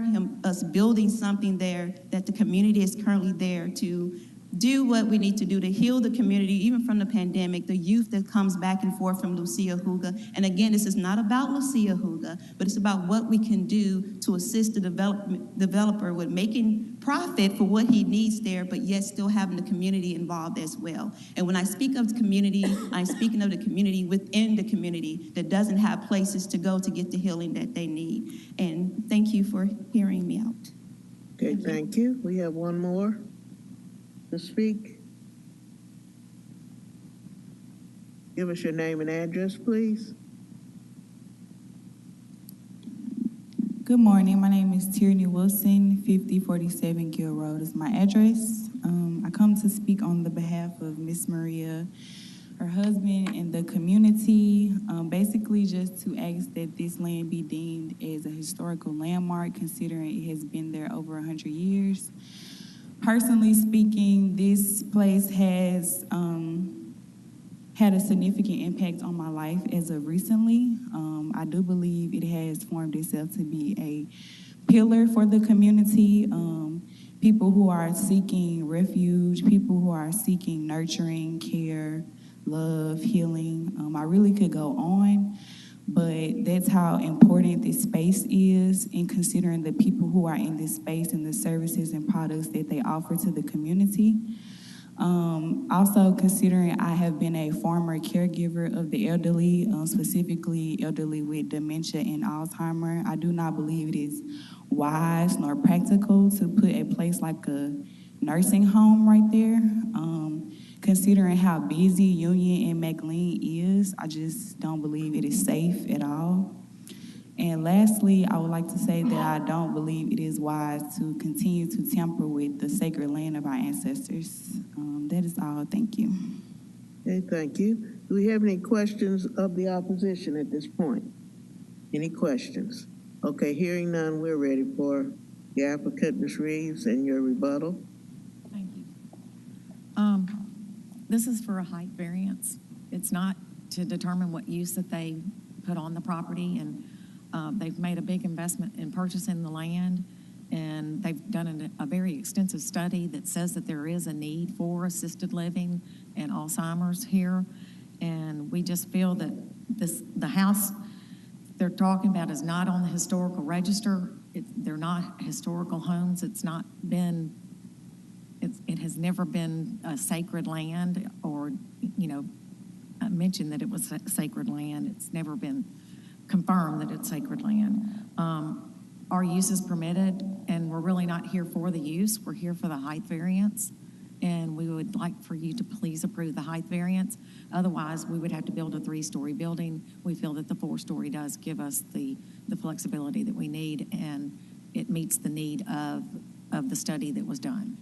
us building something there that the community is currently there to do what we need to do to heal the community, even from the pandemic, the youth that comes back and forth from Lucia Huga. And again, this is not about Lucia Huga, but it's about what we can do to assist the developer with making profit for what he needs there, but yet still having the community involved as well. And when I speak of the community, I'm speaking of the community within the community that doesn't have places to go to get the healing that they need. And thank you for hearing me out. Okay, thank you. We have one more to speak. Give us your name and address, please. Good morning. My name is Tierney Wilson. 5047 Gill Road is my address. I come to speak on the behalf of Miss Maria, her husband, and the community, basically just to ask that this land be deemed as a historical landmark, considering it has been there over 100 years. Personally speaking, this place has had a significant impact on my life as of recently. I do believe it has formed itself to be a pillar for the community. People who are seeking refuge, people who are seeking nurturing, care, love, healing. I really could go on, but that's how important this space is in considering the people who are in this space and the services and products that they offer to the community. Also considering I have been a former caregiver of the elderly, specifically elderly with dementia and Alzheimer, I do not believe it is wise nor practical to put a place like a nursing home right there. Considering how busy Union and McLean is, I just don't believe it is safe at all. And lastly, I would like to say that I don't believe it is wise to continue to tamper with the sacred land of our ancestors. That is all. Thank you. Okay, thank you. Do we have any questions of the opposition at this point? Any questions? Okay, hearing none, we're ready for the applicant, Ms. Reeves, and your rebuttal. Thank you. This is for a height variance. It's not to determine what use that they put on the property, and they've made a big investment in purchasing the land, and they've done a very extensive study that says that there is a need for assisted living and Alzheimer's here, and we just feel that the house they're talking about is not on the historical register. They're not historical homes. It has never been a sacred land, or, I mentioned that it was sacred land. It's never been confirmed that it's sacred land. Our use is permitted, and we're really not here for the use. We're here for the height variance, and we would like for you to please approve the height variance. Otherwise, we would have to build a 3-story building. We feel that the 4-story does give us the flexibility that we need, and it meets the need of the study that was done.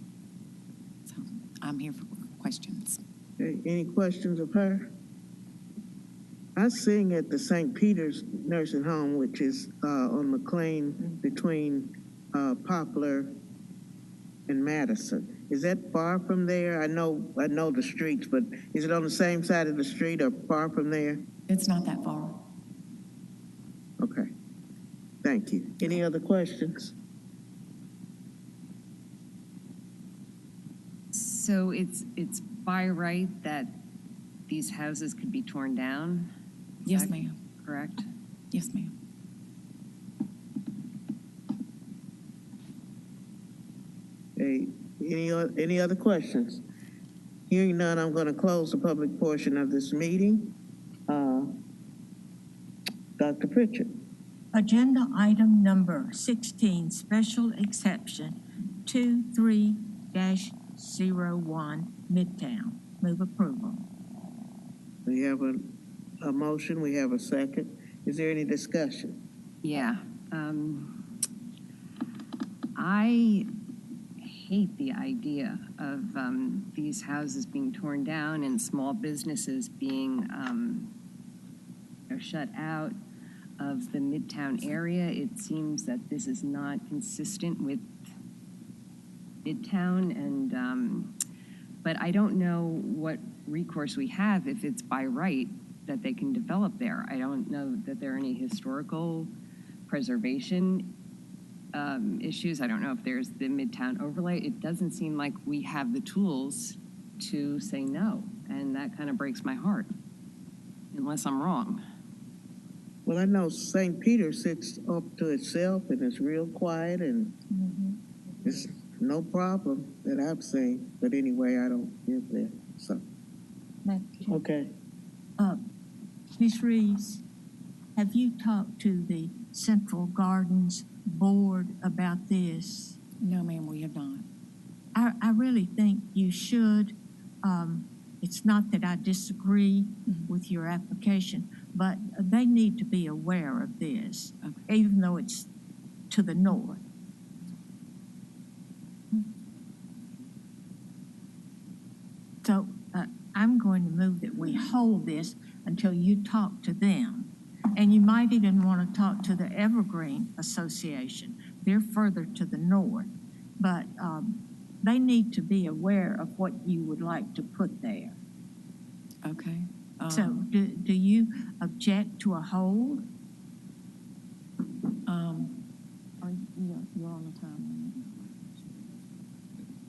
So I'm here for questions. Okay, any questions of her? I sing at the St. Peter's Nursing Home, which is on McLean between Poplar and Madison. Is that far from there? I know the streets, but is it on the same side of the street or far from there? It's not that far. Okay. Thank you. Any other questions? So it's by right that these houses could be torn down? Is Yes, that ma'am. Correct? Yes, ma'am. Hey, any other questions? Hearing none, I'm going to close the public portion of this meeting. Dr. Pritchard. Agenda item number 16, special exception 23-01, Midtown. Move approval. We have a motion, we have a second. Is there any discussion? Yeah. I hate the idea of these houses being torn down and small businesses being shut out of the Midtown area. It seems that this is not consistent with Midtown, and but I don't know what recourse we have if it's by right that they can develop there. I don't know that there are any historical preservation issues. I don't know if there's the Midtown overlay. It doesn't seem like we have the tools to say no, and that kind of breaks my heart, unless I'm wrong. Well, I know St. Peter sits up to itself and it's real quiet and it's no problem that I've seen. But anyway, I don't live there, so. Okay. Ms. Reeves, have you talked to the Central Gardens Board about this? No, ma'am, we have not. I really think you should. It's not that I disagree with your application, but they need to be aware of this, even though it's to the north. So I'm going to move that we hold this until you talk to them. And you might even want to talk to the Evergreen Association. They're further to the north, but they need to be aware of what you would like to put there. Okay. So do you object to a hold? You're on the time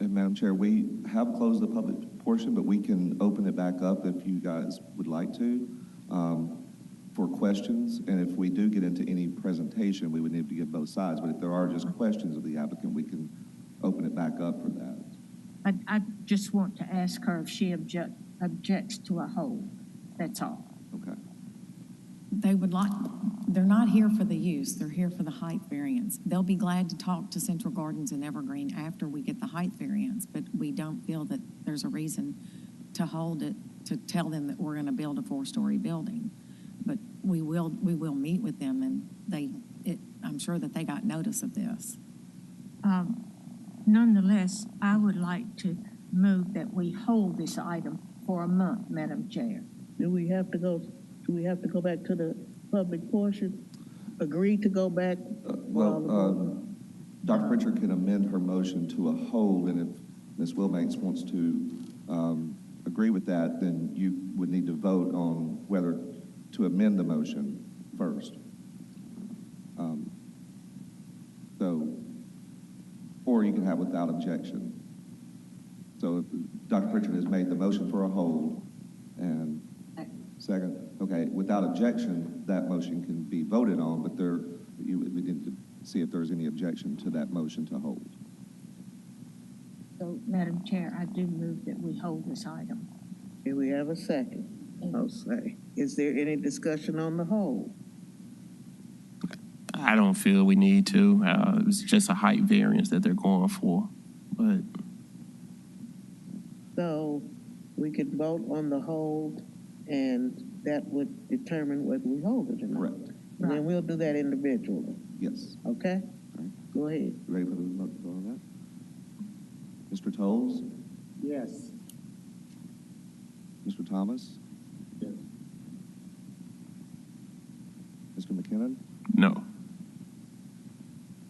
And Madam Chair, we have closed the public portion, but we can open it back up if you guys would like to for questions. And if we do get into any presentation, we would need to get both sides. But if there are just questions of the applicant, we can open it back up for that. I just want to ask her if she objects to a hold. That's all. Okay. They would like, they're not here for the use, they're here for the height variance. They'll be glad to talk to Central Gardens and Evergreen after we get the height variance, but we don't feel that there's a reason to hold it, to tell them that we're going to build a 4-story building. But we will meet with them, and I'm sure that they got notice of this. Nonetheless, I would like to move that we hold this item for a month, Madam Chair. Do we have to go back to the public portion? Agree to go back? Dr. Pritchard can amend her motion to a hold, and if Ms. Wilbanks wants to agree with that, then you would need to vote on whether to amend the motion first. Or you can have without objection. So if Dr. Pritchard has made the motion for a hold, and second, okay, without objection, that motion can be voted on, but we need to see if there's any objection to that motion to hold. So, Madam Chair, I do move that we hold this item. Here we have a second. I'll say. Is there any discussion on the hold? I don't feel we need to. It's just a height variance that they're going for. But So we could vote on the hold, and that would determine whether we hold it or not. Correct. And then we'll do that individually. Yes. Okay? Go ahead. You ready for the vote on that? Mr. Tolles? Yes. Mr. Thomas? Yes. Mr. McKinnon? no.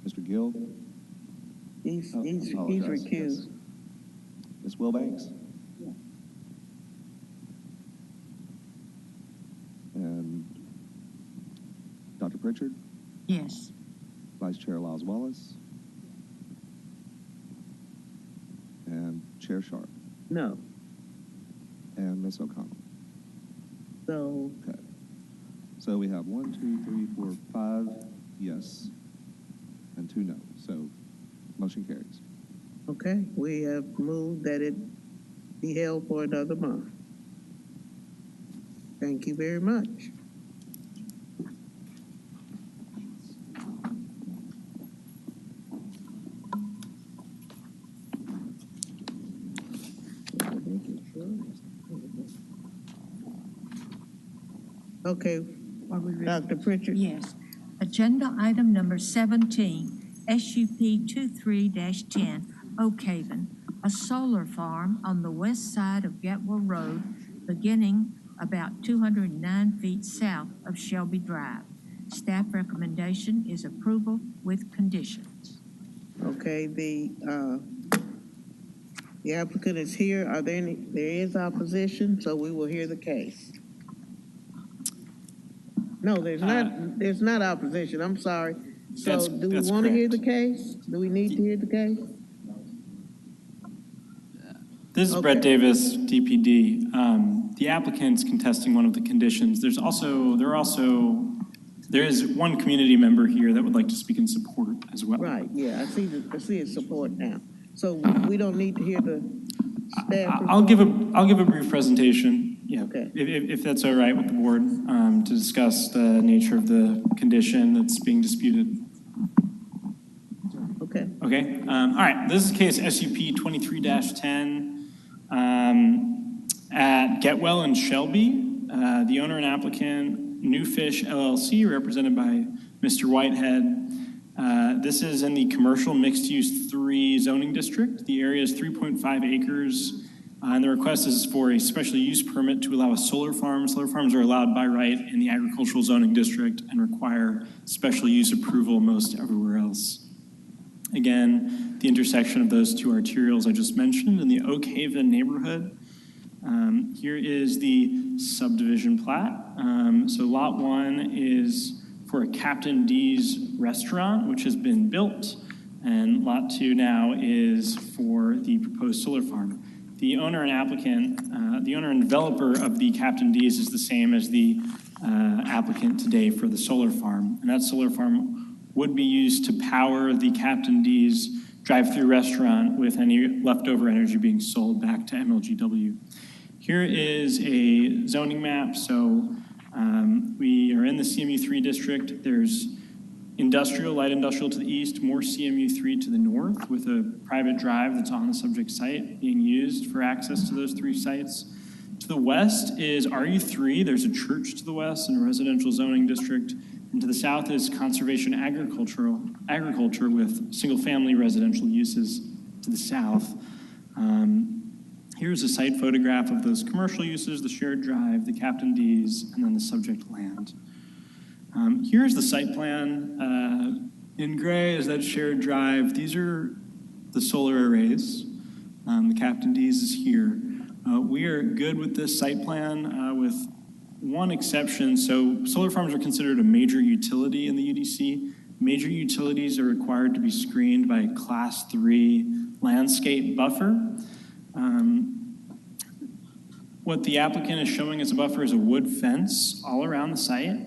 Mr. Gill? He's apologize. recused. Yes. Ms. Wilbanks? Yeah. And Dr. Pritchard? Yes. Vice Chair Lyles Wallace? And Chair Sharp? No. And Ms. O'Connell. So, Okay. So we have 1, 2, 3, 4, 5 yes, and 2 no. So motion carries. okay, we have moved that it be held for another month. Thank you very much. Okay, Dr. Pritchard? Yes. Agenda item number 17, SUP 23-10, Oak Haven, a solar farm on the west side of Getwell Road, beginning about 209 feet south of Shelby Drive. Staff recommendation is approval with conditions. Okay, the applicant is here. Are there any, there is opposition, so we will hear the case. No, there's not opposition, I'm sorry. So do we want to hear the case? Do we need to hear the case? This is Brett Davis, DPD. The applicant's contesting one of the conditions. There is one community member here that would like to speak in support as well. Right, yeah, I see his support now. So we don't need to hear the staff. I'll give a brief presentation, yeah, Okay. if that's all right with the board, to discuss the nature of the condition that's being disputed. Okay. Okay, all right, this is case SUP 23-10 at Getwell and Shelby. The owner and applicant, New Fish LLC, represented by Mr. Whitehead. This is in the commercial mixed-use 3 zoning district. The area is 3.5 acres, and the request is for a special use permit to allow a solar farm. Solar farms are allowed by right in the agricultural zoning district and require special use approval most everywhere else. Again, the intersection of those 2 arterials I just mentioned in the Oak Haven neighborhood. Here is the subdivision plat. So lot 1 is for a Captain D's restaurant, which has been built, and lot 2 now is for the proposed solar farm. The owner and applicant, the owner and developer of the Captain D's is the same as the applicant today for the solar farm, and that solar farm would be used to power the Captain D's drive-through restaurant with any leftover energy being sold back to MLGW. Here is a zoning map. So we are in the CMU3 district. There's industrial, light industrial to the east, more CMU3 to the north, with a private drive that's on the subject site being used for access to those 3 sites. To the west is RU3. There's a church to the west and a residential zoning district. And to the south is conservation agriculture with single-family residential uses to the south. Here's a site photograph of those commercial uses, the shared drive, the Captain D's, and then the subject land. Here's the site plan. In gray is that shared drive. These are the solar arrays. The Captain D's is here. We are good with this site plan with one exception. So solar farms are considered a major utility in the UDC. Major utilities are required to be screened by a Class 3 landscape buffer. What the applicant is showing as a buffer is a wood fence all around the site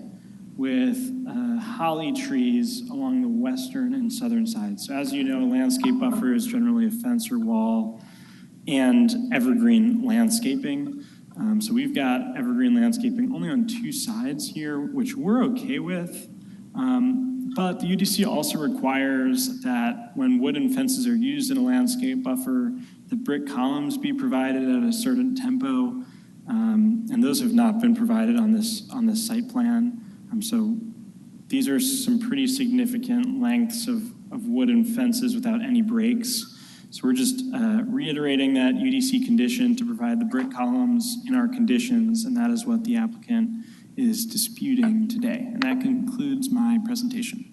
with holly trees along the western and southern sides. So as you know, a landscape buffer is generally a fence or wall and evergreen landscaping. So we've got evergreen landscaping only on 2 sides here, which we're okay with. But the UDC also requires that when wooden fences are used in a landscape buffer, the brick columns be provided at a certain tempo. And those have not been provided on this site plan. So these are some pretty significant lengths of wooden fences without any breaks. So we're just reiterating that UDC condition to provide the brick columns in our conditions, and that is what the applicant is disputing today. And that concludes my presentation.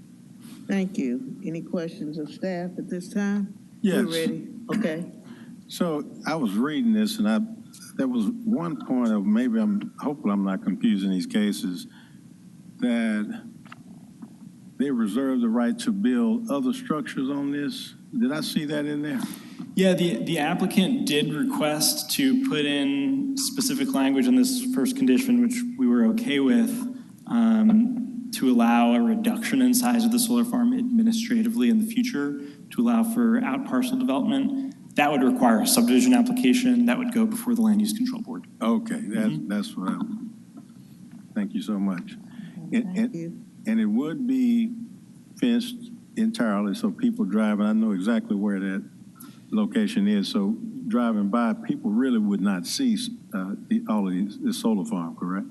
Thank you. Any questions of staff at this time? Yes. We're ready. Okay. So I was reading this, and there was one point of hopefully I'm not confusing these cases, that they reserve the right to build other structures on this. Did I see that in there? Yeah, the applicant did request to put in specific language on this first condition, which we were okay with, to allow a reduction in size of the solar farm administratively in the future, to allow for out parcel development. That would require a subdivision application that would go before the Land Use Control Board. Okay, that's what thank you so much. And it would be fenced entirely, so people driving, I know exactly where that location is, so driving by, people really would not see all of the solar farm, correct?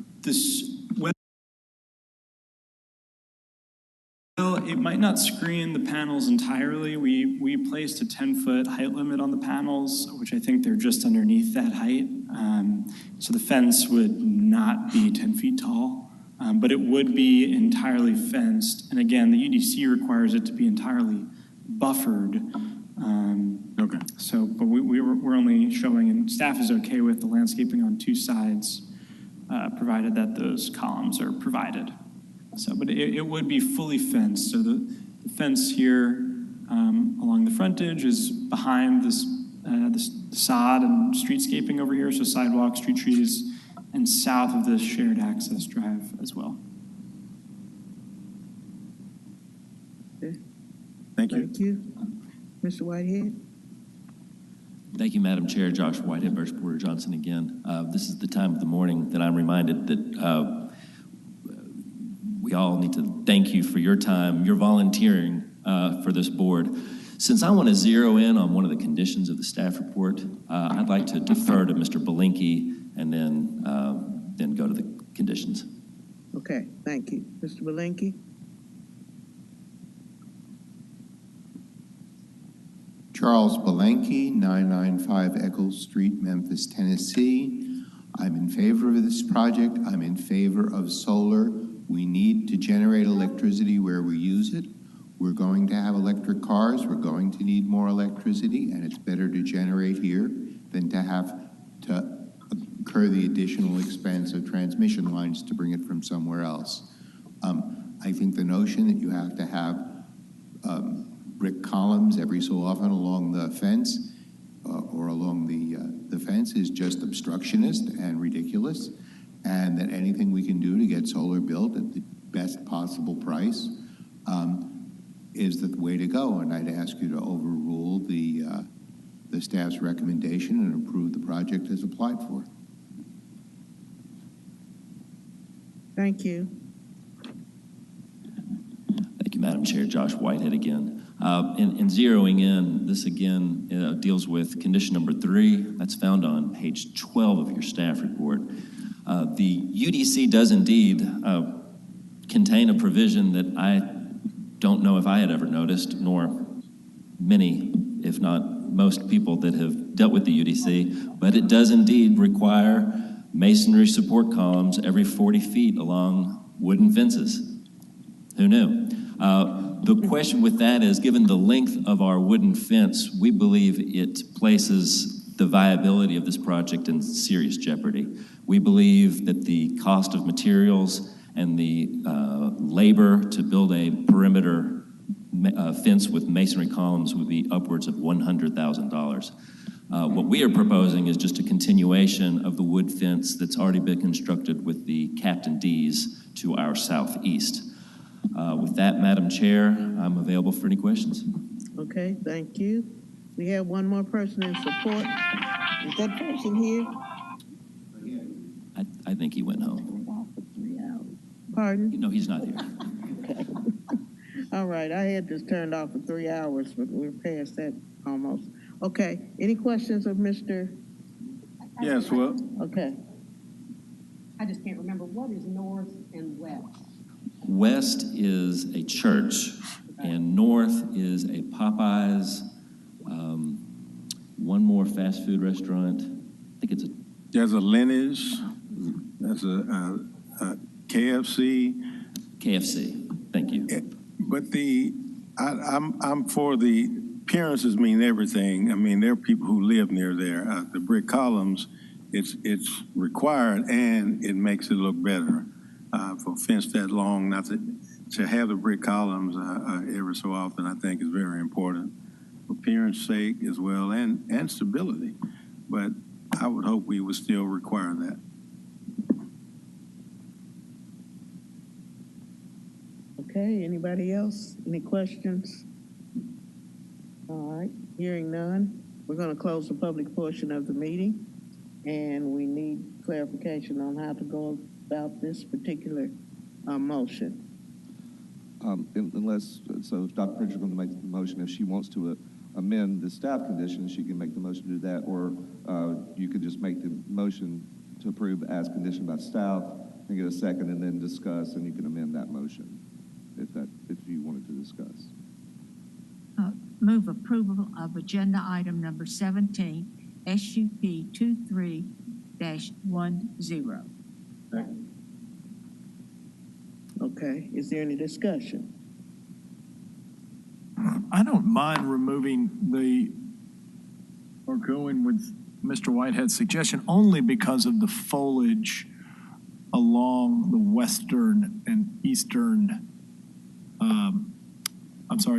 Well, it might not screen the panels entirely. We placed a 10-foot height limit on the panels, which I think they're just underneath that height. So the fence would not be 10 feet tall, but it would be entirely fenced. And again, the UDC requires it to be entirely buffered. Okay. So, but we're only showing, and staff is okay with the landscaping on two sides, provided that those columns are provided. So, but it would be fully fenced. So the fence here along the frontage is behind this sod and streetscaping over here, so sidewalk, street trees, and south of this shared access drive as well. Thank you. Thank you. Mr. Whitehead? Thank you, Madam Chair. Josh Whitehead, Burris Porter Johnson again. This is the time of the morning that I'm reminded that we all need to thank you for your time, your volunteering for this board. Since I want to zero in on one of the conditions of the staff report, I'd like to defer to Mr. Belinkie and then go to the conditions. Okay, thank you. Mr. Belinkie? Charles Belenke, 995 Eccles Street, Memphis, Tennessee. I'm in favor of this project. I'm in favor of solar. We need to generate electricity where we use it. We're going to have electric cars. We're going to need more electricity, and it's better to generate here than to have to incur the additional expense of transmission lines to bring it from somewhere else. I think the notion that you have to have brick columns every so often along the fence or along the fence is just obstructionist and ridiculous, and that anything we can do to get solar built at the best possible price is the way to go. And I'd ask you to overrule the staff's recommendation and approve the project as applied for. Thank you. Thank you, Madam Chair. Josh Whitehead again. In zeroing in, this again deals with condition number 3. That's found on page 12 of your staff report. The UDC does indeed contain a provision that I don't know if I had ever noticed, nor many, if not most people that have dealt with the UDC, but it does indeed require masonry support columns every 40 feet along wooden fences. Who knew? The question with that is, given the length of our wooden fence, we believe it places the viability of this project in serious jeopardy. We believe that the cost of materials and the labor to build a perimeter fence with masonry columns would be upwards of $100,000. What we are proposing is just a continuation of the wood fence that's already been constructed with the Captain D's to our southeast. With that, Madam Chair, I'm available for any questions. Okay, thank you. We have one more person in support. Is that person here? I think he went home. Pardon? No, he's not here. Okay. All right, I had this turned off for 3 hours, but we're past that almost. Okay, any questions of Mr.? Yes, well. Okay. I just can't remember, what is north and west? West is a church, and north is a Popeyes, one more fast food restaurant. I think it's a... There's a Lenny's, there's a KFC. KFC, thank you. But I'm for the appearances mean everything. I mean, there are people who live near there. The brick columns, it's required, and it makes it look better. For a fence that long, not to have the brick columns every so often, I think is very important. appearance sake as well, and stability. But I would hope we would still require that. Okay, anybody else? Any questions? All right, hearing none, we're going to close the public portion of the meeting, and we need clarification on how to go about this particular motion. Unless, so if Dr. Pritchard's going to make the motion, if she wants to amend the staff conditions, she can make the motion to do that, or you could just make the motion to approve as conditioned by staff and get a second and then discuss, and you can amend that motion if you wanted to discuss. Move approval of agenda item number 17, SUP 23-10. Okay, is there any discussion? I don't mind removing or going with Mr. Whitehead's suggestion only because of the foliage along the western and eastern,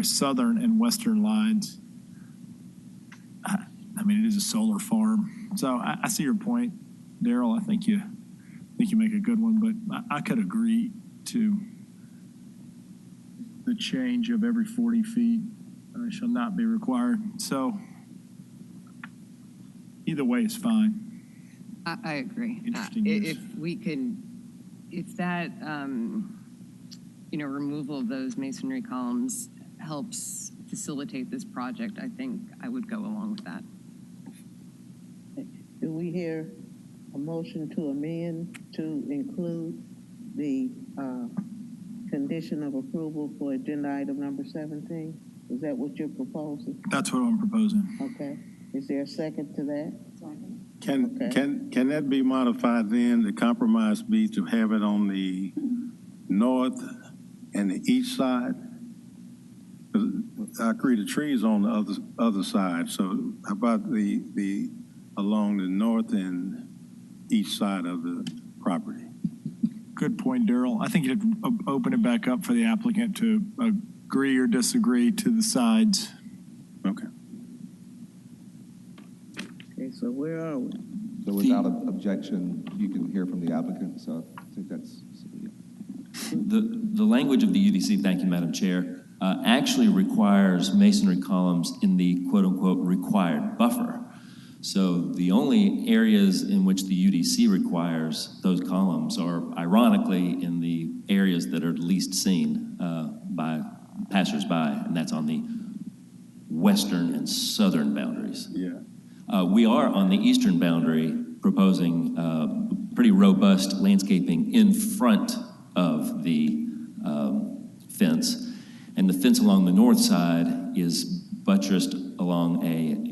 southern and western lines. I mean, it is a solar farm. So I see your point, Daryl. I think you make a good one, but I could agree to the change of every 40 feet shall not be required. So either way is fine. I agree. Interesting use. If that, removal of those masonry columns helps facilitate this project, I think I would go along with that. Do we hear a motion to amend to include the condition of approval for agenda item number 17? Is that what you're proposing? That's what I'm proposing. Okay. Is there a second to that? Can that be modified then? The compromise be to have it on the north and the east side? 'Cause I agree the trees on the other side. So how about the along the north and east side of the property? Good point, Daryl. I think you'd open it back up for the applicant to agree or disagree to the sides. Okay. Okay, so where are we? So without objection, you can hear from the applicant. So I think that's. The language of the UDC, thank you, Madam Chair, actually requires masonry columns in the quote-unquote required buffer. So the only areas in which the UDC requires those columns are ironically in the areas that are least seen by passersby, and that's on the western and southern boundaries. Yeah. We are on the eastern boundary proposing pretty robust landscaping in front of the fence. And the fence along the north side is buttressed along a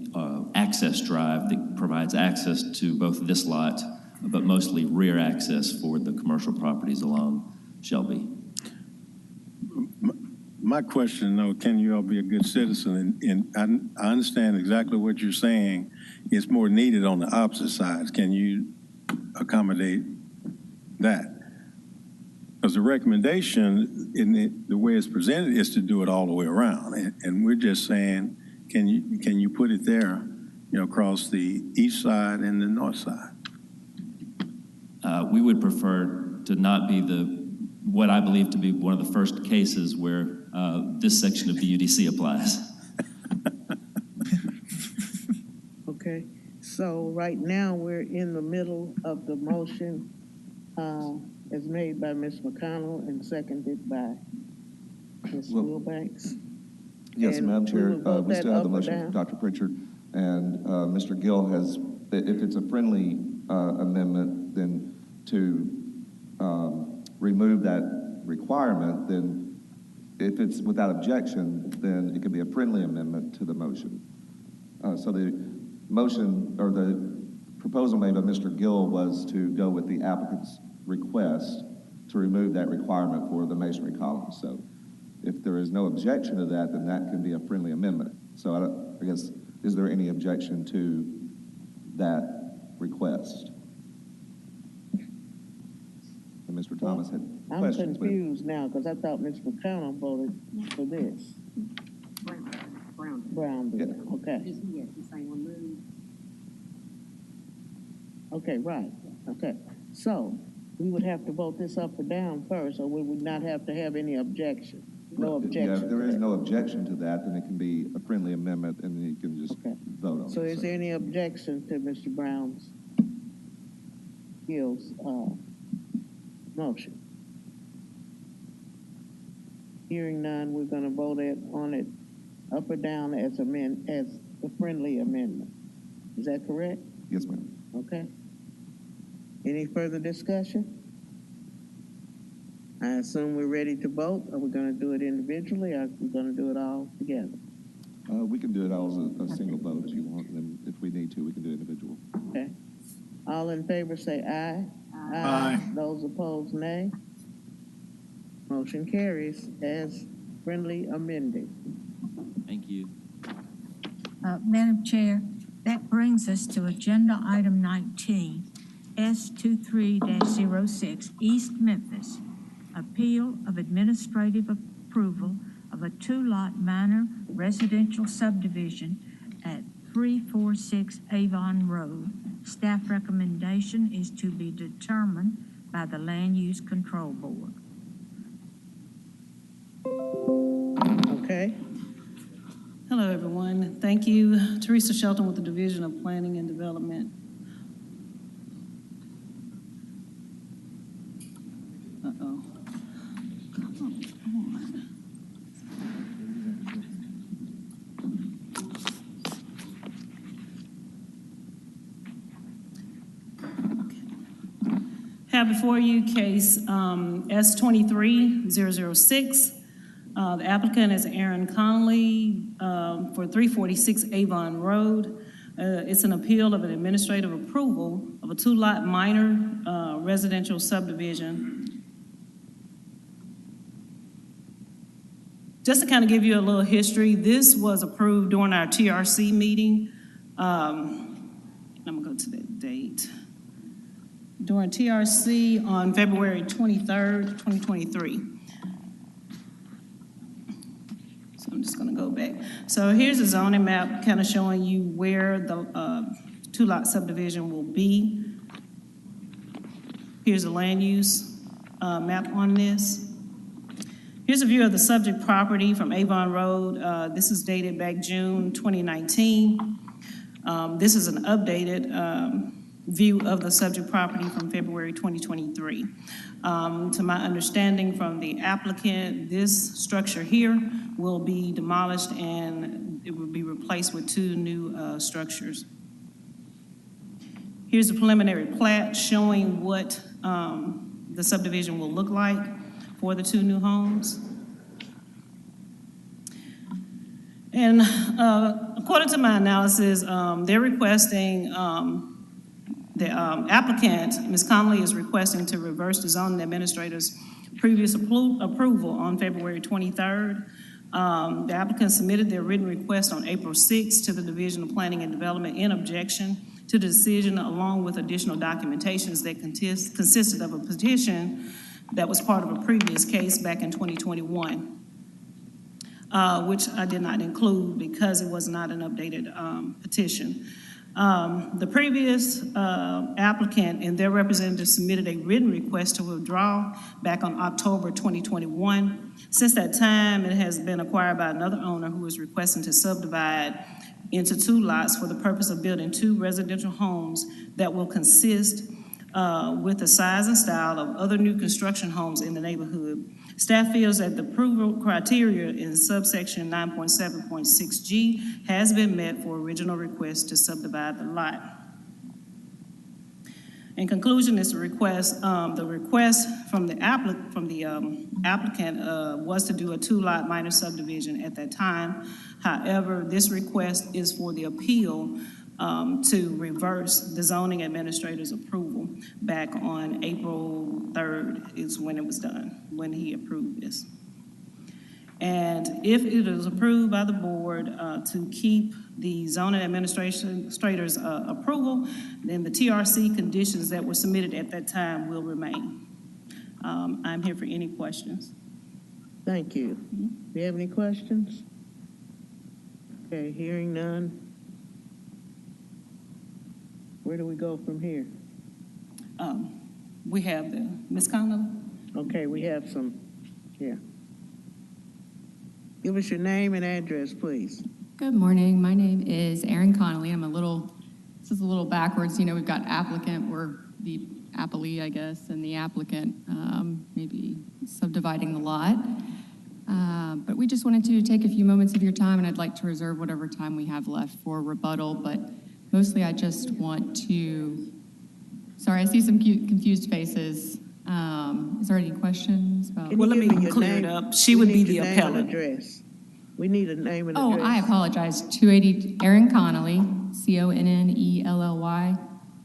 access drive that provides access to both this lot, but mostly rear access for the commercial properties along Shelby. My question, though, can you all be a good citizen? And I understand exactly what you're saying. It's more needed on the opposite sides. Can you accommodate that? Because the recommendation in the way it's presented is to do it all the way around. And we're just saying, can you put it there, across the east side and the north side? We would prefer to not be what I believe to be one of the first cases where this section of the UDC applies. Okay, so right now we're in the middle of the motion as made by Ms. McConnell and seconded by Ms. Wilbanks. Yes, And Madam Chair, we will vote we that still have up the or motion down? from Dr. Pritchard, and Mr. Gill has, if it's a friendly amendment, then to remove that requirement, then if it's without objection, then it could be a friendly amendment to the motion. So the motion, or the proposal made by Mr. Gill was to go with the applicant's request to remove that requirement for the masonry columns. So if there is no objection to that, then that can be a friendly amendment. So I guess, is there any objection to that request? And Mr. Thomas had I'm questions. confused now because I thought Ms. McConnell voted for this. Brown do it? Okay. Yes, he's saying we'll move. Okay, right, okay. So, we would have to vote this up or down first, or we would not have to have any objection? No Yeah, objection? if there to is that. no objection to that, then it can be a friendly amendment, and then you can just vote on it. So is there any objection to Mr. Brown's, Gill's, motion? Hearing none, we're gonna vote on it up or down as a friendly amendment. Is that correct? Yes, ma'am. Okay. Any further discussion? I assume we're ready to vote. Are we gonna do it individually, or are we gonna do it all together? We can do it all as a single vote if you want, and then if we need to, we can do individual. Okay. All in favor say aye. Aye. Those opposed, nay. Motion carries as friendly amended. Thank you. Madam Chair, that brings us to agenda item 19, S23-06, East Memphis. Appeal of administrative approval of a two-lot minor residential subdivision at 346 Avon Road. Staff recommendation is to be determined by the Land Use Control Board. Okay. Hello, everyone. Thank you. Teresa Shelton with the Division of Planning and Development. Uh-oh. Come on. Have before you case S23-006. The applicant is Aaron Connolly for 346 Avon Road. It's an appeal of an administrative approval of a two-lot minor residential subdivision. Just to kind of give you a little history, this was approved during our TRC meeting. I'm gonna go to that date. During TRC on February 23rd, 2023. So I'm just gonna go back. So here's a zoning map kind of showing you where the two-lot subdivision will be. Here's a land use map on this. Here's a view of the subject property from Avon Road. This is dated back June 2019. This is an updated view of the subject property from February 2023. To my understanding from the applicant, this structure here will be demolished and it will be replaced with two new structures. Here's a preliminary plat showing what the subdivision will look like for the two new homes. And according to my analysis, they're requesting, the applicant, Ms. Connolly, is requesting to reverse the zoning administrator's previous approval on February 23rd. The applicant submitted their written request on April 6th to the Division of Planning and Development in objection to the decision, along with additional documentations that consisted of a petition that was part of a previous case back in 2021, which I did not include because it was not an updated petition. The previous applicant and their representative submitted a written request to withdraw back on October 2021. Since that time, it has been acquired by another owner who is requesting to subdivide into two lots for the purpose of building two residential homes that will consist with the size and style of other new construction homes in the neighborhood. Staff feels that the approval criteria in subsection 9.7.6G has been met for original request to subdivide the lot. In conclusion, the request from the applicant was to do a two-lot minor subdivision at that time. However, this request is for the appeal to reverse the zoning administrator's approval back on April 3rd is when it was done, when he approved this. And if it is approved by the board to keep the zoning administrator's approval, then the TRC conditions that were submitted at that time will remain. I'm here for any questions. Thank you. Do you have any questions? Okay, hearing none. Where do we go from here? We have the, Ms. Connolly? Okay, we have some, yeah. Give us your name and address, please. Good morning. My name is Erin Connolly. This is a little backwards. You know, we've got applicant, we're the appellee, I guess, and the applicant maybe subdividing the lot. But we just wanted to take a few moments of your time, and I'd like to reserve whatever time we have left for rebuttal. But mostly I just want to, sorry, I see some cute, confused faces. Is there any questions about? Well, let me clear it up. She would be the appellant. We need a name and Oh, address. I apologize. 280 Erin Connolly, Connelly,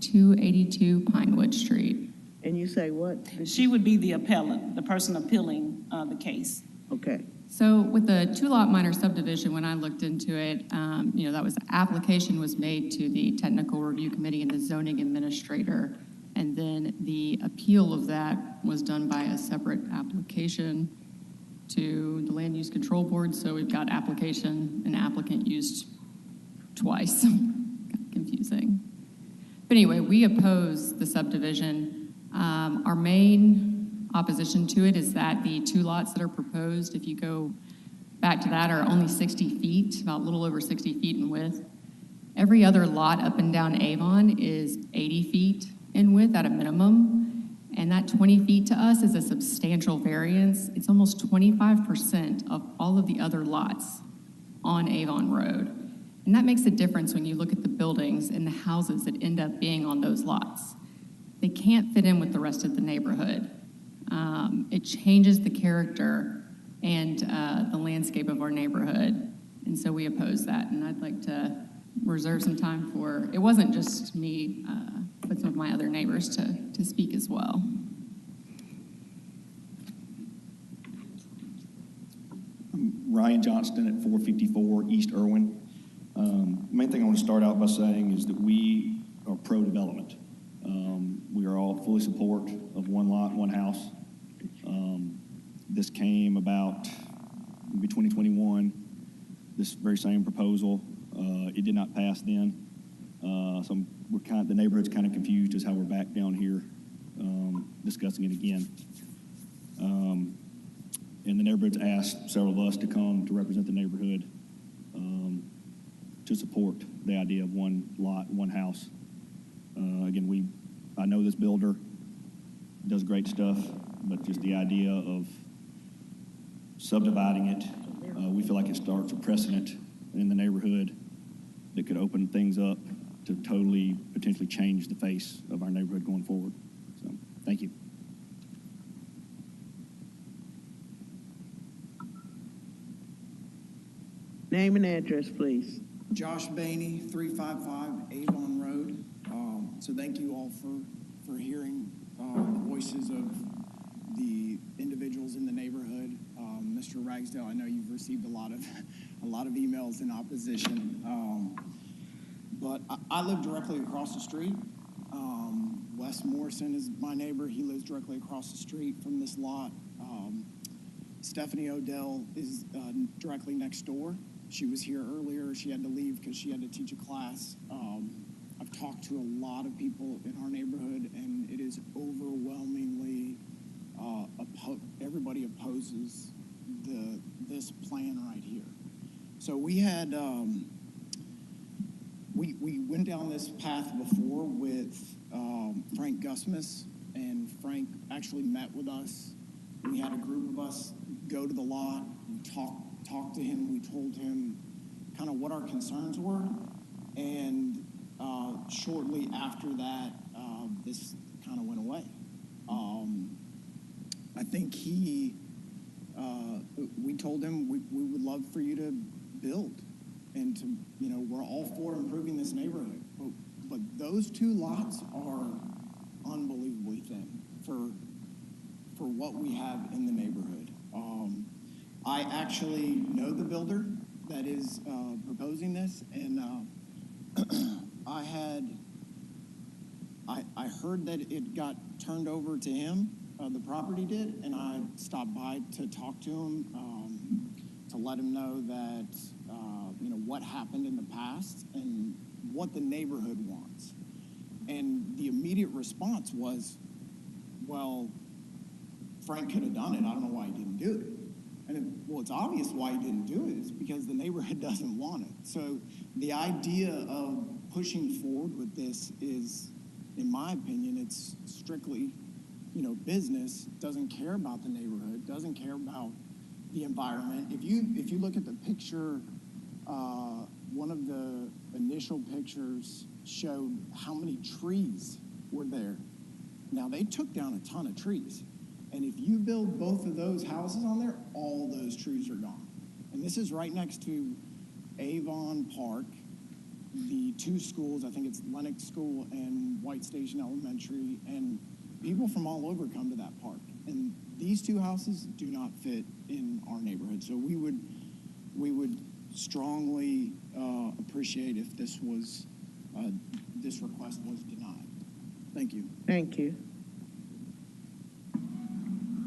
282 Pinewood Street. And you say what? She would be the appellant, the person appealing the case. Okay. So with the two-lot minor subdivision, when I looked into it, you know, that was, application was made to the Technical Review Committee and the zoning administrator, and then the appeal of that was done by a separate application to the Land Use Control Board. So we've got application and applicant used twice. Confusing. But anyway, we oppose the subdivision. Our main opposition to it is that the two lots that are proposed, if you go back to that, are only 60 feet, about a little over 60 feet in width. Every other lot up and down Avon is 80 feet in width at a minimum, and that 20 feet to us is a substantial variance. It's almost 25% of all of the other lots on Avon Road. And that makes a difference when you look at the buildings and the houses that end up being on those lots. They can't fit in with the rest of the neighborhood. It changes the character and the landscape of our neighborhood. And so we oppose that. And I'd like to reserve some time for, it wasn't just me, but some of my other neighbors to speak as well. Ryan Johnston at 454 East Irwin. Main thing I want to start out by saying is that we are pro-development. We are all fully support of one lot, one house. This came about maybe 2021, this very same proposal. It did not pass then. So the neighborhood's kind of confused as how we're back down here discussing it again. And the neighborhood's asked several of us to come to represent the neighborhood to support the idea of one lot, one house. Again, I know this builder does great stuff, but just the idea of subdividing it, we feel like it starts a precedent in the neighborhood that could open things up to totally, potentially change the face of our neighborhood going forward. So, thank you. Name and address, please. Josh Bainey, 355 Avon Road. So thank you all for hearing the voices of the individuals in the neighborhood. Mr. Ragsdale, I know you've received a lot of emails in opposition, but I live directly across the street. Wes Morrison is my neighbor. He lives directly across the street from this lot. Stephanie Odell is directly next door. She was here earlier. She had to leave because she had to teach a class. I've talked to a lot of people in our neighborhood, and it is overwhelmingly everybody opposes this plan right here. So we had we went down this path before with Frank Gusmus, and Frank actually met with us. We had a group of us go to the lot, talked to him. We told him kind of what our concerns were, and shortly after that, this kind of went away. I think we told him we would love for you to build, and to, we're all for improving this neighborhood, but those two lots are unbelievably thin for what we have in the neighborhood. I actually know the builder that is proposing this, and I heard that it got turned over to him, the property did, and I stopped by to talk to him, to let him know that, what happened in the past and what the neighborhood wants. And the immediate response was, well, Frank could have done it. I don't know why he didn't do it. Well, it's obvious why he didn't do it. It's because the neighborhood doesn't want it. So the idea of pushing forward with this is, in my opinion, it's strictly, business, doesn't care about the neighborhood, doesn't care about the environment. If you look at the picture, one of the initial pictures showed how many trees were there. Now, they took down a ton of trees. And if you build both of those houses on there, all those trees are gone. And this is right next to Avon Park, the two schools, I think it's Lennox School and White Station Elementary, and people from all over come to that park. And these two houses do not fit in our neighborhood. So we would strongly appreciate if this request was denied. Thank you. Thank you.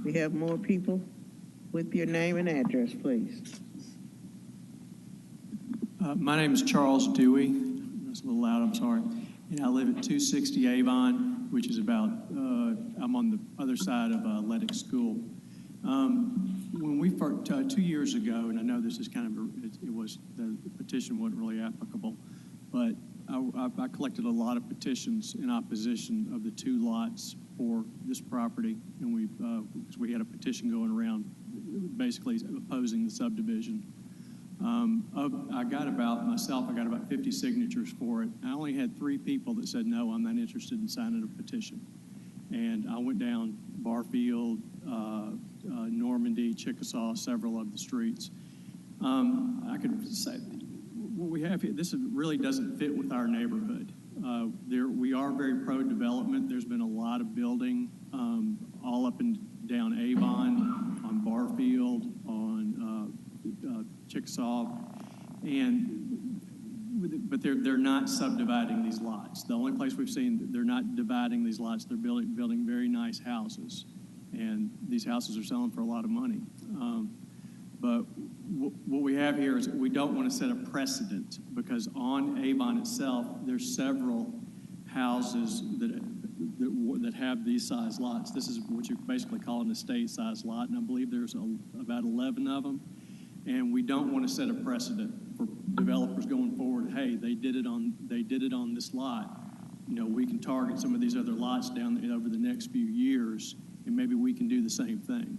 We have more people with your name and address, please. My name is Charles Dewey. That's a little loud, I'm sorry. And I live at 260 Avon, which is about, I'm on the other side of Lennox School. When we first, 2 years ago, and I know this is kind of, the petition wasn't really applicable, but I collected a lot of petitions in opposition of the two lots for this property, and we had a petition going around basically opposing the subdivision. I got about 50 signatures for it. I only had 3 people that said, no, I'm not interested in signing a petition. And I went down Barfield, Normandy, Chickasaw, several of the streets. I could say what we have here, this really doesn't fit with our neighborhood. We are very pro-development. There's been a lot of building all up and down Avon, on Barfield, on Chickasaw, but they're not subdividing these lots. The only place we've seen they're not dividing these lots, they're building very nice houses, and these houses are selling for a lot of money. But what we have here is we don't want to set a precedent, because on Avon itself, there's several houses that have these size lots. This is what you basically call an estate size lot, and I believe there's about 11 of them. And we don't want to set a precedent for developers going forward. Hey, they did it on this lot. We can target some of these other lots down there over the next few years, and maybe we can do the same thing.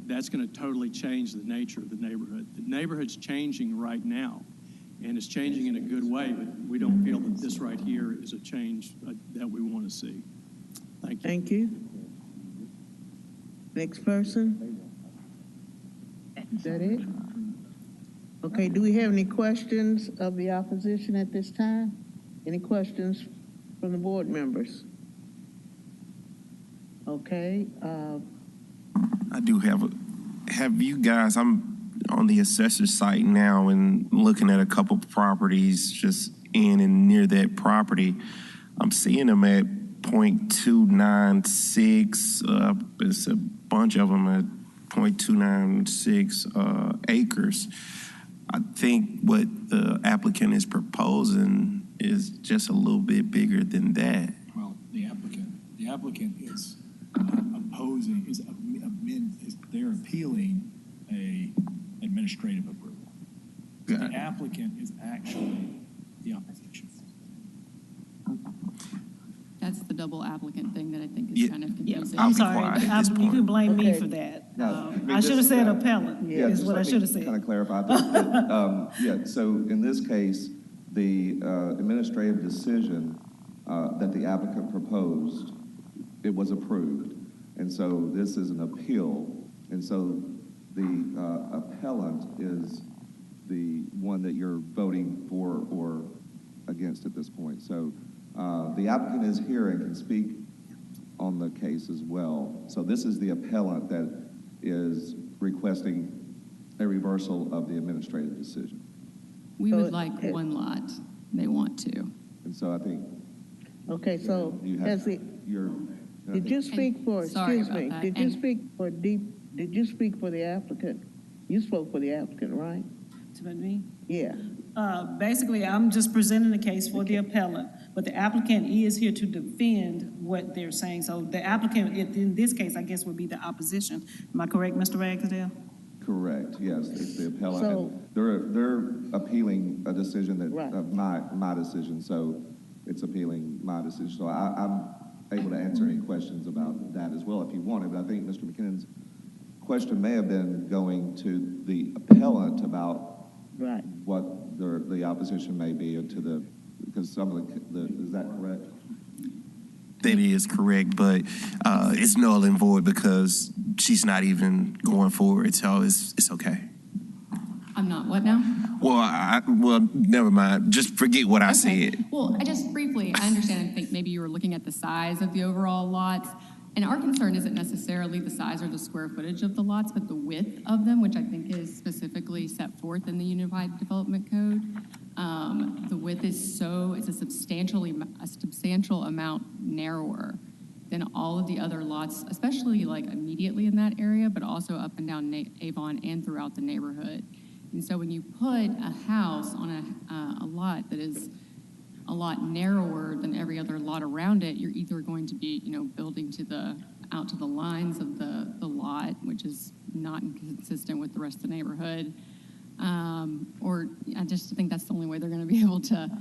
That's going to totally change the nature of the neighborhood. The neighborhood's changing right now, and it's changing in a good way, but we don't feel that this right here is a change that we want to see. Thank you. Thank you. Next person. Is that it? Okay, do we have any questions of the opposition at this time? Any questions from the board members? Okay. I do have you guys, I'm on the assessor's site now and looking at a couple properties just in and near that property. I'm seeing them at 0.296. It's a bunch of them at 0.296 acres. I think what the applicant is proposing is just a little bit bigger than that. Well, the applicant is opposing, they're appealing a administrative approval. The applicant is actually the opposition. That's the double applicant thing that I think is kind of confusing. I'm sorry, you can blame me for that. I should have said appellant, is what I should have said. Kind of clarify that. So in this case, the administrative decision that the applicant proposed, it was approved. And so this is an appeal. And so the appellant is the one that you're voting for or against at this point. So the applicant is here and can speak on the case as well. So this is the appellant that is requesting a reversal of the administrative decision. We would like one lot. They want to. And so I think. Okay, so did you speak for, excuse me, did you speak for the applicant? You spoke for the applicant, right? To me? Yeah. Basically, I'm just presenting the case for the appellant, but the applicant is here to defend what they're saying. So the applicant, in this case, I guess, would be the opposition. Am I correct, Mr. Ragsdale? Correct, yes, it's the appellant. So- And they're appealing a decision that, my decision, so it's appealing my decision. So I'm able to answer any questions about that as well if you wanted, but I think Mr. McKinnon's question may have been going to the appellant about what the opposition may be to the, because some of the is that correct? That is correct, but it's null and void because she's not even going forward, so it's okay. I'm not, what now? Well, never mind. Just forget what I said. Well, I just briefly, I understand, I think maybe you were looking at the size of the overall lots. And our concern isn't necessarily the size or the square footage of the lots, but the width of them, which I think is specifically set forth in the Unified Development Code. The width is it's a substantial amount narrower than all of the other lots, especially like immediately in that area, but also up and down Avon and throughout the neighborhood. And so when you put a house on a lot that is a lot narrower than every other lot around it, you're either going to be, building out to the lines of the lot, which is not consistent with the rest of the neighborhood, or I just think that's the only way they're going to be able to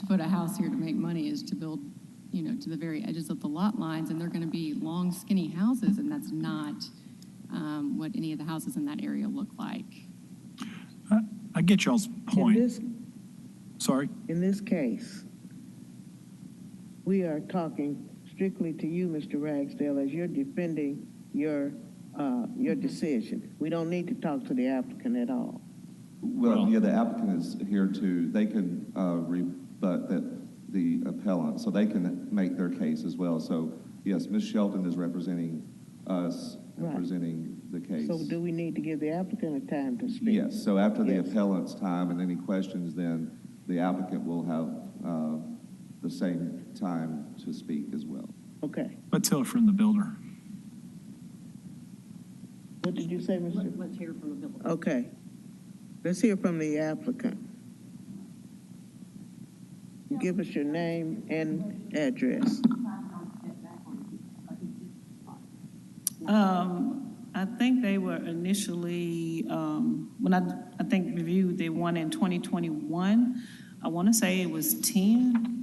put a house here to make money is to build, to the very edges of the lot lines, and they're going to be long, skinny houses, and that's not what any of the houses in that area look like. I get y'all's point. Sorry? In this case, we are talking strictly to you, Mr. Ragsdale, as you're defending your decision. We don't need to talk to the applicant at all. Well, yeah, the applicant is here they can rebut the appellant, so they can make their case as well. So, yes, Ms. Shelton is representing us, representing the case. So do we need to give the applicant a time to speak? Yes, so after the appellant's time and any questions, then the applicant will have the same time to speak as well. Okay. Let's hear from the builder. What did you say, Mr.? Let's hear from the builder. Okay. Let's hear from the applicant. Give us your name and address. I think they were initially, when I think reviewed the one in 2021, I want to say it was 10.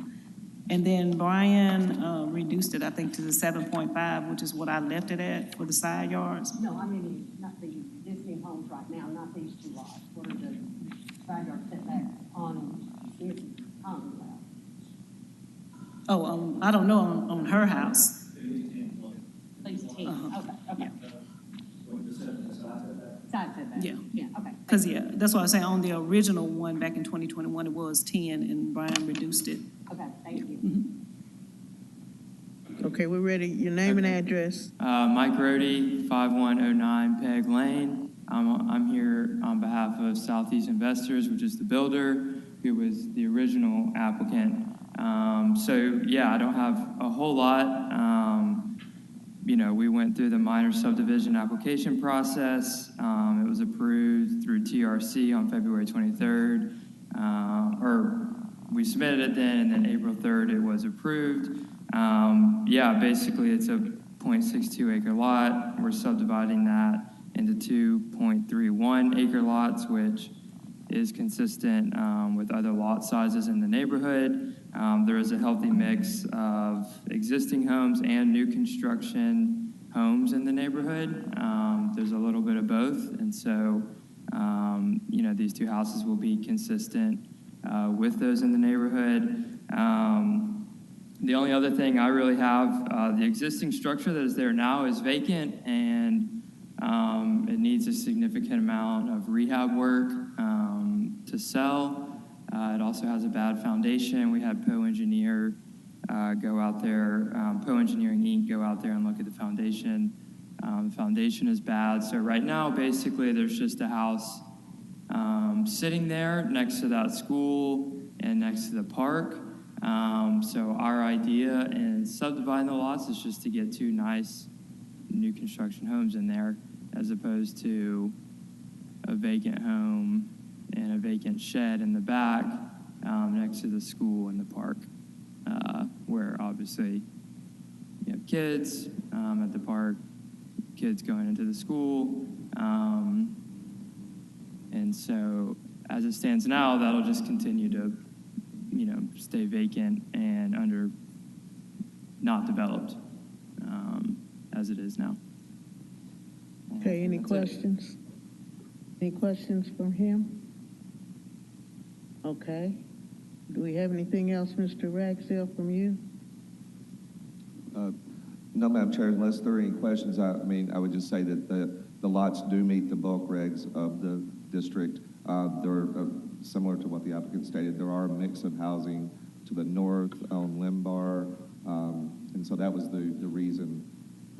And then Brian reduced it, I think, to the 7.5, which is what I left it at for the side yards. No, I mean, not the existing homes right now, not these two lots. What are the side yard setbacks on Ms. Conley's house? Oh, I don't know on her house. At least 10. Okay. Side setback. Yeah. Okay. Because, that's why I say on the original one back in 2021, it was 10, and Brian reduced it. Okay, thank you. Okay, we're ready. Your name and address. Mike Rohde, 5109 Peg Lane. I'm here on behalf of Southeast Investors, which is the builder, who was the original applicant. I don't have a whole lot. We went through the minor subdivision application process. It was approved through TRC on February 23rd. We submitted it then, and then April 3rd it was approved. Basically it's a 0.62 acre lot. We're subdividing that into 2.31 acre lots, which is consistent with other lot sizes in the neighborhood. There is a healthy mix of existing homes and new construction homes in the neighborhood. There's a little bit of both, and so these two houses will be consistent with those in the neighborhood. The only other thing I really have, the existing structure that is there now is vacant, and it needs a significant amount of rehab work to sell. It also has a bad foundation. We had Poe Engineer go out there, Poe Engineering Inc. go out there and look at the foundation. The foundation is bad. So right now, basically, there's just a house sitting there next to that school and next to the park. So our idea in subdividing the lots is just to get two nice new construction homes in there, as opposed to a vacant home and a vacant shed in the back next to the school and the park, where obviously you have kids at the park, kids going into the school. And so as it stands now, that'll just continue to, stay vacant and not developed as it is now. Okay, any That's it. questions? Any questions from him? Okay. Do we have anything else, Mr. Ragsdale, from you? No, Madam Chair, unless there are any questions, I would just say that the lots do meet the bulk regs of the district. They're similar to what the applicant stated. There are a mix of housing to the north on Limbar, and so that was the reason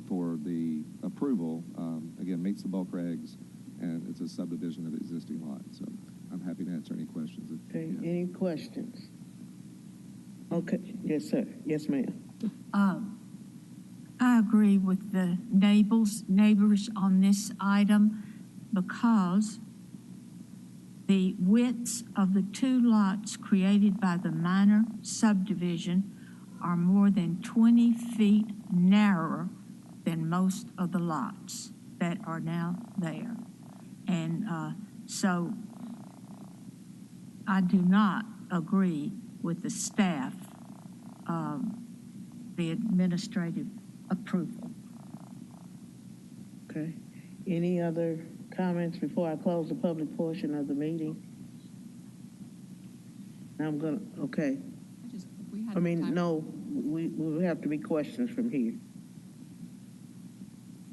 for the approval. Again, meets the bulk regs, and it's a subdivision of existing lots. So I'm happy to answer any questions. Okay, any questions? Okay, yes, sir. Yes, ma'am. I agree with the neighbors on this item because the widths of the two lots created by the minor subdivision are more than 20 feet narrower than most of the lots that are now there. And so I do not agree with the staff, the administrative approval. Okay. Any other comments before I close the public portion of the meeting? Okay. No, we have to be questions from here.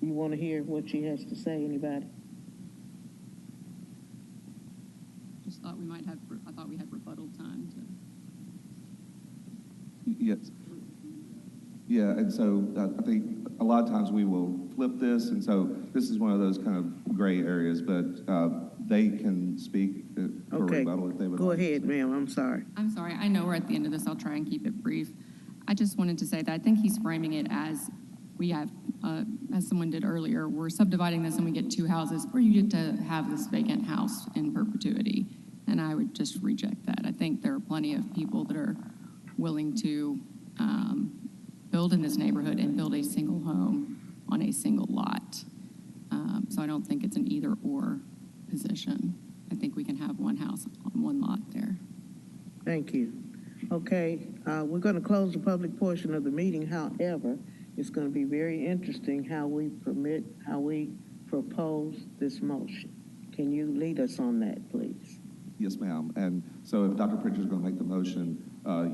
You want to hear what she has to say, anybody? Just thought I thought we had rebuttal time to. Yes. Yeah, and so I think a lot of times we will flip this, and so this is one of those kind of gray areas, but they can speak for Okay. rebuttal if they would Go like. ahead, ma'am. I'm sorry. I'm sorry, I know we're at the end of this, I'll try and keep it brief. I just wanted to say that I think he's framing it as we have, as someone did earlier, we're subdividing this and we get two houses, or you get to have this vacant house in perpetuity. And I would just reject that. I think there are plenty of people that are willing to build in this neighborhood and build a single home on a single lot. So I don't think it's an either or position. I think we can have one house on one lot there. Thank you. Okay, we're going to close the public portion of the meeting. However, it's going to be very interesting how we propose this motion. Can you lead us on that, please? Yes, ma'am. And so if Dr. Pritchard is going to make the motion,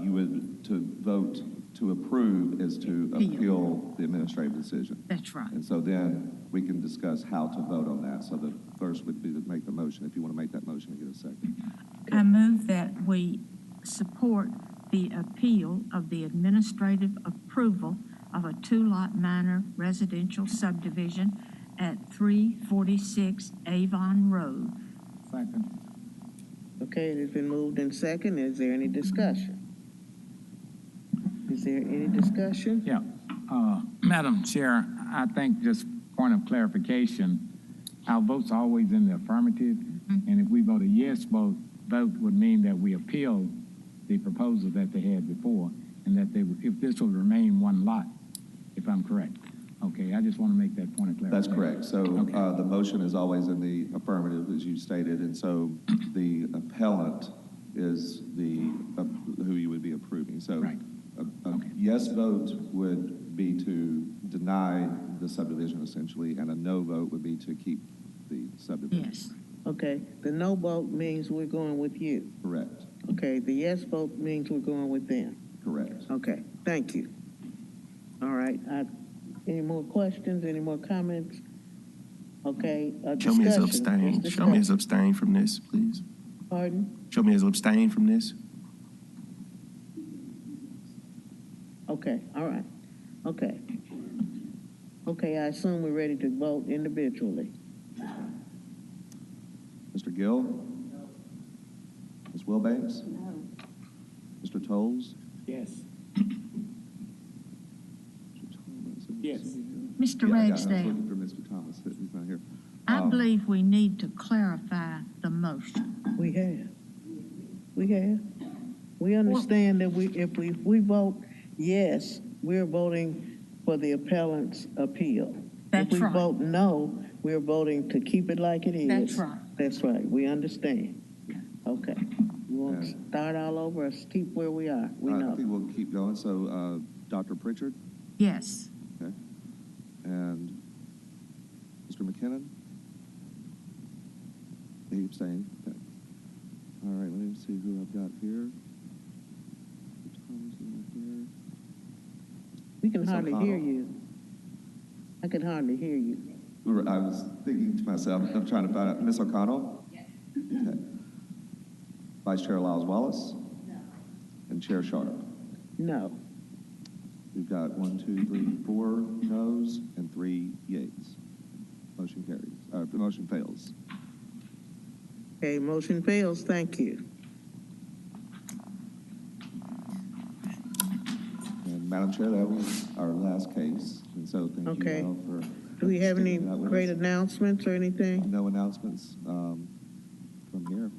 you would, to vote to approve is to appeal the administrative decision. That's right. And so then we can discuss how to vote on that. So the first would be to make the motion, if you want to make that motion and get a second. I move that we support the appeal of the administrative approval of a two-lot minor residential subdivision at 346 Avon Road. Second. Okay, it has been moved in second. Is there any discussion? Is there any discussion? Yeah. Madam Chair, I think just point of clarification, our vote's always in the affirmative. And if we vote a yes vote would mean that we appeal the proposal that they had before, and that if this will remain one lot, if I'm correct. Okay, I just want to make that point of clarification. That's correct. So the motion is always in the affirmative, as you stated, and so the appellant is who you would be approving. So a yes vote would be to deny the subdivision, essentially, and a no vote would be to keep the subdivision. Yes. Okay, the no vote means we're going with you. Correct. Okay, the yes vote means we're going with them. Correct. Okay, thank you. All right, any more questions, any more comments? Okay, Show me as discussion. abstain. Yes, Show me as discussion. abstain from this, please. Pardon? Show me as abstain from this. Okay, all right, okay. Okay, I assume we're ready to vote individually. Mr. Gill? No. Ms. Wilbanks? No. Mr. Tolles? Yes. Yes. Mr. Yeah, I was Ragsdale. looking for Mr. Thomas. He's not here. I believe we need to clarify the motion. We have. We understand that if we vote yes, we're voting for the appellant's appeal. That's If we right. vote no, we're voting to keep it like it is. That's right. That's right. We understand. Okay. You want to start all over or keep where we are? We I know. think we'll keep going. So, Dr. Pritchard? Yes. Okay. And Mr. McKinnon? He abstained. Okay. All right, let me see who I've got here. Thompson here. We can Ms. hardly O'Connell? hear you. I can hardly hear you. I was thinking to myself, I'm trying to find out. Ms. O'Connell? Yes. Okay. Vice Chair Lyles Wallace? No. And Chair Sharp? No. We've got 1, 2, 3, 4 noes and 3 yays. Motion carries. The motion fails. Okay, motion fails. Thank you. And Madam Chair, that was our last case. And so thank Okay. you all for. Do we have any sticking it out with great us. announcements or anything? No announcements from here.